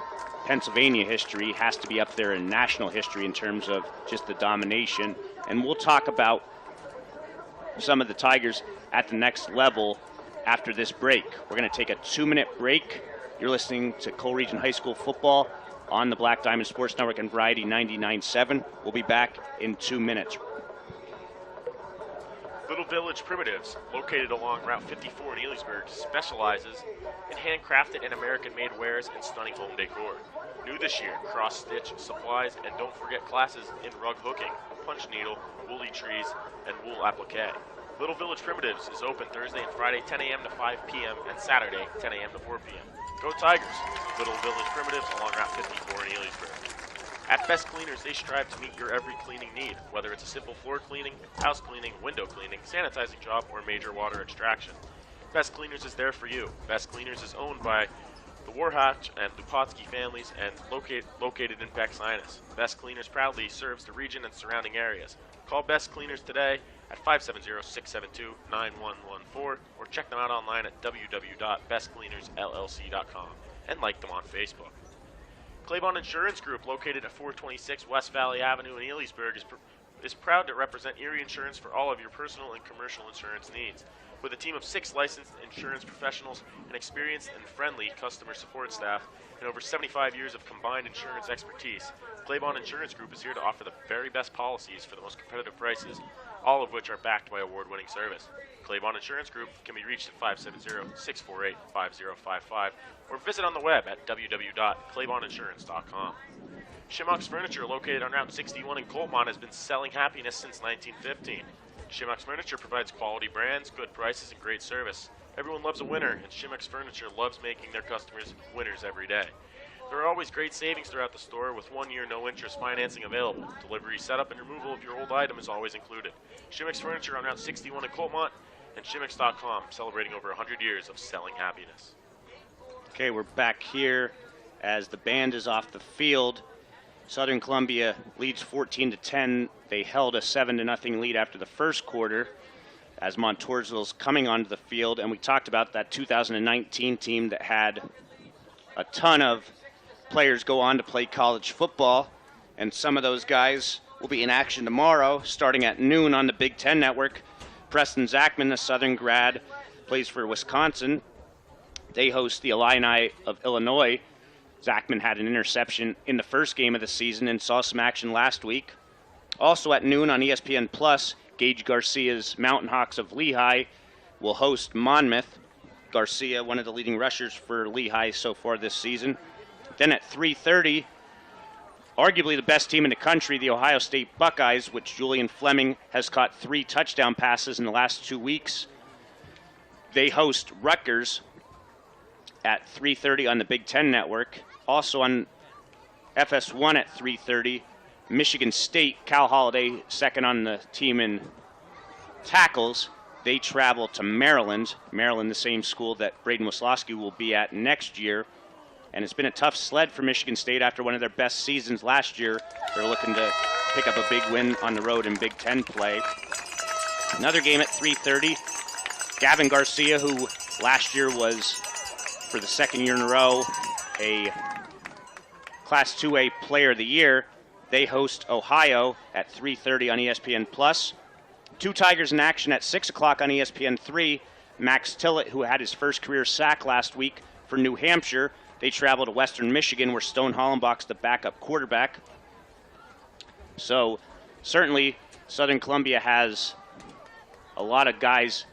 Pennsylvania history, has to be up there in national history in terms of just the domination. And we'll talk about some of the Tigers at the next level after this break. We're going to take a 2-minute break. You're listening to Coal-Region High School football on the Black Diamond Sports Network and Variety 99.7. We'll be back in 2 minutes. Little Village Primitives, located along Route 54 in Elysburg, specializes in handcrafted and American-made wares and stunning home decor. New this year, cross-stitch supplies, and don't forget classes in rug hooking, punch needle, woolly trees, and wool applique. Little Village Primitives is open Thursday and Friday 10 a.m. to 5 p.m. and Saturday 10 a.m. to 4 p.m. Go Tigers! Little Village Primitives along Route 54 in Elysburg. At Best Cleaners, they strive to meet your every cleaning need, whether it's a simple floor cleaning, house cleaning, window cleaning, sanitizing job, or major water extraction. Best Cleaners is there for you. Best Cleaners is owned by the Warhatch and Dupotsky families and located in Bexinus. Best Cleaners proudly serves the region and surrounding areas. Call Best Cleaners today at 570-672-9114 or check them out online at www.bestcleanersllc.com and like them on Facebook. Claiborne Insurance Group, located at 426 West Valley Avenue in Elysburg, is proud to represent Erie Insurance for all of your personal and commercial insurance needs. With a team of 6 licensed insurance professionals, an experienced and friendly customer support staff, and over 75 years of combined insurance expertise, Claiborne Insurance Group is here to offer the very best policies for the most competitive prices, all of which are backed by award-winning service. Claiborne Insurance Group can be reached at 570-648-5055 or visit on the web at www.claiborneinsurance.com. Shimmock's Furniture, located on Route 61 in Coltmont, has been selling happiness since 1915. Shimmock's Furniture provides quality brands, good prices, and great service. Everyone loves a winner, and Shimmock's Furniture loves making their customers winners every day. There are always great savings throughout the store with 1-year no-interest financing available. Delivery, setup, and removal of your old item is always included. Shimmock's Furniture on Route 61 in Coltmont and Shimmocks.com, celebrating over 100 years of selling happiness. Okay, we're back here as the band is off the field. Southern Columbia leads 14-10. They held a 7-0 lead after the first quarter as Montoursville's coming onto the field. And we talked about that 2019 team that had a ton of players go on to play college football. And some of those guys will be in action tomorrow, starting at noon on the Big Ten Network. Preston Zachman, the Southern grad, plays for Wisconsin. They host the Illini of Illinois. Zachman had an interception in the first game of the season and saw some action last week. Also at noon on ESPN Plus, Gage Garcia's Mountain Hawks of Lehigh will host Monmouth. Garcia, one of the leading rushers for Lehigh so far this season. Then at 3:30, arguably the best team in the country, the Ohio State Buckeyes, which Julian Fleming has caught 3 touchdown passes in the last 2 weeks. They host Rutgers at 3:30 on the Big Ten Network. Also on FS1 at 3:30, Michigan State, Cal Holiday, second on the team in tackles. They travel to Maryland. Maryland, the same school that Braden Wislowski will be at next year. And it's been a tough sled for Michigan State after one of their best seasons last year. They're looking to pick up a big win on the road in Big Ten play. Another game at 3:30. Gavin Garcia, who last year was, for the second year in a row, a Class 2A Player of the Year. They host Ohio at 3:30 on ESPN Plus. 2 Tigers in action at 6 o'clock on ESPN3. Max Tillett, who had his first career sack last week for New Hampshire. They travel to Western Michigan, where Stone Hollenbach's the backup quarterback. So certainly Southern Columbia has a lot of guys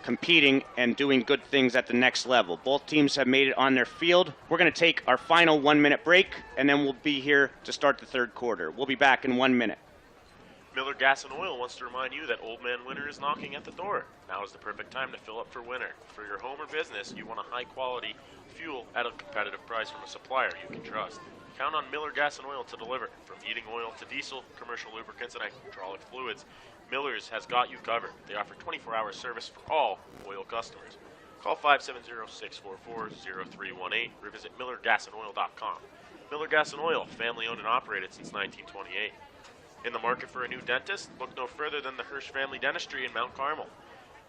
competing and doing good things at the next level. Both teams have made it on their field. We're going to take our final 1-minute break, and then we'll be here to start the third quarter. We'll be back in 1 minute. Miller Gas and Oil wants to remind you that Old Man Winter is knocking at the door. Now is the perfect time to fill up for winter. For your home or business, you want a high-quality fuel at a competitive price from a supplier you can trust. Count on Miller Gas and Oil to deliver. From heating oil to diesel, commercial lubricants, and hydraulic fluids, Miller's has got you covered. They offer 24-hour service for all oil customers. Call 570-644-0318 or visit millergasanoil.com. Miller Gas and Oil, family-owned and operated since 1928. In the market for a new dentist? Look no further than the Hirsch Family Dentistry in Mount Carmel.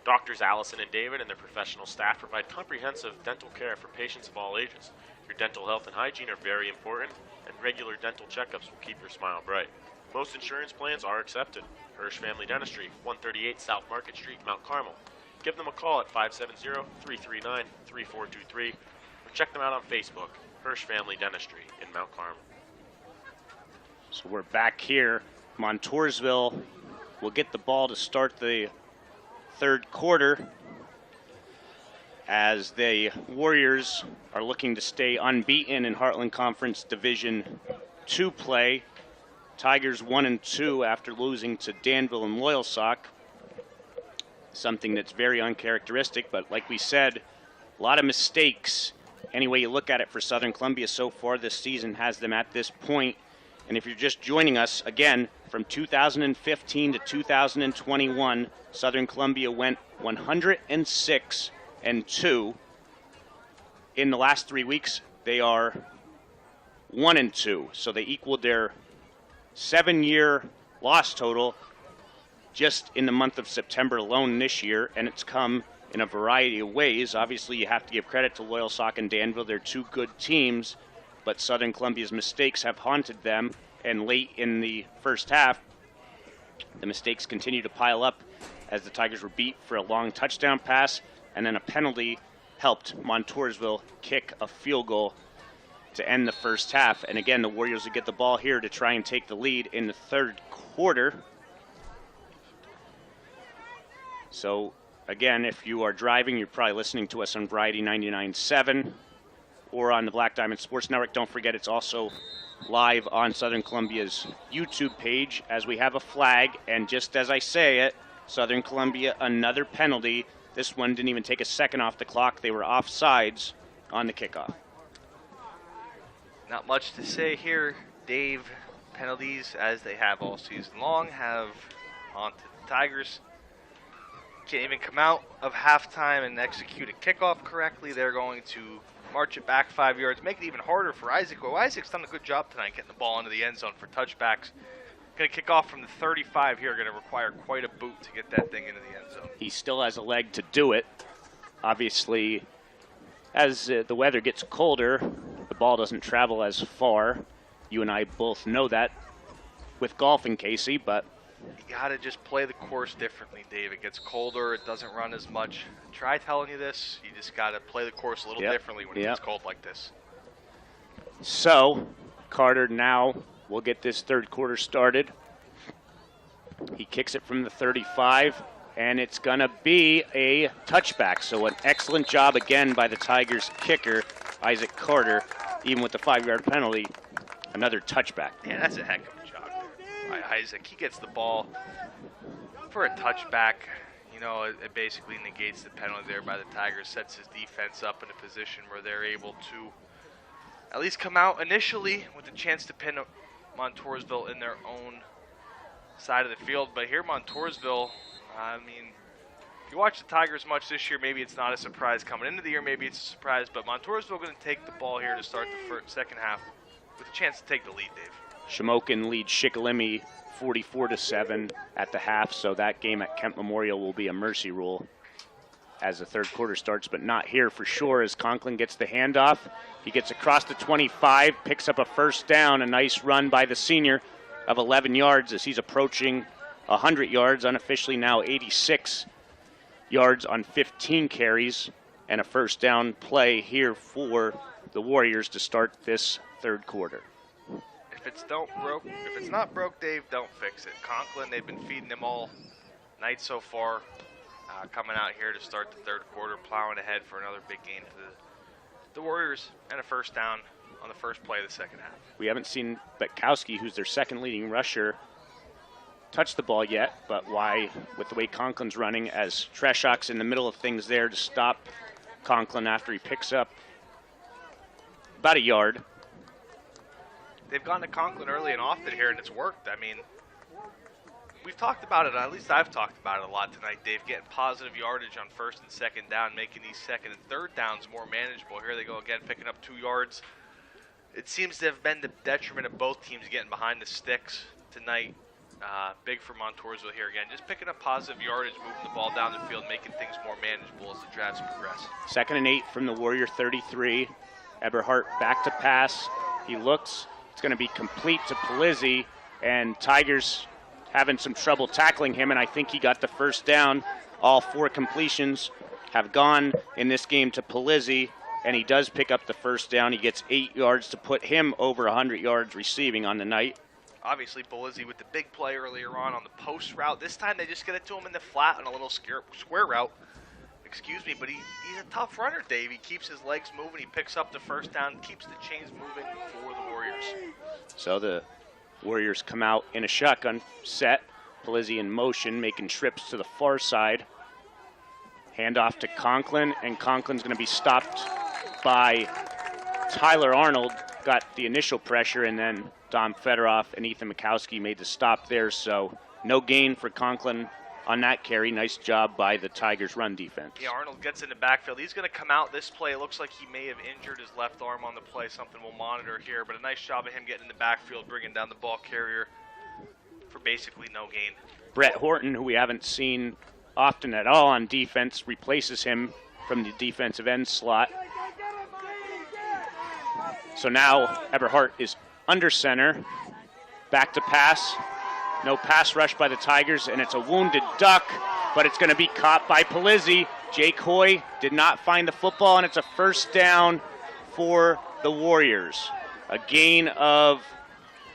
Doctors Allison and David and their professional staff provide comprehensive dental care for patients of all ages. Your dental health and hygiene are very important, and regular dental checkups will keep your smile bright. Most insurance plans are accepted. Hirsch Family Dentistry, 138 South Market Street, Mount Carmel. Give them a call at 570-339-3423 or check them out on Facebook, Hirsch Family Dentistry in Mount Carmel. So we're back here. Montoursville will get the ball to start the third quarter as the Warriors are looking to stay unbeaten in Heartland Conference Division II play. Tigers 1-2 after losing to Danville and Loyalsock. Something that's very uncharacteristic, but like we said, a lot of mistakes. Any way you look at it for Southern Columbia so far this season has them at this point. And if you're just joining us, again, from 2015 to 2021, Southern Columbia went 106-2. In the last 3 weeks, they are 1-2. So they equaled their 7-year loss total just in the month of September alone this year, and it's come in a variety of ways. Obviously, you have to give credit to Loyalsock and Danville. They're 2 good teams, but Southern Columbia's mistakes have haunted them, and late in the first half, the mistakes continue to pile up as the Tigers were beat for a long touchdown pass, and then a penalty helped Montoursville kick a field goal to end the first half. And again, the Warriors would get the ball here to try and take the lead in the third quarter. So again, if you are driving, you're probably listening to us on Variety 99.7 or on the Black Diamond Sports Network. Don't forget, it's also live on Southern Columbia's YouTube page as we have a flag. And just as I say it, Southern Columbia, another penalty. This one didn't even take a second off the clock. They were offsides on the kickoff. Not much to say here, Dave. Penalties, as they have all season long, have haunted the Tigers. Can't even come out of halftime and execute a kickoff correctly. They're going to march it back 5 yards, make it even harder for Isaac. Well, Isaac's done a good job tonight getting the ball into the end zone for touchbacks. Going to kick off from the 35 here. Going to require quite a boot to get that thing into the end zone. He still has a leg to do it. Obviously, as the weather gets colder, the ball doesn't travel as far. You and I both know that with golfing, Casey, but you got to just play the course differently, Dave. It gets colder. It doesn't run as much. Try telling you this. You just got to play the course a little differently when it gets cold like this. So, Carter now will get this third quarter started. He kicks it from the 35, and it's going to be a touchback. So an excellent job again by the Tigers kicker, Isaac Carter, even with the 5-yard penalty, another touchback. Yeah, that's a heck of a job there by Isaac. He gets the ball for a touchback. You know, it basically negates the penalty there by the Tigers, sets his defense up in a position where they're able to at least come out initially with a chance to pin Montoursville in their own side of the field. But here, Montoursville, I mean, if you watch the Tigers much this year, maybe it's not a surprise. Coming into the year, maybe it's a surprise. But Montoursville going to take the ball here to start the second half with a chance to take the lead, Dave. Shamokin leads Shikellamy 44-7 at the half, so that game at Kemp Memorial will be a mercy rule as the third quarter starts, but not here for sure as Conklin gets the handoff. He gets across the 25, picks up a first down, a nice run by the senior of 11 yards as he's approaching 100 yards, unofficially now 86 yards on 15 carries, and a first down play here for the Warriors to start this third quarter. If it's not broke, Dave, don't fix it. Conklin, they've been feeding him all night so far. Coming out here to start the third quarter, plowing ahead for another big gain for the Warriors and a first down on the first play of the second half. We haven't seen Betkowski, who's their second leading rusher, touch the ball yet, but why, with the way Conklin's running, as Treshak's in the middle of things there to stop Conklin after he picks up about a yard. They've gone to Conklin early and often here, and it's worked. I mean, we've talked about it, at least I've talked about it a lot tonight, Dave, getting positive yardage on first and second down, making these second and third downs more manageable. Here they go again, picking up 2 yards. It seems to have been the detriment of both teams getting behind the sticks tonight. Big for Montoursville here again. Just picking up positive yardage, moving the ball down the field, making things more manageable as the drives progress. 2nd and 8 from the Warrior 33. Eberhardt back to pass. He looks. It's going to be complete to Polizzi, and Tigers having some trouble tackling him, and I think he got the first down. All 4 completions have gone in this game to Polizzi, and he does pick up the first down. He gets 8 yards to put him over 100 yards receiving on the night. Obviously, Polizzi with the big play earlier on the post route. This time they just get it to him in the flat on a little square route. Excuse me, but he's a tough runner, Dave. He keeps his legs moving. He picks up the first down, keeps the chains moving for the Warriors. So the Warriors come out in a shotgun set. Polizzi in motion, making trips to the far side. Handoff to Conklin, and Conklin's going to be stopped by Tyler Arnold. Got the initial pressure, and then Dom Fedorov and Ethan Mikowski made the stop there. So no gain for Conklin on that carry. Nice job by the Tigers' run defense. Yeah, Arnold gets in the backfield. He's going to come out this play. It looks like he may have injured his left arm on the play. Something we'll monitor here, but a nice job of him getting in the backfield, bringing down the ball carrier for basically no gain. Brett Horton, who we haven't seen often at all on defense, replaces him from the defensive end slot. So now Eberhardt is under center. Back to pass. No pass rush by the Tigers, and it's a wounded duck, but it's going to be caught by Polizzi. Jake Hoy did not find the football, and it's a first down for the Warriors. A gain of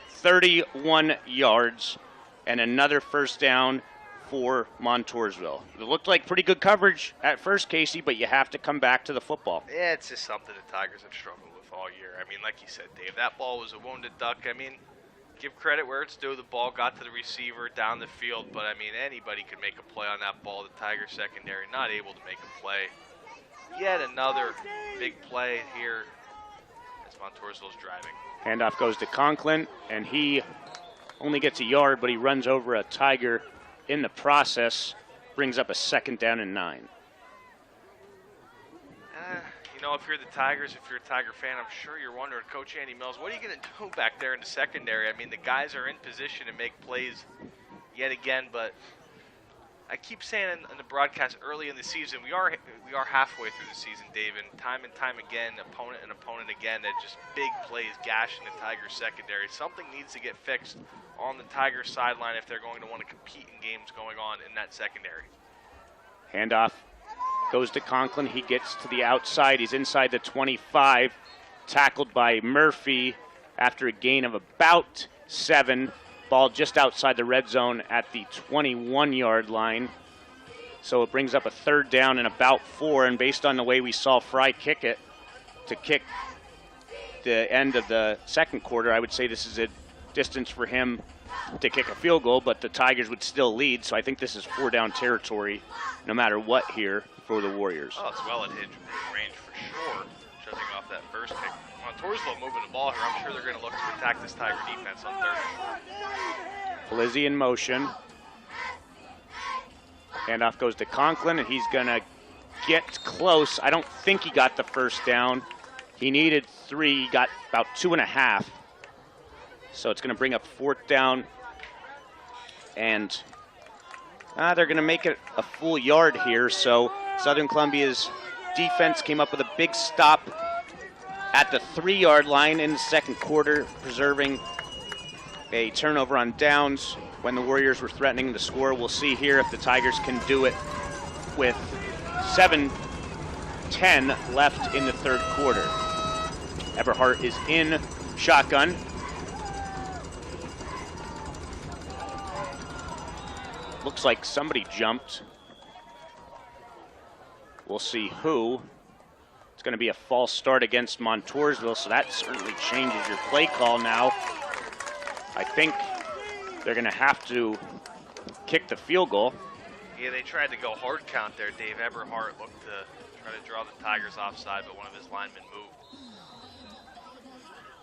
31 yards and another first down for Montoursville. It looked like pretty good coverage at first, Casey, but you have to come back to the football. Yeah, it's just something the Tigers have struggled with all year. I mean, like you said, Dave, that ball was a wounded duck. I mean, give credit where it's due. The ball got to the receiver down the field, but I mean, anybody could make a play on that ball. The Tigers secondary not able to make a play. Yet another big play here as Montoursville's driving. Handoff goes to Conklin, and he only gets a yard, but he runs over a Tiger in the process, brings up a 2nd down and 9. You know, if you're the Tigers, if you're a Tiger fan, I'm sure you're wondering, Coach Andy Mills, what are you going to do back there in the secondary? I mean, the guys are in position to make plays yet again, but I keep saying in the broadcast early in the season, we are halfway through the season, Dave, and time again, opponent again, that just big plays gashing the Tigers secondary. Something needs to get fixed on the Tigers sideline if they're going to want to compete in games going on in that secondary. Handoff goes to Conklin. He gets to the outside. He's inside the 25, tackled by Murphy after a gain of about 7. Ball just outside the red zone at the 21-yard line. So it brings up a 3rd down and about 4, and based on the way we saw Fry kick it to kick the end of the second quarter, I would say this is a distance for him to kick a field goal, but the Tigers would still lead, so I think this is 4-down territory no matter what here for the Warriors. Oh, it's well in range for sure, judging off that first kick. Montoursville moving the ball here. I'm sure they're going to look to attack this Tiger defense on 3rd. Polizzi in motion. Handoff goes to Conklin, and he's going to get close. I don't think he got the first down. He needed 3. He got about 2.5. So it's going to bring up 4th down. And they're going to make it a full yard here. So Southern Columbia's defense came up with a big stop at the 3-yard line in the second quarter, preserving a turnover on downs when the Warriors were threatening to score. We'll see here if the Tigers can do it with 7:10 left in the 3rd quarter. Eberhardt is in shotgun. Looks like somebody jumped. We'll see who. It's going to be a false start against Montoursville, so that certainly changes your play call now. I think they're going to have to kick the field goal. Yeah, they tried to go hard count there. Dave Eberhardt looked to try to draw the Tigers offside, but one of his linemen moved.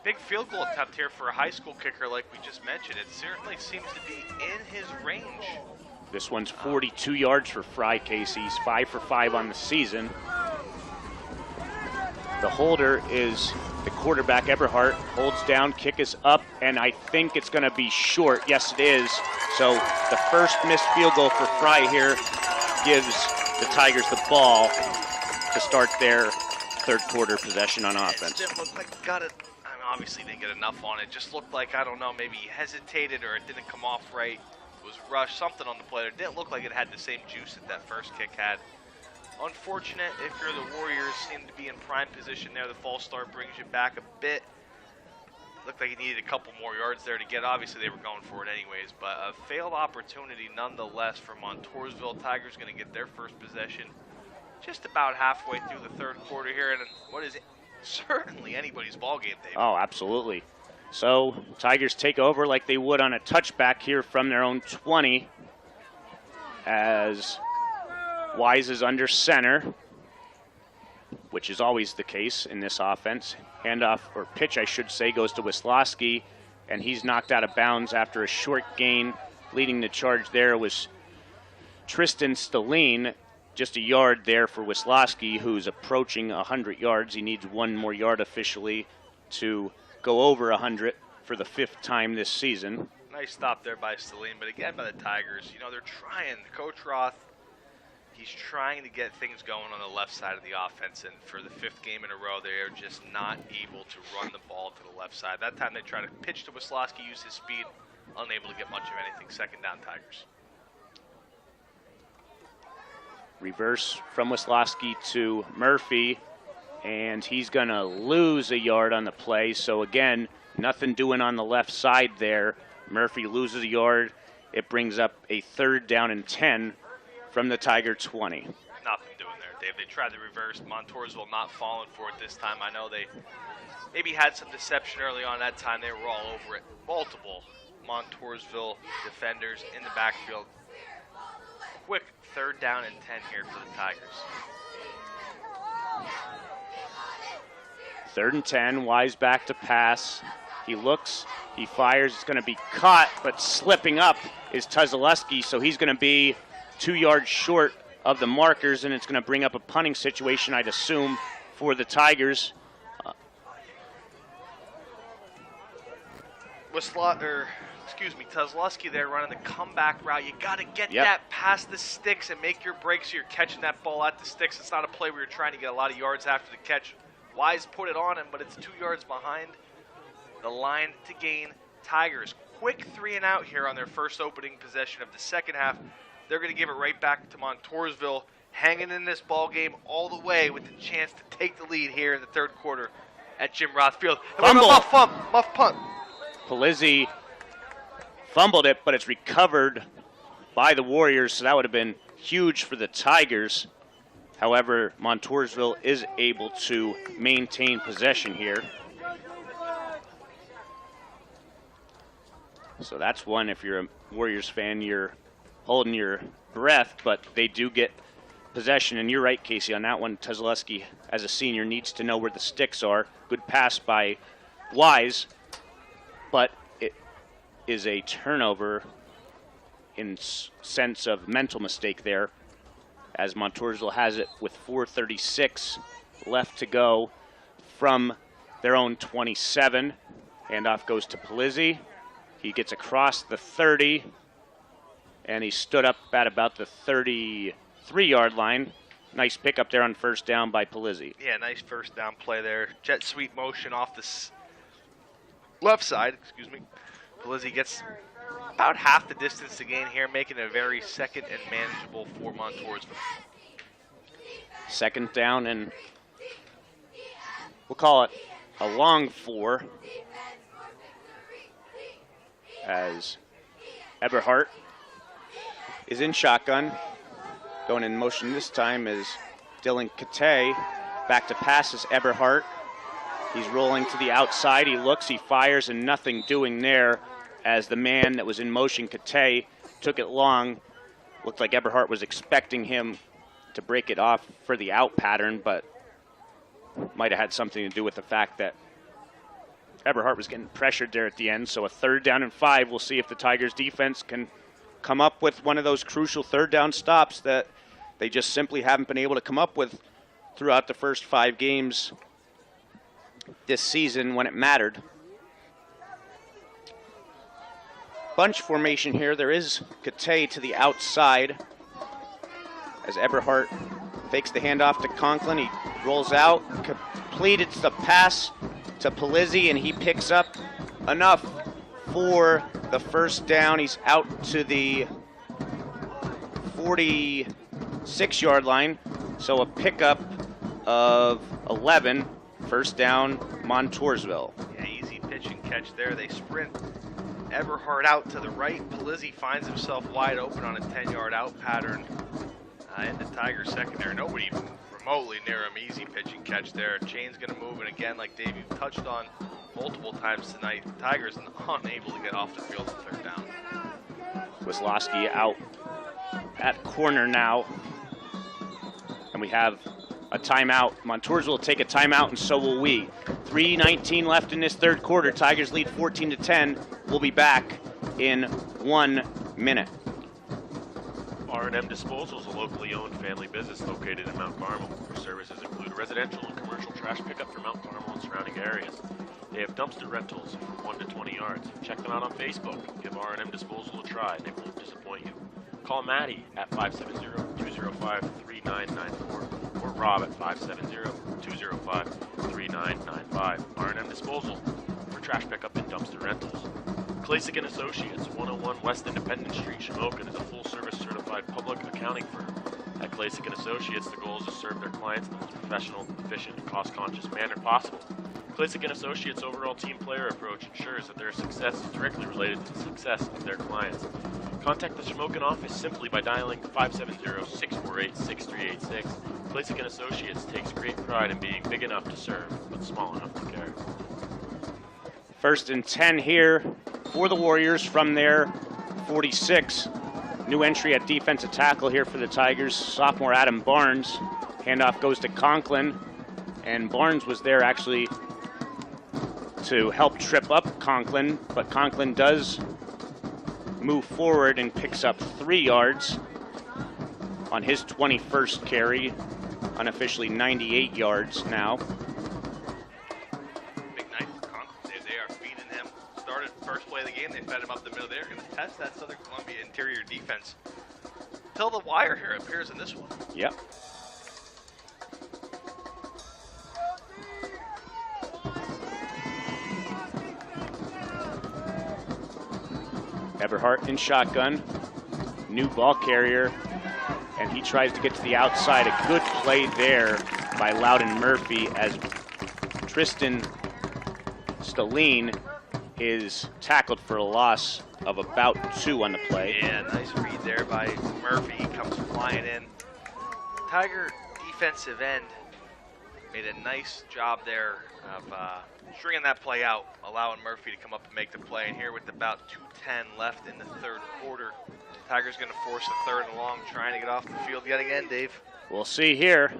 Big field goal attempt here for a high school kicker like we just mentioned. It certainly seems to be in his range. This one's 42 yards for Fry, Casey. He's 5 for 5 on the season. The holder is the quarterback, Eberhardt. Holds down, kick is up, and I think it's going to be short. Yes, it is. So the first missed field goal for Fry here gives the Tigers the ball to start their 3rd quarter possession on offense. It didn't look like he got it. I mean, obviously didn't get enough on it. Just looked like, I don't know, maybe he hesitated or it didn't come off right. It was rushed, something on the play. It didn't look like it had the same juice that first kick had. Unfortunate if you're the Warriors, seem to be in prime position there. The false start brings you back a bit. Looked like he needed a couple more yards there to get. Obviously, they were going for it anyways, but a failed opportunity nonetheless for Montoursville. Tigers going to get their first possession just about halfway through the 3rd quarter here, and what is certainly anybody's ball game, Dave. Oh, absolutely. So Tigers take over like they would on a touchback here from their own 20 as Wise is under center, which is always the case in this offense. Handoff, or pitch I should say, goes to Wisłowski, and he's knocked out of bounds after a short gain. Leading the charge there was Tristan Stalline, just a yard there for Wisłowski, who's approaching 100 yards. He needs 1 more yard officially to go over 100 for the 5th time this season. Nice stop there by Stalline, but again by the Tigers. You know, they're trying. Coach Roth, He's trying to get things going on the left side of the offense, and for the 5th game in a row, they are just not able to run the ball to the left side. That time they tried to pitch to Wisłowski, use his speed, unable to get much of anything. 2nd down, Tigers. Reverse from Wisłowski to Murphy, and he's going to lose a yard on the play. So again, nothing doing on the left side there. Murphy loses a yard. It brings up a 3rd down and 10 from the Tiger 20. Nothing doing there, Dave. They tried the reverse. Montoursville not falling for it this time. I know they maybe had some deception early on that time. They were all over it. Multiple Montoursville defenders in the backfield. Quick 3rd down and 10 here for the Tigers. 3rd and 10, Wise back to pass. He looks, he fires, it's going to be caught, but slipping up is Tuzaleski, so he's going to be 2 yards short of the markers, and it's going to bring up a punting situation, I'd assume, for the Tigers. Tuzaleski there running the comeback route. You got to get that past the sticks and make your break so you're catching that ball at the sticks. It's not a play where you're trying to get a lot of yards after the catch. Wise put it on him, but it's 2 yards behind the line to gain. Tigers, quick 3 and out here on their first opening possession of the 2nd half. They're going to give it right back to Montoursville, hanging in this ball game all the way with the chance to take the lead here in the 3rd quarter at Jim Roth Field. Fumble. Muff punt. Palizzi fumbled it, but it's recovered by the Warriors, so that would have been huge for the Tigers. However, Montoursville is able to maintain possession here. So that's one, if you're a Warriors fan, you're holding your breath, but they do get possession. And you're right, Casey, on that one. Tuzaleski, as a senior, needs to know where the sticks are. Good pass by Wise, but it is a turnover in sense of mental mistake there, as Montoursville has it with 4:36 left to go from their own 27. Handoff goes to Palizzi. He gets across the 30, and he stood up at about the 33-yard line. Nice pickup there on 1st down by Palizzi. Yeah, nice 1st down play there. Jet sweep motion off the left side, Palizzi gets about half the distance to gain here, making it a very 2nd and manageable for Montoursville. 2nd down, and we'll call it a long 4, as Eberhardt is in shotgun. Going in motion this time is Dylan Kate. Back to pass is Eberhardt. He's rolling to the outside. He looks, he fires, and nothing doing there, as the man that was in motion, Kate, took it long. Looked like Eberhardt was expecting him to break it off for the out pattern, but might have had something to do with the fact that Eberhardt was getting pressured there at the end. So a 3rd down and 5. We'll see if the Tigers defense can come up with one of those crucial 3rd down stops that they just simply haven't been able to come up with throughout the first 5 games this season when it mattered. Bunch formation here. There is Kate to the outside, as Eberhardt fakes the handoff to Conklin. He rolls out, completed the pass to Palizzi, and he picks up enough for the 1st down. He's out to the 46-yard line, so a pickup of 11. 1st down, Montoursville. Yeah, easy pitch and catch there. They sprint Eberhardt out to the right. Palizzi finds himself wide open on a 10-yard out pattern in the Tigers secondary. Nobody even remotely near him. Easy pitch and catch there. Chain's going to move, and again, like Dave, you've touched on multiple times tonight, the Tigers unable to get off the field on 3rd down. Wisłowski out at corner now, and we have a timeout. Montoursville will take a timeout, and so will we. 3:19 left in this 3rd quarter. Tigers lead 14-10. We'll be back in 1 minute. R&M Disposal is a locally owned family business located in Mount Carmel. Their services include residential and commercial trash pickup for Mount Carmel and surrounding areas. They have dumpster rentals from 1 to 20 yards. Check them out on Facebook. Give R&M Disposal a try. They won't disappoint you. Call Maddie at 570-200-3000. 570-205-3994 or Rob at 570-205-3995. R&M Disposal for trash pickup and dumpster rentals. Klasick & Associates, 101 West Independence Street, Shamokin, is a full-service certified public accounting firm. At Klasick & Associates, the goal is to serve their clients in the most professional, efficient, and cost-conscious manner possible. Klasick & Associates' overall team player approach ensures that their success is directly related to the success of their clients. Contact the Shamokin office simply by dialing 570-648-6386. Klasick & Associates takes great pride in being big enough to serve, but small enough to care. 1st and 10 here for the Warriors from their 46. New entry at defensive tackle here for the Tigers, sophomore Adam Barnes. Handoff goes to Conklin, and Barnes was there actually to help trip up Conklin, but Conklin does move forward and picks up 3 yards on his 21st carry, unofficially 98 yards now. Big night for Conklin. They are feeding him. Started first play of the game, they fed him up the middle. They're going to test that Southern Columbia interior defense till the wire here appears in this one. Yep. Everhart in shotgun, new ball carrier, and he tries to get to the outside. A good play there by Loudon Murphy as Tristan Stalline is tackled for a loss of about 2 on the play. Yeah, nice read there by Murphy. He comes flying in. Tiger defensive end made a nice job there of stringing that play out, allowing Murphy to come up and make the play. And here with about 2:10 left in the 3rd quarter, Tiger's going to force a 3rd and long, trying to get off the field yet again, Dave. We'll see here.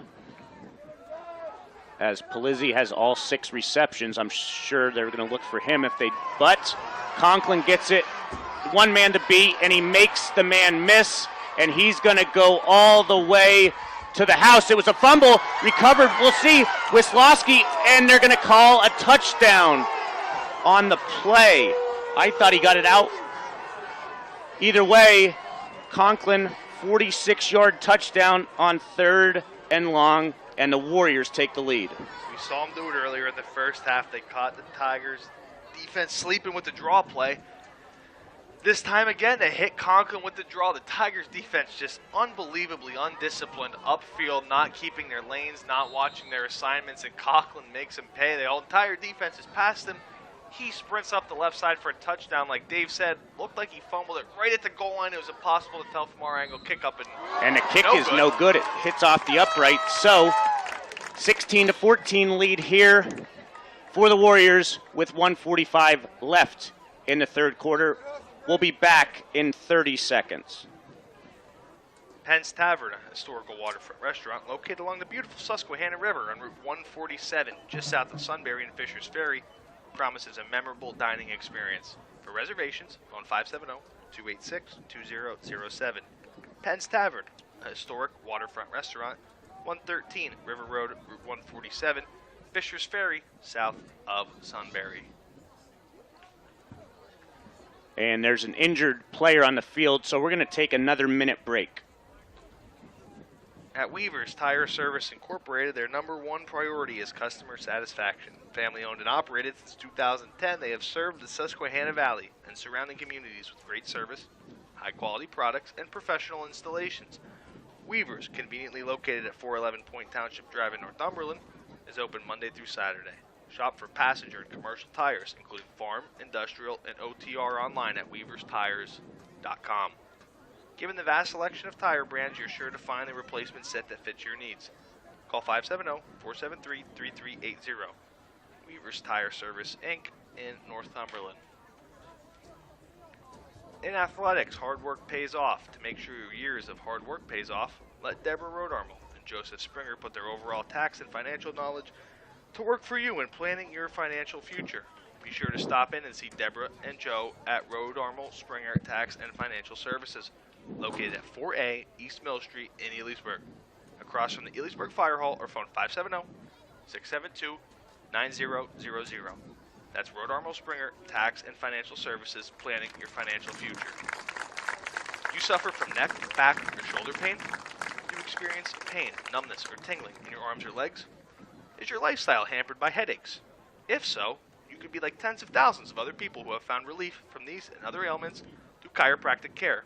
As Palizzi has all 6 receptions, I'm sure they're going to look for him if they, but Conklin gets it, one man to beat, and he makes the man miss, and he's going to go all the way to the house. It was a fumble, recovered, we'll see, Wisłowski, and they're going to call a touchdown on the play. I thought he got it out. Either way, Conklin, 46-yard touchdown on 3rd and long, and the Warriors take the lead. We saw them do it earlier in the first half. They caught the Tigers defense sleeping with the draw play. This time again, they hit Conklin with the draw. The Tigers defense just unbelievably undisciplined upfield, not keeping their lanes, not watching their assignments, and Conklin makes them pay. The entire defense is past him. He sprints up the left side for a touchdown. Like Dave said, looked like he fumbled it right at the goal line. It was impossible to tell from our angle. Kick up and the kick is no good. It hits off the upright. So 16-14 lead here for the Warriors with 1:45 left in the 3rd quarter. We'll be back in 30 seconds. Penn's Tavern, a historical waterfront restaurant located along the beautiful Susquehanna River on Route 147, just south of Sunbury and Fisher's Ferry, promises a memorable dining experience. For reservations, phone 570-286-2007. Penn's Tavern, a historic waterfront restaurant, 113 River Road, Route 147, Fisher's Ferry, south of Sunbury. And there's an injured player on the field, so we're going to take another minute break. At Weaver's Tire Service Incorporated, their #1 priority is customer satisfaction. Family owned and operated since 2010, they have served the Susquehanna Valley and surrounding communities with great service, high quality products, and professional installations. Weaver's, conveniently located at 411 Point Township Drive in Northumberland, is open Monday through Saturday. Shop for passenger and commercial tires, including farm, industrial, and OTR online at weaverstires.com. Given the vast selection of tire brands, you're sure to find the replacement set that fits your needs. Call 570-473-3380. Weaver's Tire Service, Inc. in Northumberland. In athletics, hard work pays off. To make sure your years of hard work pays off, let Deborah Rodarmel and Joseph Springer put their overall tax and financial knowledge to work for you in planning your financial future. Be sure to stop in and see Deborah and Joe at Rodarmel Springer Tax and Financial Services, located at 4A East Mill Street in Elysburg, across from the Elysburg Fire Hall, or phone 570-672-9000. That's Rodarmel Springer Tax and Financial Services, planning your financial future. You suffer from neck, back, or shoulder pain? experience pain, numbness, or tingling in your arms or legs? Is your lifestyle hampered by headaches? If so, you could be like tens of thousands of other people who have found relief from these and other ailments through chiropractic care.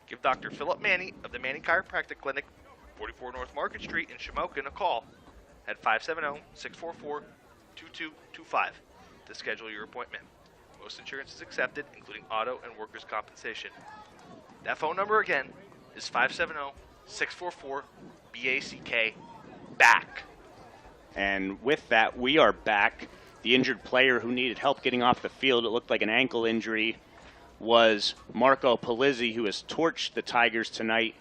Give Dr. Philip Manny of the Manny Chiropractic Clinic, 44 North Market Street in Shamokin, a call at 570-644-2225 to schedule your appointment. Most insurance is accepted, including auto and workers' compensation. That phone number again is 570-644-BACK, BACK. And with that, we are back. The injured player who needed help getting off the field, it looked like an ankle injury, was Marco Palizzi, who has torched the Tigers tonight,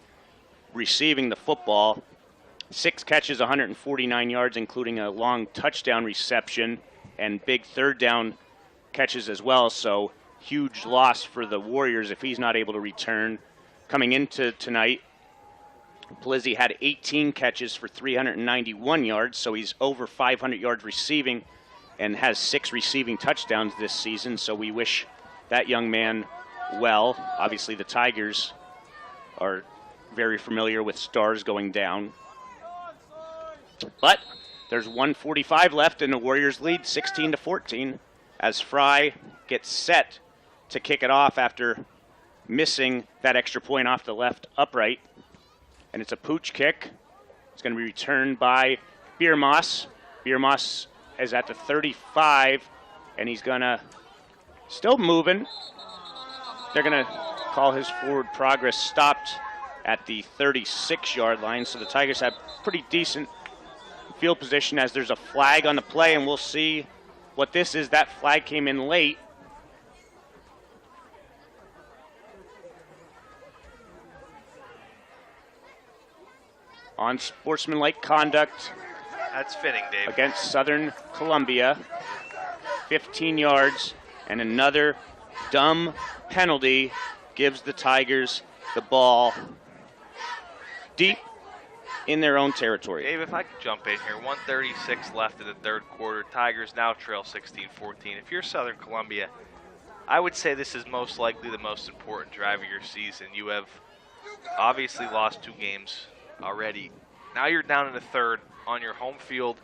receiving the football. 6 catches, 149 yards, including a long touchdown reception and big third down catches as well. So huge loss for the Warriors if he's not able to return. Coming into tonight, Palizzi had 18 catches for 391 yards, so he's over 500 yards receiving and has 6 receiving touchdowns this season. So we wish that young man well. Obviously, the Tigers are very familiar with stars going down. But there's 1:45 left and the Warriors lead 16-14 as Fry gets set to kick it off after missing that extra point off the left upright. And it's a pooch kick. It's going to be returned by Biermoss. Biermoss is at the 35, and he's going to still moving. They're going to call his forward progress stopped at the 36-yard line. So the Tigers have pretty decent field position as there's a flag on the play, and we'll see what this is. That flag came in late. On sportsmanlike conduct. That's fitting, Dave. Against Southern Columbia. 15 yards, and another dumb penalty gives the Tigers the ball deep in their own territory. Dave, if I could jump in here, 1:36 left in the third quarter. Tigers now trail 16-14. If you're Southern Columbia, I would say this is most likely the most important drive of your season. You have obviously lost 2 games already. Now you're down in the third on your home field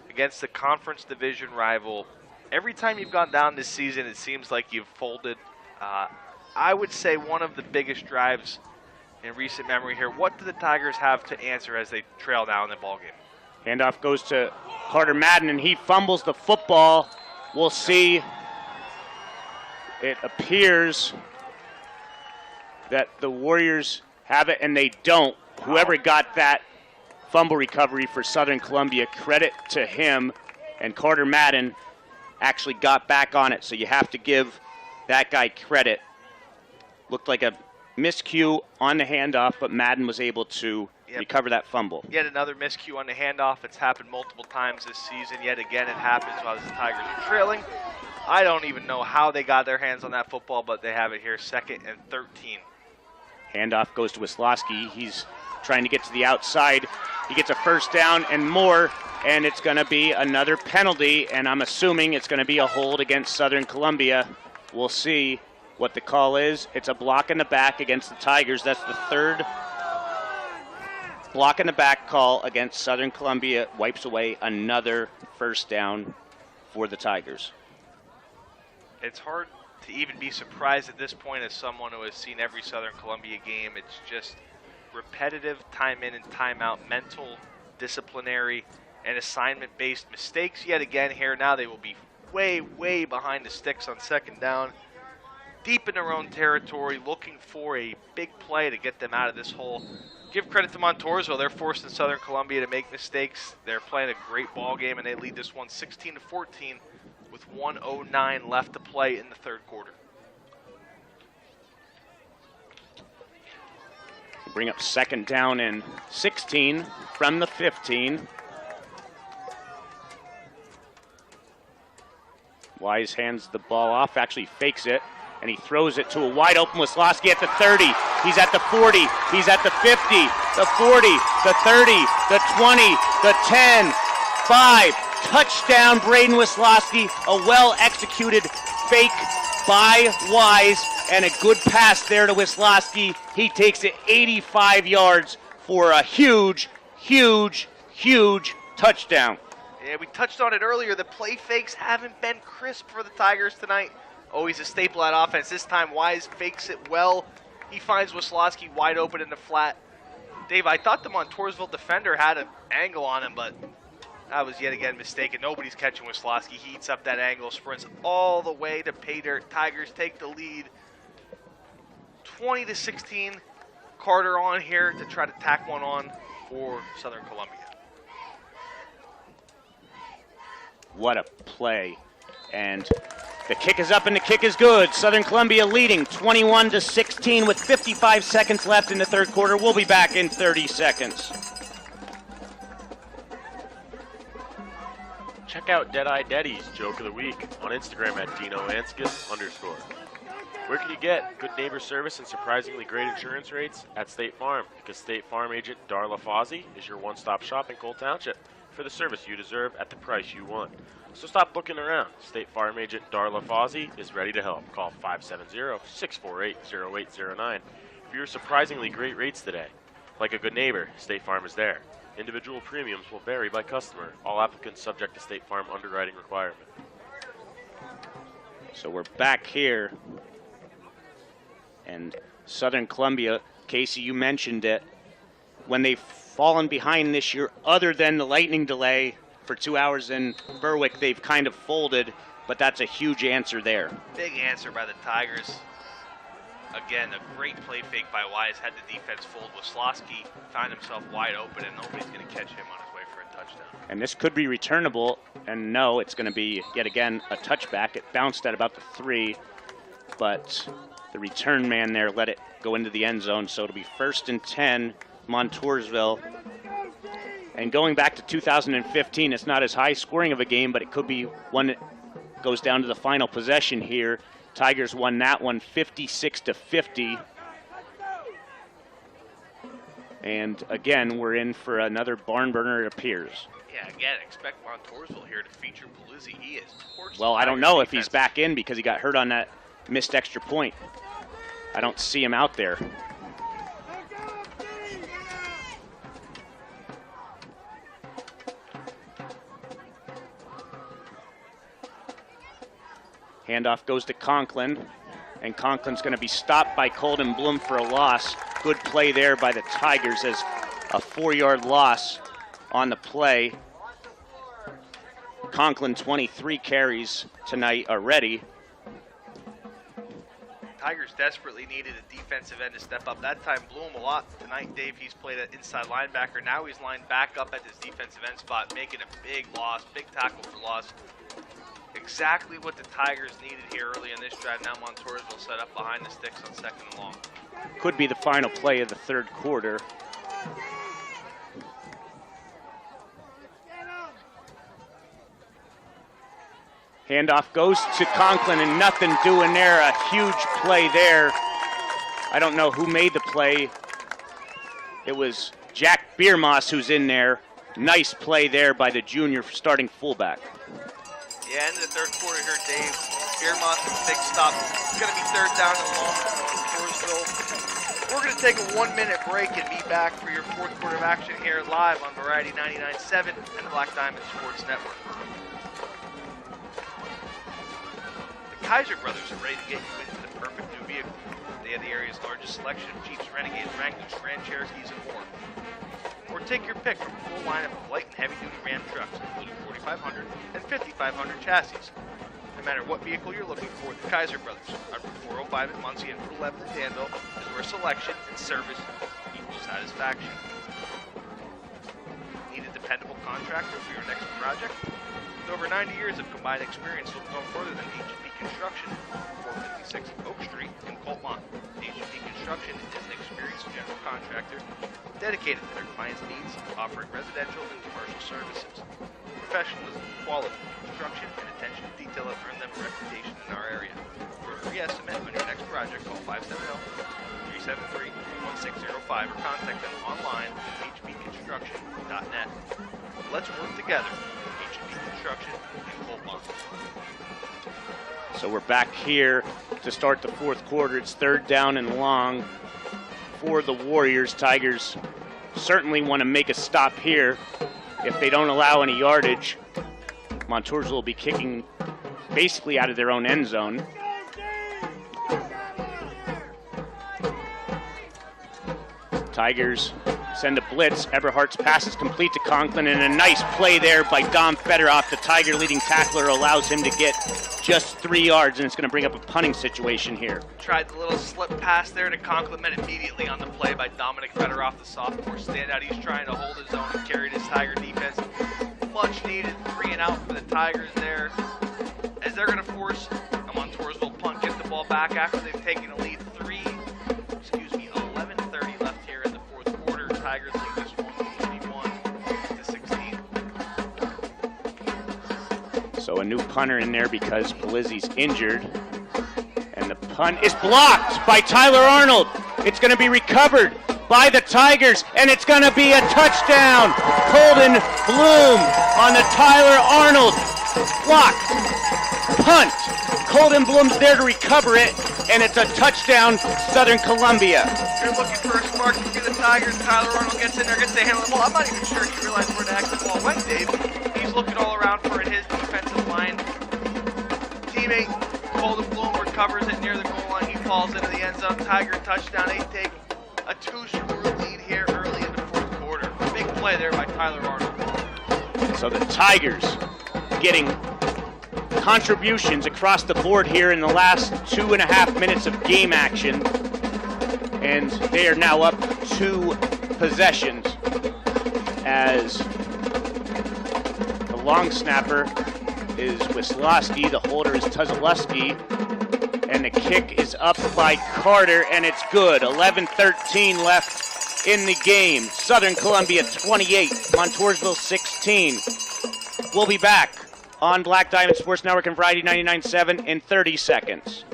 against the conference division rival. Every time you've gone down this season, it seems like you've folded. I would say one of the biggest drives in recent memory here. What do the Tigers have to answer as they trail now in the ballgame? Handoff goes to Carter Madden, and he fumbles the football. We'll see. It appears that the Warriors have it, and they don't. Whoever got that fumble recovery for Southern Columbia, credit to him, and Carter Madden actually got back on it, so you have to give that guy credit. Looked like a miscue on the handoff, but Madden was able to recover that fumble. Yet another miscue on the handoff. It's happened multiple times this season. Yet again, it happens while the Tigers are trailing. I don't even know how they got their hands on that football, but they have it here, 2nd and 13. Handoff goes to Wisłowski. He's trying to get to the outside. He gets a first down and more, and it's going to be another penalty, and I'm assuming it's going to be a hold against Southern Columbia. We'll see what the call is. It's a block in the back against the Tigers. That's the 3rd block in the back call against Southern Columbia. Wipes away another first down for the Tigers. It's hard to even be surprised at this point as someone who has seen every Southern Columbia game. It's just repetitive time in and time out, mental, disciplinary, and assignment-based mistakes yet again here. Now they will be way, way behind the sticks on 2nd down, deep in their own territory, looking for a big play to get them out of this hole. Give credit to Montoursville. They're forcing Southern Columbia to make mistakes. They're playing a great ball game, and they lead this one 16-14 with 1:09 left to play in the third quarter. Bring up 2nd down and 16 from the 15. Wise hands the ball off, actually fakes it, and he throws it to a wide open Wisłowski at the 30. He's at the 40. He's at the 50, the 40, the 30, the 20, the 10, 5. Touchdown, Braden Wisłowski. A well-executed fake by Wise, and a good pass there to Wisłowski. He takes it 85 yards for a huge, huge, huge touchdown. Yeah, we touched on it earlier. The play fakes haven't been crisp for the Tigers tonight. Always a staple at offense. This time, Wise fakes it well. He finds Wisłowski wide open in the flat. Dave, I thought the Montoursville defender had an angle on him, but that was yet again mistaken. Nobody's catching Wisłowski. He eats up that angle, sprints all the way to pay dirt. Tigers take the lead. 20-16. Carter on here to try to tack one on for Southern Columbia. What a play. And the kick is up and the kick is good. Southern Columbia leading 21-16 with 55 seconds left in the third quarter. We'll be back in 30 seconds. Check out Deadeye Deddy's Joke of the Week on Instagram at @DinoAnskis_. Where can you get good neighbor service and surprisingly great insurance rates? At State Farm, because State Farm agent Darla Fozzie is your one-stop shop in Cole Township for the service you deserve at the price you want. So stop looking around. State Farm agent Darla Fozzie is ready to help. Call 570-648-0809 for your surprisingly great rates today. Like a good neighbor, State Farm is there. Individual premiums will vary by customer. All applicants subject to State Farm underwriting requirement. So we're back here. And Southern Columbia, Casey, you mentioned it. When they've fallen behind this year, other than the lightning delay for 2 hours in Berwick, they've kind of folded, but that's a huge answer there. Big answer by the Tigers. Again, a great play fake by Wise. Had the defense fold. Wisłowski found himself wide open, and nobody's going to catch him on his way for a touchdown. And this could be returnable, and no, it's going to be, yet again, a touchback. It bounced at about the 3, but the return man there let it go into the end zone, so it'll be 1st and 10, Montoursville. And going back to 2015, it's not as high scoring of a game, but it could be one that goes down to the final possession here. Tigers won that one 56-50. And again, we're in for another barn burner, it appears. Yeah, again, expect Montoursville here to feature Paluzzi. He is torched. Well, I don't know if he's back in because he got hurt on that missed extra point. I don't see him out there. Handoff goes to Conklin, and Conklin's going to be stopped by Colden Bloom for a loss. Good play there by the Tigers as a 4-yard loss on the play. Conklin 23 carries tonight already. Tigers desperately needed a defensive end to step up. That time Bloom a lot. Tonight, Dave, he's played an inside linebacker. Now he's lined back up at his defensive end spot, making a big loss, big tackle for loss. Exactly what the Tigers needed here early in this drive. Now Montoursville set up behind the sticks on 2nd and long. Could be the final play of the third quarter. Handoff goes to Conklin and nothing doing there. A huge play there. I don't know who made the play. It was Jack Biermoss who's in there. Nice play there by the junior starting fullback. Yeah, end of the third quarter here, Dave. Biermoss with a big stop. It's going to be 3rd down and long for Montoursville. We're going to take a 1-minute break and be back for your fourth quarter of action here live on Variety 99.7 and the Black Diamond Sports Network. The Kaiser brothers are ready to get you into the perfect new vehicle. They have the area's largest selection of Jeeps, Renegades, Wranglers, Grand Cherokees, and more. Or take your pick from a full lineup of light and heavy-duty Ram trucks, including 4500 and 5500 chassis. No matter what vehicle you're looking for, the Kaiser Brothers, on Route 405 in Muncie and Route 11 in Danville, is where selection and service equal satisfaction. Need a dependable contractor for your next project? With over 90 years of combined experience, look no further than H&P Construction, 456 Oak Street in Coltmont. H&P Construction is an experienced general contractor dedicated to their clients' needs, offering residential and commercial services. Professionalism, quality, construction, and attention to detail have earned them a reputation in our area. For a free estimate on your next project, call 570-373-1605 or contact them online at hbconstruction.net. Let's work together. H&P Construction in Coltmont. So we're back here to start the fourth quarter. It's 3rd down and long for the Warriors. Tigers certainly want to make a stop here. If they don't allow any yardage, Montoursville will be kicking basically out of their own end zone. Tigers send a blitz. Eberhardt's pass is complete to Conklin, and a nice play there by Dom Fedoroff. The Tiger leading tackler allows him to get just 3 yards, and it's going to bring up a punting situation here. Tried the little slip pass there to Conklin, met immediately on the play by Dominic Fedoroff, the sophomore standout. He's trying to hold his own and carry this Tiger defense. Much needed 3 and out for the Tigers there, as they're going to force a Montoursville punt, get the ball back after they've taken a lead 11:30 left here in the fourth quarter. Tigers lead this one 21-16. So a new punter in there because Polizzi's injured. And the punt is blocked by Tyler Arnold. It's going to be recovered by the Tigers, and it's going to be a touchdown. Colden Bloom on the Tyler Arnold block. Punt. Colden Bloom's there to recover it, and it's a touchdown, Southern Columbia. You're looking for a spark to be the Tigers. Tyler Arnold gets in there, gets the handle. Well, I'm not even sure he realized where the heck the ball went, Dave. He's looking all around for it. His defensive line teammate, Colden Bloom, recovers it near the goal line. He falls into the end zone. Tiger touchdown. They take a 2-score lead here early in the fourth quarter. Big play there by Tyler Arnold. So the Tigers getting contributions across the board here in the last 2.5 minutes of game action, and they are now up 2 possessions as the long snapper is Wisłowski, the holder is Tuzalewski, and the kick is up by Carter, and it's good. 11:13 left in the game. Southern Columbia 28, Montoursville 16. We'll be back on Black Diamond Sports Network and Variety 99.7 in 30 seconds.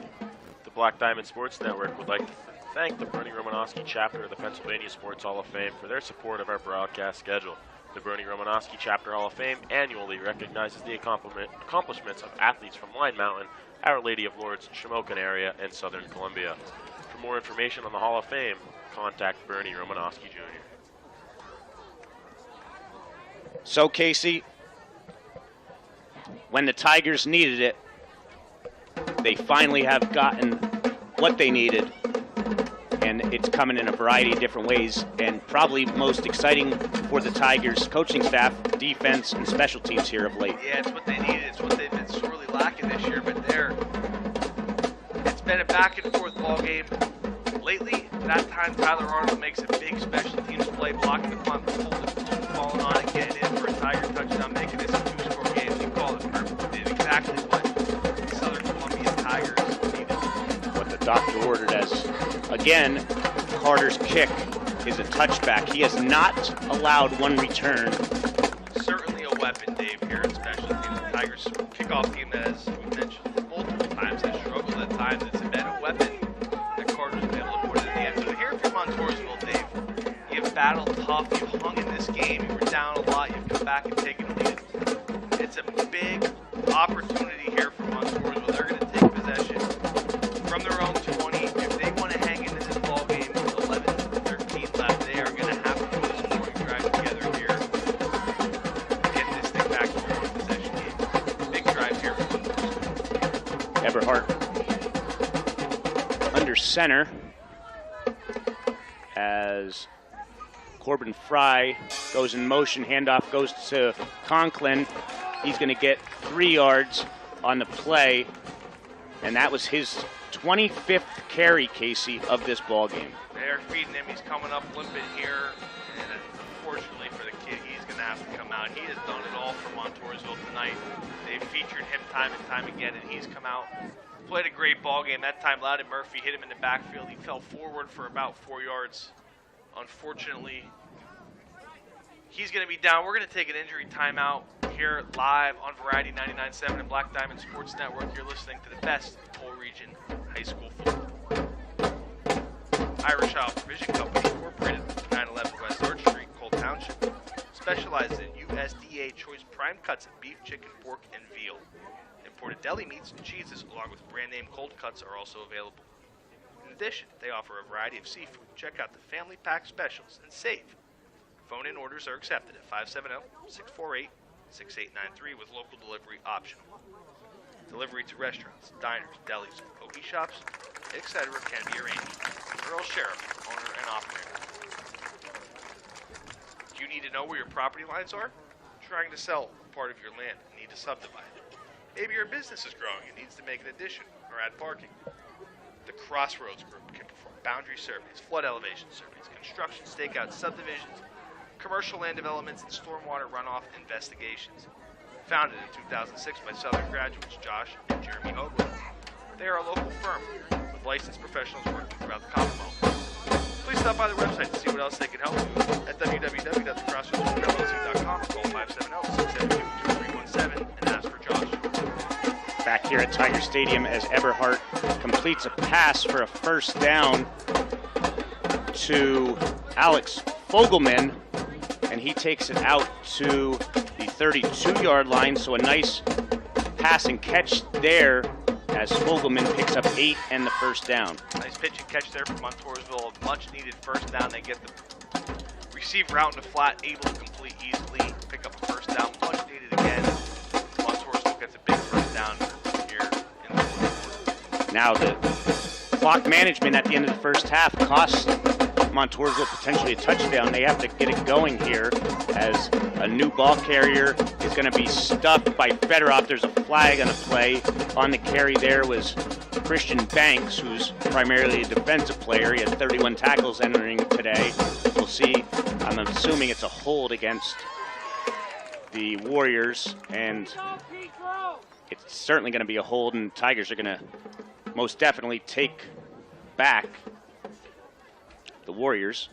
The Black Diamond Sports Network would like to thank the Bernie Romanowski chapter of the Pennsylvania Sports Hall of Fame for their support of our broadcast schedule. The Bernie Romanowski Chapter Hall of Fame annually recognizes the accomplishments of athletes from Line Mountain, Our Lady of Lourdes, Shamokin area, and Southern Columbia. For more information on the Hall of Fame, contact Bernie Romanowski Jr. So, Casey, when the Tigers needed it, they finally have gotten what they needed, and it's coming in a variety of different ways, and probably most exciting for the Tigers coaching staff, defense, and special teams here of late. Yeah, it's what they needed. It's what they've been sorely lacking this year, but it's been a back and forth ball game. Lately, that time Tyler Arnold makes a big special teams play, blocking the punt, falling on it, getting in for a Tiger touchdown, making this a 2-score game. You call it perfect. Did exactly what Southern Columbia Tigers needed. What the doctor ordered as, again, Carter's kick is a touchback. He has not allowed one return. Certainly a weapon, Dave, here in special teams. The Tigers kickoff team that, as we mentioned multiple times, has struggled at times. It's been a weapon that Carter's been able to put it in the end. So here from Montoursville, Dave, you've battled tough, you've hung in this game, you were down a lot, you've come back and taken a lead. It's a big opportunity here for Montoursville. They're going to take possession from their own 20. If they want to hang into this ball game with 11-13 left, they are going to have to put a scoring drive together here. Get this thing back to a one-possession game. Big drive here for Montoursville. Eberhardt under center as Corbin Fry goes in motion. Handoff goes to Conklin. He's going to get 3 yards on the play, and that was his 25th carry, Casey, of this ball game. They're feeding him. He's coming up limping here, and unfortunately for the kid, he's going to have to come out. He has done it all for Montoursville tonight. They've featured him time and time again, and he's come out, played a great ball game. That time, Loudon Murphy hit him in the backfield. He fell forward for about 4 yards. Unfortunately, he's going to be down. We're going to take an injury timeout here live on Variety 99.7 and Black Diamond Sports Network. You're listening to the best whole region high school football. Irish Isle Provision Company, Incorporated, 911 West Arch Street, Cole Township, specializes in USDA choice prime cuts of beef, chicken, pork, and veal. Imported deli meats and cheeses, along with brand name cold cuts, are also available. In addition, they offer a variety of seafood. Check out the family pack specials and save Phone-in orders are accepted at 570-648-6893 with local delivery optional. Delivery to restaurants, diners, delis, poke shops, etc. can be arranged. Earl Sheriff, owner and operator. Do you need to know where your property lines are? Trying to sell part of your land and need to subdivide it. Maybe your business is growing and needs to make an addition or add parking. The Crossroads Group can perform boundary surveys, flood elevation surveys, construction stakeouts, subdivisions, commercial land developments, and stormwater runoff investigations. Founded in 2006 by Southern graduates Josh and Jeremy Hoagland. They are a local firm with licensed professionals working throughout the Commonwealth. Please stop by the website to see what else they can help you with at www.thecrossroadsllc.com or call 570-672-2317 and ask for Josh. Back here at Tiger Stadium as Eberhardt completes a pass for a first down to Alex Fogelman, and he takes it out to the 32-yard line, so a nice pass and catch there as Fogelman picks up 8 and the first down. Nice pitch and catch there from Montoursville. Much needed first down. They get the receiver out in the flat, able to complete easily, pick up a first down. Much needed again. Montoursville gets a big first down here in the fourth quarter. Now the clock management at the end of the first half cost Montoursville potentially a touchdown. They have to get it going here as a new ball carrier is going to be stuffed by Fedorov. There's a flag on the play. On the carry there was Christian Banks, who's primarily a defensive player. He had 31 tackles entering today. We'll see. I'm assuming it's a hold against the Warriors, and it's certainly going to be a hold, and Tigers are going to most definitely take back the Warriors.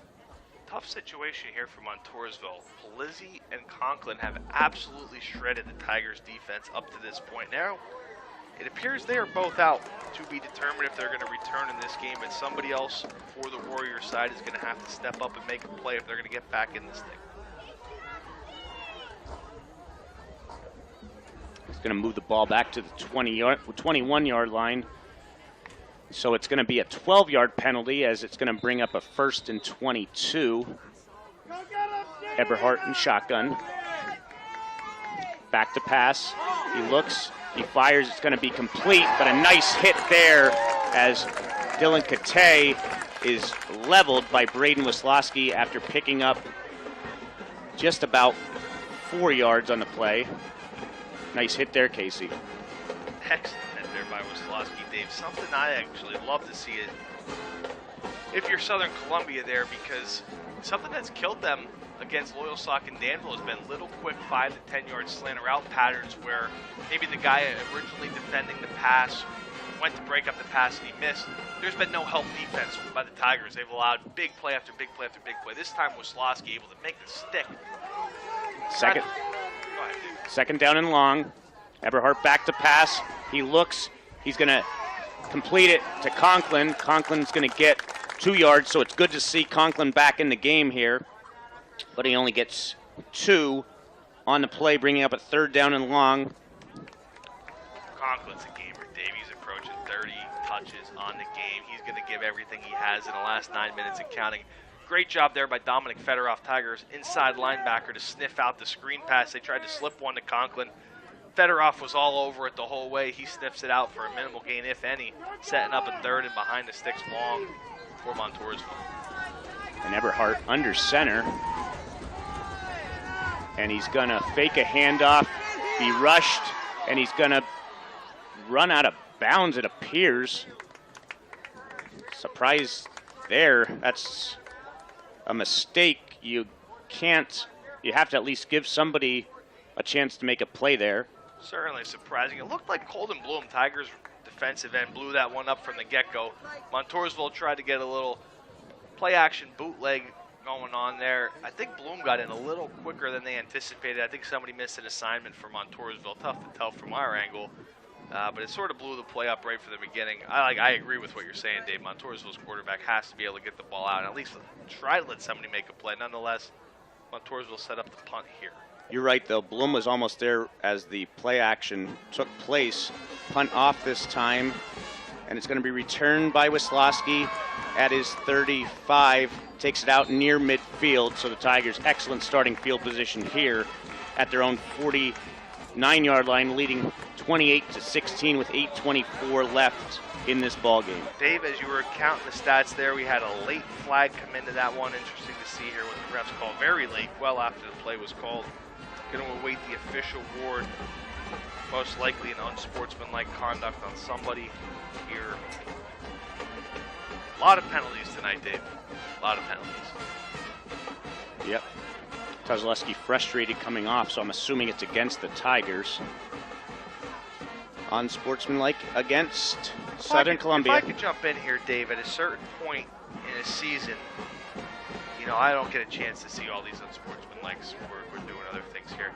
Tough situation here for Montoursville. Lizzie and Conklin have absolutely shredded the Tigers' defense up to this point. Now, it appears they are both out to be determined if they're going to return in this game, but somebody else for the Warriors side is going to have to step up and make a play if they're going to get back in this thing. He's going to move the ball back to the 21-yard line. So it's going to be a 12-yard penalty as it's going to bring up a 1st and 22. Eberhardt in shotgun. Back to pass. He looks, he fires, it's going to be complete, but a nice hit there as Dylan Kate is leveled by Braden Wisłowski after picking up just about 4 yards on the play. Nice hit there, Casey. Excellent hit there by Wisłowski, Dave. Something I actually love to see it if you're Southern Columbia there, because something that's killed them against Loyalsock and Danville has been little quick 5 to 10 yard slant route patterns where maybe the guy originally defending the pass went to break up the pass and he missed. There's been no help defense by the Tigers. They've allowed big play after big play after big play. This time Wisłowski able to make the stick. Second down and long. Eberhardt back to pass. He looks. He's going to complete it to Conklin. Conklin's going to get 2 yards, so it's good to see Conklin back in the game here. But he only gets 2 on the play, bringing up a 3rd down and long. Conklin's a gamer. Davies approaching 30 touches on the game. He's going to give everything he has in the last 9 minutes and counting. Great job there by Dominic Fedorov, Tigers inside linebacker, to sniff out the screen pass. They tried to slip one to Conklin. Fedorov was all over it the whole way. He sniffs it out for a minimal gain, if any, setting up a 3rd and behind the sticks long for Montoursville. And Eberhardt under center. And he's going to fake a handoff, be rushed, and he's going to run out of bounds, it appears. Surprise there. That's a mistake. You have to at least give somebody a chance to make a play there. Certainly surprising. It looked like Colden Bloom, Tigers defensive end, blew that one up from the get-go. Montoursville tried to get a little play-action bootleg going on there. I think Bloom got in a little quicker than they anticipated. I think somebody missed an assignment for Montoursville. Tough to tell from our angle, but it sort of blew the play up right from the beginning. I agree with what you're saying, Dave. Montoursville's quarterback has to be able to get the ball out and at least try to let somebody make a play. Nonetheless, Montoursville set up the punt here. You're right, though. Bloom was almost there as the play action took place. Punt off this time, and it's going to be returned by Wisławski at his 35. Takes it out near midfield, so the Tigers excellent starting field position here at their own 49-yard line, leading 28-16 with 8:24 left in this ball game. Dave, as you were counting the stats there, we had a late flag come into that one. Interesting to see here what the refs called very late, well after the play was called. Going to await the official award, most likely an unsportsmanlike conduct on somebody here. A lot of penalties tonight, Dave. A lot of penalties. Yep. Kozlowski frustrated coming off, so I'm assuming it's against the Tigers. Unsportsmanlike against Southern Columbia. If I could jump in here, Dave, at a certain point in a season, you know, I don't get a chance to see all these unsportsmanlikes. We're doing other things here.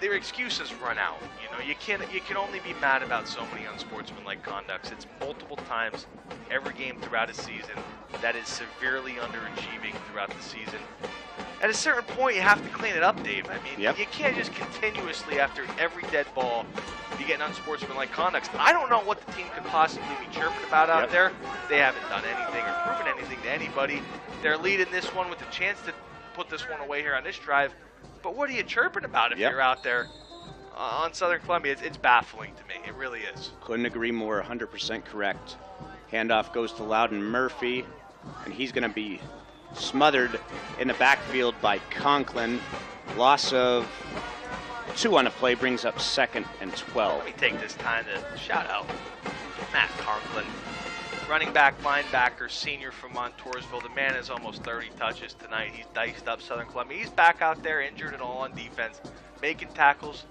Their excuses run out. You know, you can only be mad about so many unsportsmanlike conducts. It's multiple times every game throughout a season that is severely underachieving throughout the season. At a certain point, you have to clean it up, Dave. I mean, Yep. You can't just continuously, after every dead ball, be getting unsportsmanlike conducts. I don't know what the team could possibly be chirping about out Yep. there. They haven't done anything or proven anything to anybody. They're leading this one with a chance to put this one away here on this drive. But what are you chirping about if Yep. you're out there on Southern Columbia? It's baffling to me. It really is. Couldn't agree more, 100% correct. Handoff goes to Loudon Murphy, and he's going to be smothered in the backfield by Conklin. Loss of 2 on the play brings up 2nd and 12. Let me take this time to shout out Matt Conklin, running back, linebacker, senior from Montoursville. The man has almost 30 touches tonight. He's diced up Southern Columbia. He's back out there injured and all on defense, making tackles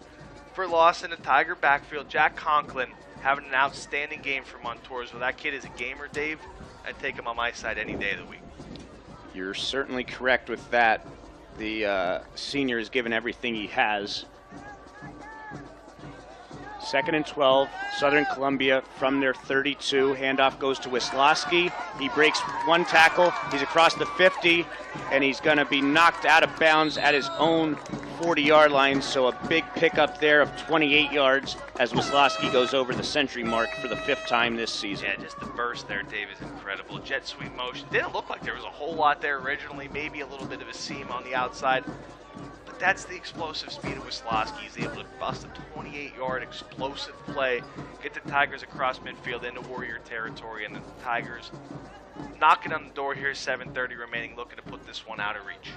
for loss in the Tiger backfield. Jack Conklin having an outstanding game for Montoursville. That kid is a gamer, Dave. I'd take him on my side any day of the week. You're certainly correct with that. The senior has given everything he has. 2nd and 12, Southern Columbia from their 32. Handoff goes to Wisławski. He breaks one tackle. He's across the 50, and he's going to be knocked out of bounds at his own 40-yard line. So a big pickup there of 28 yards as Wisławski goes over the century mark for the 5th time this season. Yeah, just the burst there, Dave, is incredible. Jet sweep motion. Didn't look like there was a whole lot there originally. Maybe a little bit of a seam on the outside. But that's the explosive speed of Wisławski. He's able to bust a 28-yard explosive play, get the Tigers across midfield into Warrior territory, and the Tigers knocking on the door here, 7:30 remaining, looking to put this one out of reach.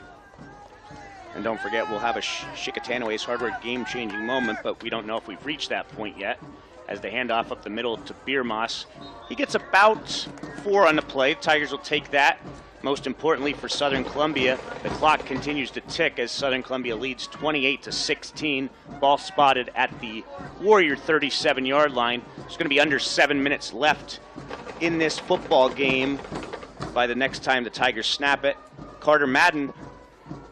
And don't forget, we'll have a Chickatano Ace Hardware game-changing moment, but we don't know if we've reached that point yet. As the handoff up the middle to Biermas. He gets about 4 on the play. Tigers will take that. Most importantly for Southern Columbia, the clock continues to tick as Southern Columbia leads 28-16. Ball spotted at the Warrior 37-yard line. There's going to be under 7 minutes left in this football game by the next time the Tigers snap it. Carter Madden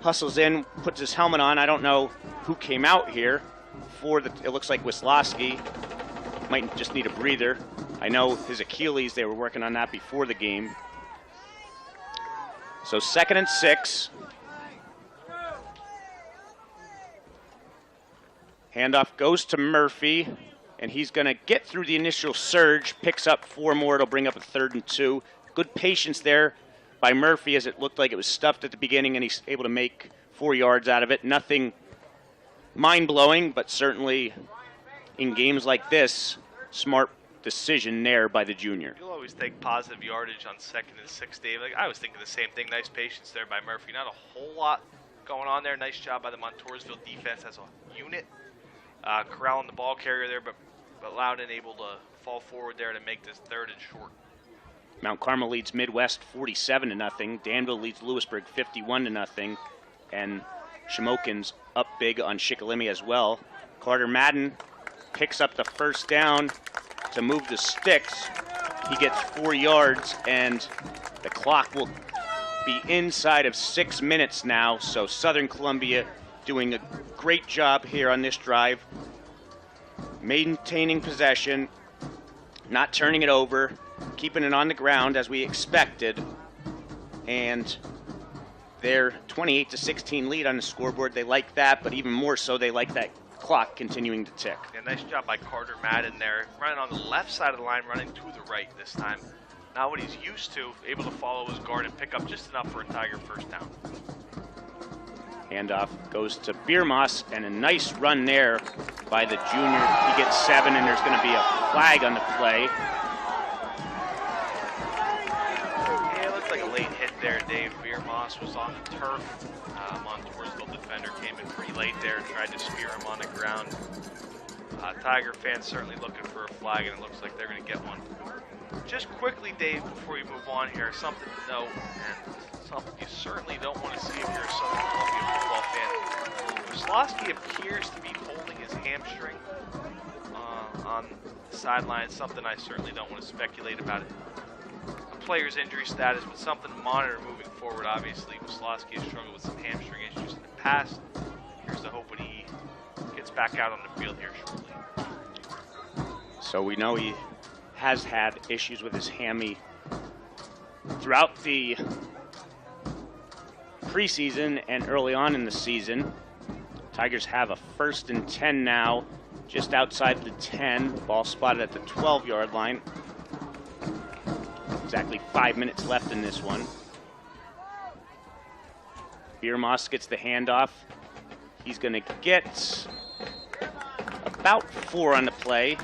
hustles in, puts his helmet on. I don't know who came out here for the, it looks like Wisławski. Might just need a breather. I know his Achilles, they were working on that before the game. So 2nd and 6. Handoff goes to Murphy, and he's going to get through the initial surge, picks up 4 more. It'll bring up a 3rd and 2. Good patience there by Murphy as it looked like it was stuffed at the beginning, and he's able to make 4 yards out of it. Nothing mind-blowing, but certainly in games like this, smart decision there by the junior. You'll always take positive yardage on 2nd and 6, Dave. Like, I was thinking the same thing. Nice patience there by Murphy. Not a whole lot going on there. Nice job by the Montoursville defense as a unit. Corralling the ball carrier there, but Loudon able to fall forward there to make this 3rd and short. Mount Carmel leads Midwest 47-0. Danville leads Lewisburg 51-0. And Shamokin's up big on Shikellamy as well. Carter Madden picks up the 1st down to move the sticks. He gets 4 yards, and the clock will be inside of 6 minutes now. So Southern Columbia doing a great job here on this drive, maintaining possession, not turning it over, keeping it on the ground as we expected, and their 28-16 lead on the scoreboard. They like that, but even more so, they like that clock continuing to tick. Yeah, nice job by Carter Madden there. Running on the left side of the line, running to the right this time. Not what he's used to, able to follow his guard and pick up just enough for a Tiger first down. Handoff goes to Biermas, and a nice run there by the junior. He gets 7, and there's going to be a flag on the play. Yeah, it looks like a late hit there, Dave. Biermas was on the turf. Montoursville defender came in pretty late there, tried to spear him on the ground. Tiger fans certainly looking for a flag, and it looks like they're going to get one. Just quickly, Dave, before we move on here, something to note, and something you certainly don't want to see if you're a Southern Columbia football fan. Wisłowski appears to be holding his hamstring on the sideline, something I certainly don't want to speculate about it. A player's injury status, but something to monitor moving forward. Obviously, Wisłowski has struggled with some hamstring issues in the past. Here's the hope when he gets back out on the field here shortly. So we know he has had issues with his hammy throughout the preseason and early on in the season. Tigers have a 1st and 10 now, just outside the 10. Ball spotted at the 12-yard line. Exactly 5 minutes left in this one. Biermas gets the handoff. He's going to get about 4 on the play,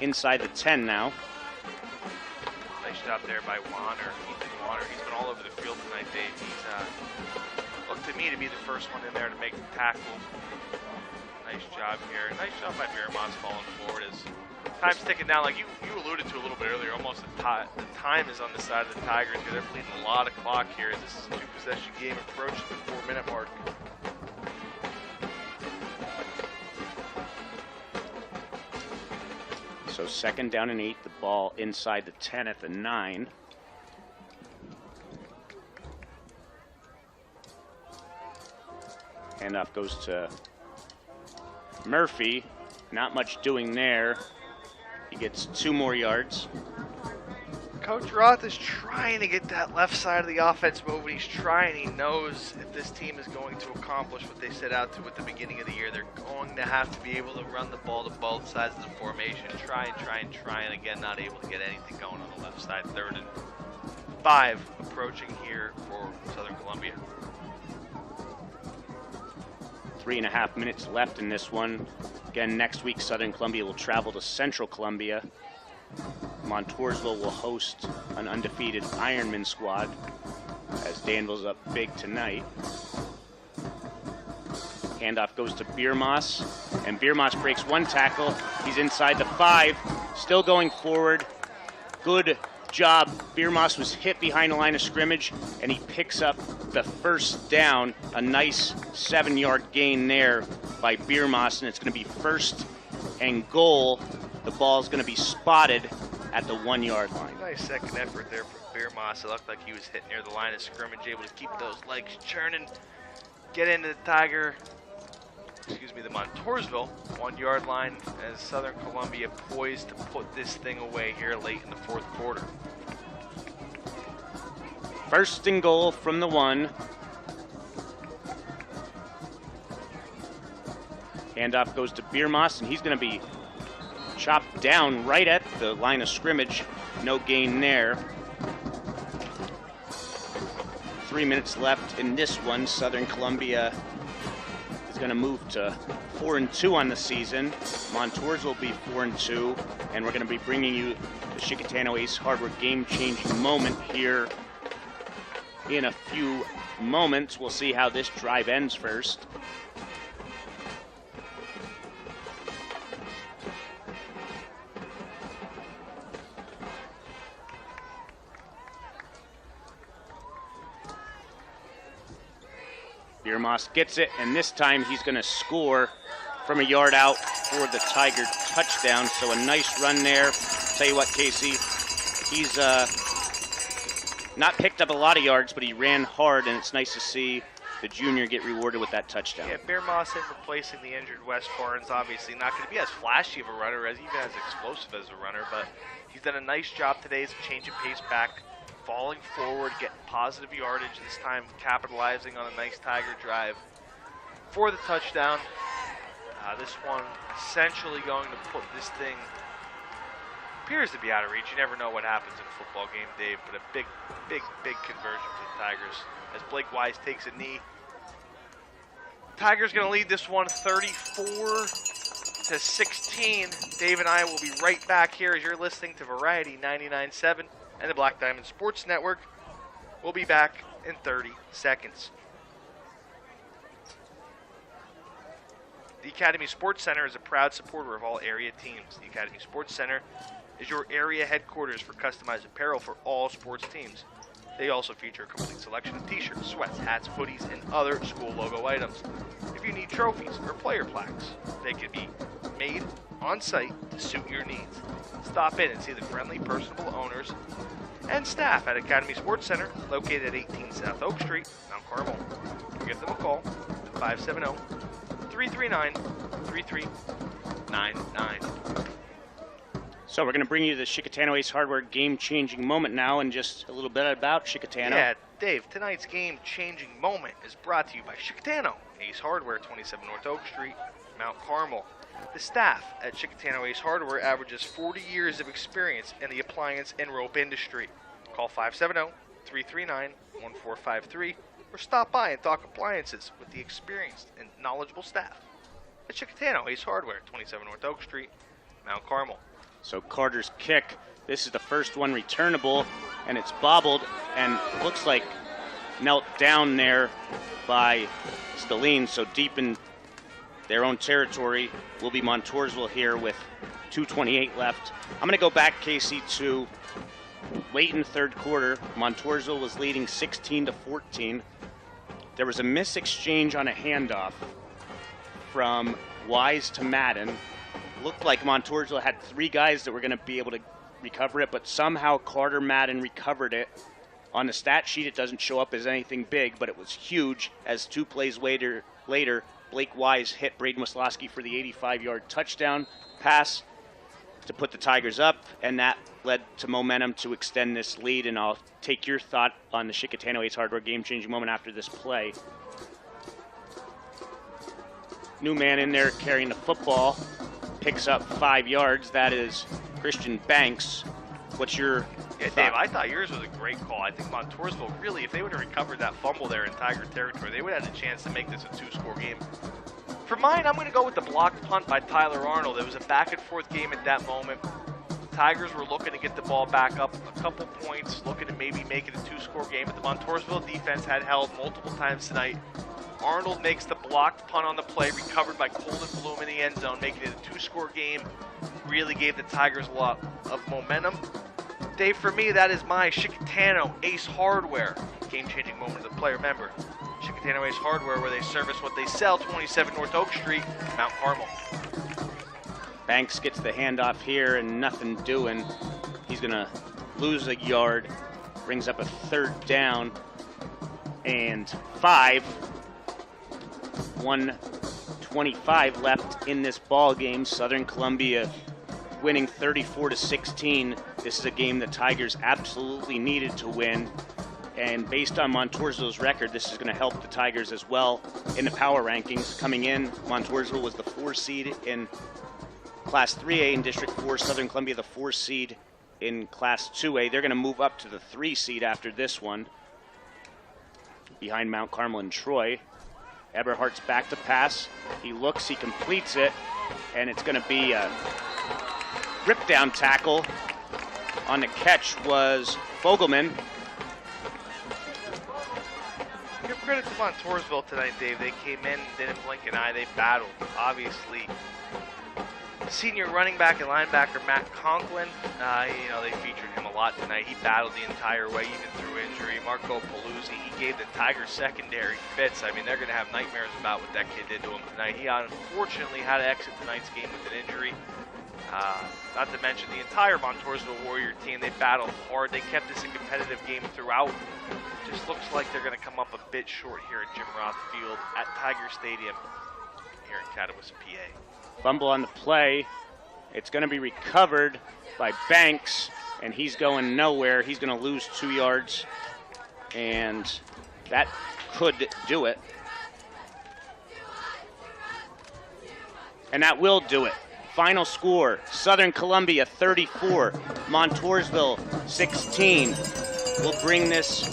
inside the 10 now. Nice job there by Warner. Ethan Warner, he's been all over the field tonight, Dave. He's looked to me to be the first one in there to make the tackle. Nice job here. Nice job by Biermas falling forward as time's ticking down. Like you alluded to a little bit earlier, almost the time is on the side of the Tigers. They're bleeding a lot of clock here as this is a 2-possession game approaching the 4-minute mark. So 2nd down and 8, the ball inside the 10 at the 9. Handoff goes to Murphy. Not much doing there. He gets 2 more yards. Coach Roth is trying to get that left side of the offense moving. He's trying. He knows if this team is going to accomplish what they set out to at the beginning of the year, they're going to have to be able to run the ball to both sides of the formation. Try, and again, not able to get anything going on the left side. 3rd and 5 approaching here for Southern Columbia. 3.5 minutes left in this one. Again, next week, Southern Columbia will travel to Central Columbia. Montoursville will host an undefeated Ironman squad as Danville's up big tonight. Handoff goes to Biermas, and Biermas breaks 1 tackle. He's inside the 5, still going forward. Good job. Biermas was hit behind the line of scrimmage, and he picks up the 1st down. A nice 7-yard gain there by Biermas, and it's going to be 1st and goal. The ball's going to be spotted at the 1-yard line. Nice second effort there from Biermas. It looked like he was hit near the line of scrimmage, able to keep those legs churning, get into the Montoursville 1-yard line as Southern Columbia poised to put this thing away here late in the 4th quarter. 1st and goal from the 1. Handoff goes to Biermas, and he's going to be chopped down right at the line of scrimmage. No gain there. 3 minutes left in this one. Southern Columbia is going to move to 4-2 on the season. Montoursville will be 4-2, and we're going to be bringing you the Chickatano Ace Hardware game-changing moment here in a few moments. We'll see how this drive ends first. Biermas gets it, and this time he's going to score from a yard out for the Tiger touchdown. So a nice run there. Tell you what, Casey, he's not picked up a lot of yards, but he ran hard, and it's nice to see the junior get rewarded with that touchdown. Yeah, Biermas in replacing the injured Wes Barnes, obviously not going to be as flashy of a runner, as even as explosive as a runner, but he's done a nice job today as a change of pace back, falling forward, getting positive yardage, this time capitalizing on a nice Tiger drive for the touchdown. This one essentially going to put this thing, appears to be out of reach. You never know what happens in a football game, Dave, but a big conversion for the Tigers as Blake Wise takes a knee. Tigers going to lead this one 34-16. Dave and I will be right back here as you're listening to Variety 99.7 and the Black Diamond Sports Network. We'll be back in 30 seconds. The Academy Sports Center is a proud supporter of all area teams. The Academy Sports Center is your area headquarters for customized apparel for all sports teams. They also feature a complete selection of t-shirts, sweats, hats, hoodies, and other school logo items. If you need trophies or player plaques, they can be made on site to suit your needs. Stop in and see the friendly, personable owners and staff at Academy Sports Center, located at 18 South Oak Street, Mount Carmel. Or give them a call at 570-339-3399. So we're going to bring you the Chickatano Ace Hardware game-changing moment now, and just a little bit about Chickatano. Yeah, Dave, tonight's game-changing moment is brought to you by Chickatano Ace Hardware, 27 North Oak Street, Mount Carmel. The staff at Chickatano Ace Hardware averages 40 years of experience in the appliance and rope industry. Call 570-339-1453 or stop by and talk appliances with the experienced and knowledgeable staff at Chickatano Ace Hardware, 27 North Oak Street, Mount Carmel. So Carter's kick, this is the first one returnable, and it's bobbled and looks like knelt down there by Stalin, so deep in their own territory will be Montoursville here with 2:28 left. I'm going to go back, Casey, to late in the third quarter. Montoursville was leading 16-14. There was a mis-exchange on a handoff from Wise to Madden. Looked like Montoursville had three guys that were going to be able to recover it, but somehow Carter Madden recovered it. On the stat sheet, it doesn't show up as anything big, but it was huge as 2 plays later Blake Wise hit Braden Wislowski for the 85-yard touchdown pass to put the Tigers up, and that led to momentum to extend this lead. And I'll take your thought on the Chickatano Ace Hardware game-changing moment after this play. New man in there carrying the football, picks up 5 yards. That is Christian Banks. What's your thought? Dave, I thought yours was a great call. I think Montoursville, really, if they would have recovered that fumble there in Tiger territory, they would have had a chance to make this a 2-score game. For mine, I'm going to go with the blocked punt by Tyler Arnold. It was a back-and-forth game at that moment. Tigers were looking to get the ball back up a couple points, looking to maybe make it a 2-score game, but the Montoursville defense had held multiple times tonight. Arnold makes the blocked punt on the play, recovered by Colton Bloom in the end zone, making it a 2-score game. Really gave the Tigers a lot of momentum. Dave, for me, that is my Chickatano Ace Hardware game-changing moment of the play. Remember, Chickatano Ace Hardware, where they service what they sell, 27 North Oak Street, Mount Carmel. Banks gets the handoff here and nothing doing. He's going to lose a yard, brings up a 3rd down and 5. 1:25 left in this ball game. Southern Columbia winning 34-16. This is a game the Tigers absolutely needed to win. And based on Montoursville's record, this is going to help the Tigers as well in the power rankings. Coming in, Montoursville was the 4 seed in Class 3A in District 4. Southern Columbia the 4 seed in Class 2A. They're going to move up to the 3 seed after this one, behind Mount Carmel and Troy. Eberhardt's back to pass. He looks, he completes it, and it's going to be a rip-down tackle. On the catch was Fogelman. Give credit to Montoursville tonight, Dave. They came in, didn't blink an eye. They battled. Obviously, senior running back and linebacker Matt Conklin, they featured him a lot tonight. He battled the entire way, even through injury. Marco Paluzzi, he gave the Tigers secondary fits. I mean, they're going to have nightmares about what that kid did to him tonight. He unfortunately had to exit tonight's game with an injury. Not to mention the entire Montoursville Warrior team. They battled hard. They kept this a competitive game throughout. Just looks like they're going to come up a bit short here at Jim Roth Field at Tiger Stadium here in Catawissa, PA. Fumble on the play. It's going to be recovered by Banks, and he's going nowhere. He's going to lose 2 yards, and that could do it. And that will do it. Final score, Southern Columbia 34, Montoursville 16. We'll bring this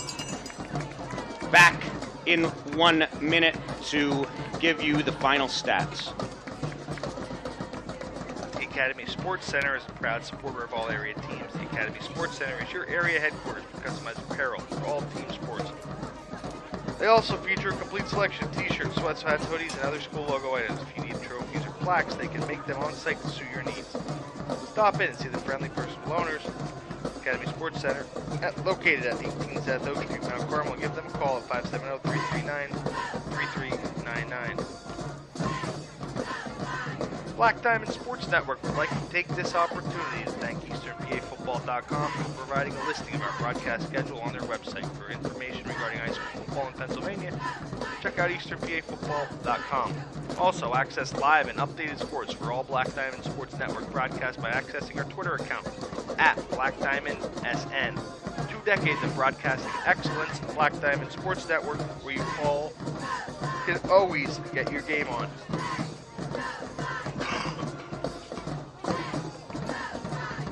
back in 1 minute to give you the final stats. The Academy Sports Center is a proud supporter of all area teams. The Academy Sports Center is your area headquarters for customized apparel for all team sports. They also feature a complete selection of t-shirts, sweats, hats, hoodies, and other school logo items. If you need trophies or plaques, they can make them on site to suit your needs. Stop in and see the friendly, personal owners. Academy Sports Center, located at 18 South Oak Street, Mount Carmel. Give them a call at 570-339-3399. Black Diamond Sports Network would like to take this opportunity to thank EasternPAFootball.com for providing a listing of our broadcast schedule on their website. For information regarding high school football in Pennsylvania, check out EasternPAFootball.com. Also, access live and updated sports for all Black Diamond Sports Network broadcasts by accessing our Twitter account at BlackDiamondSN. 2 decades of broadcasting excellence, Black Diamond Sports Network, where you can always get your game on.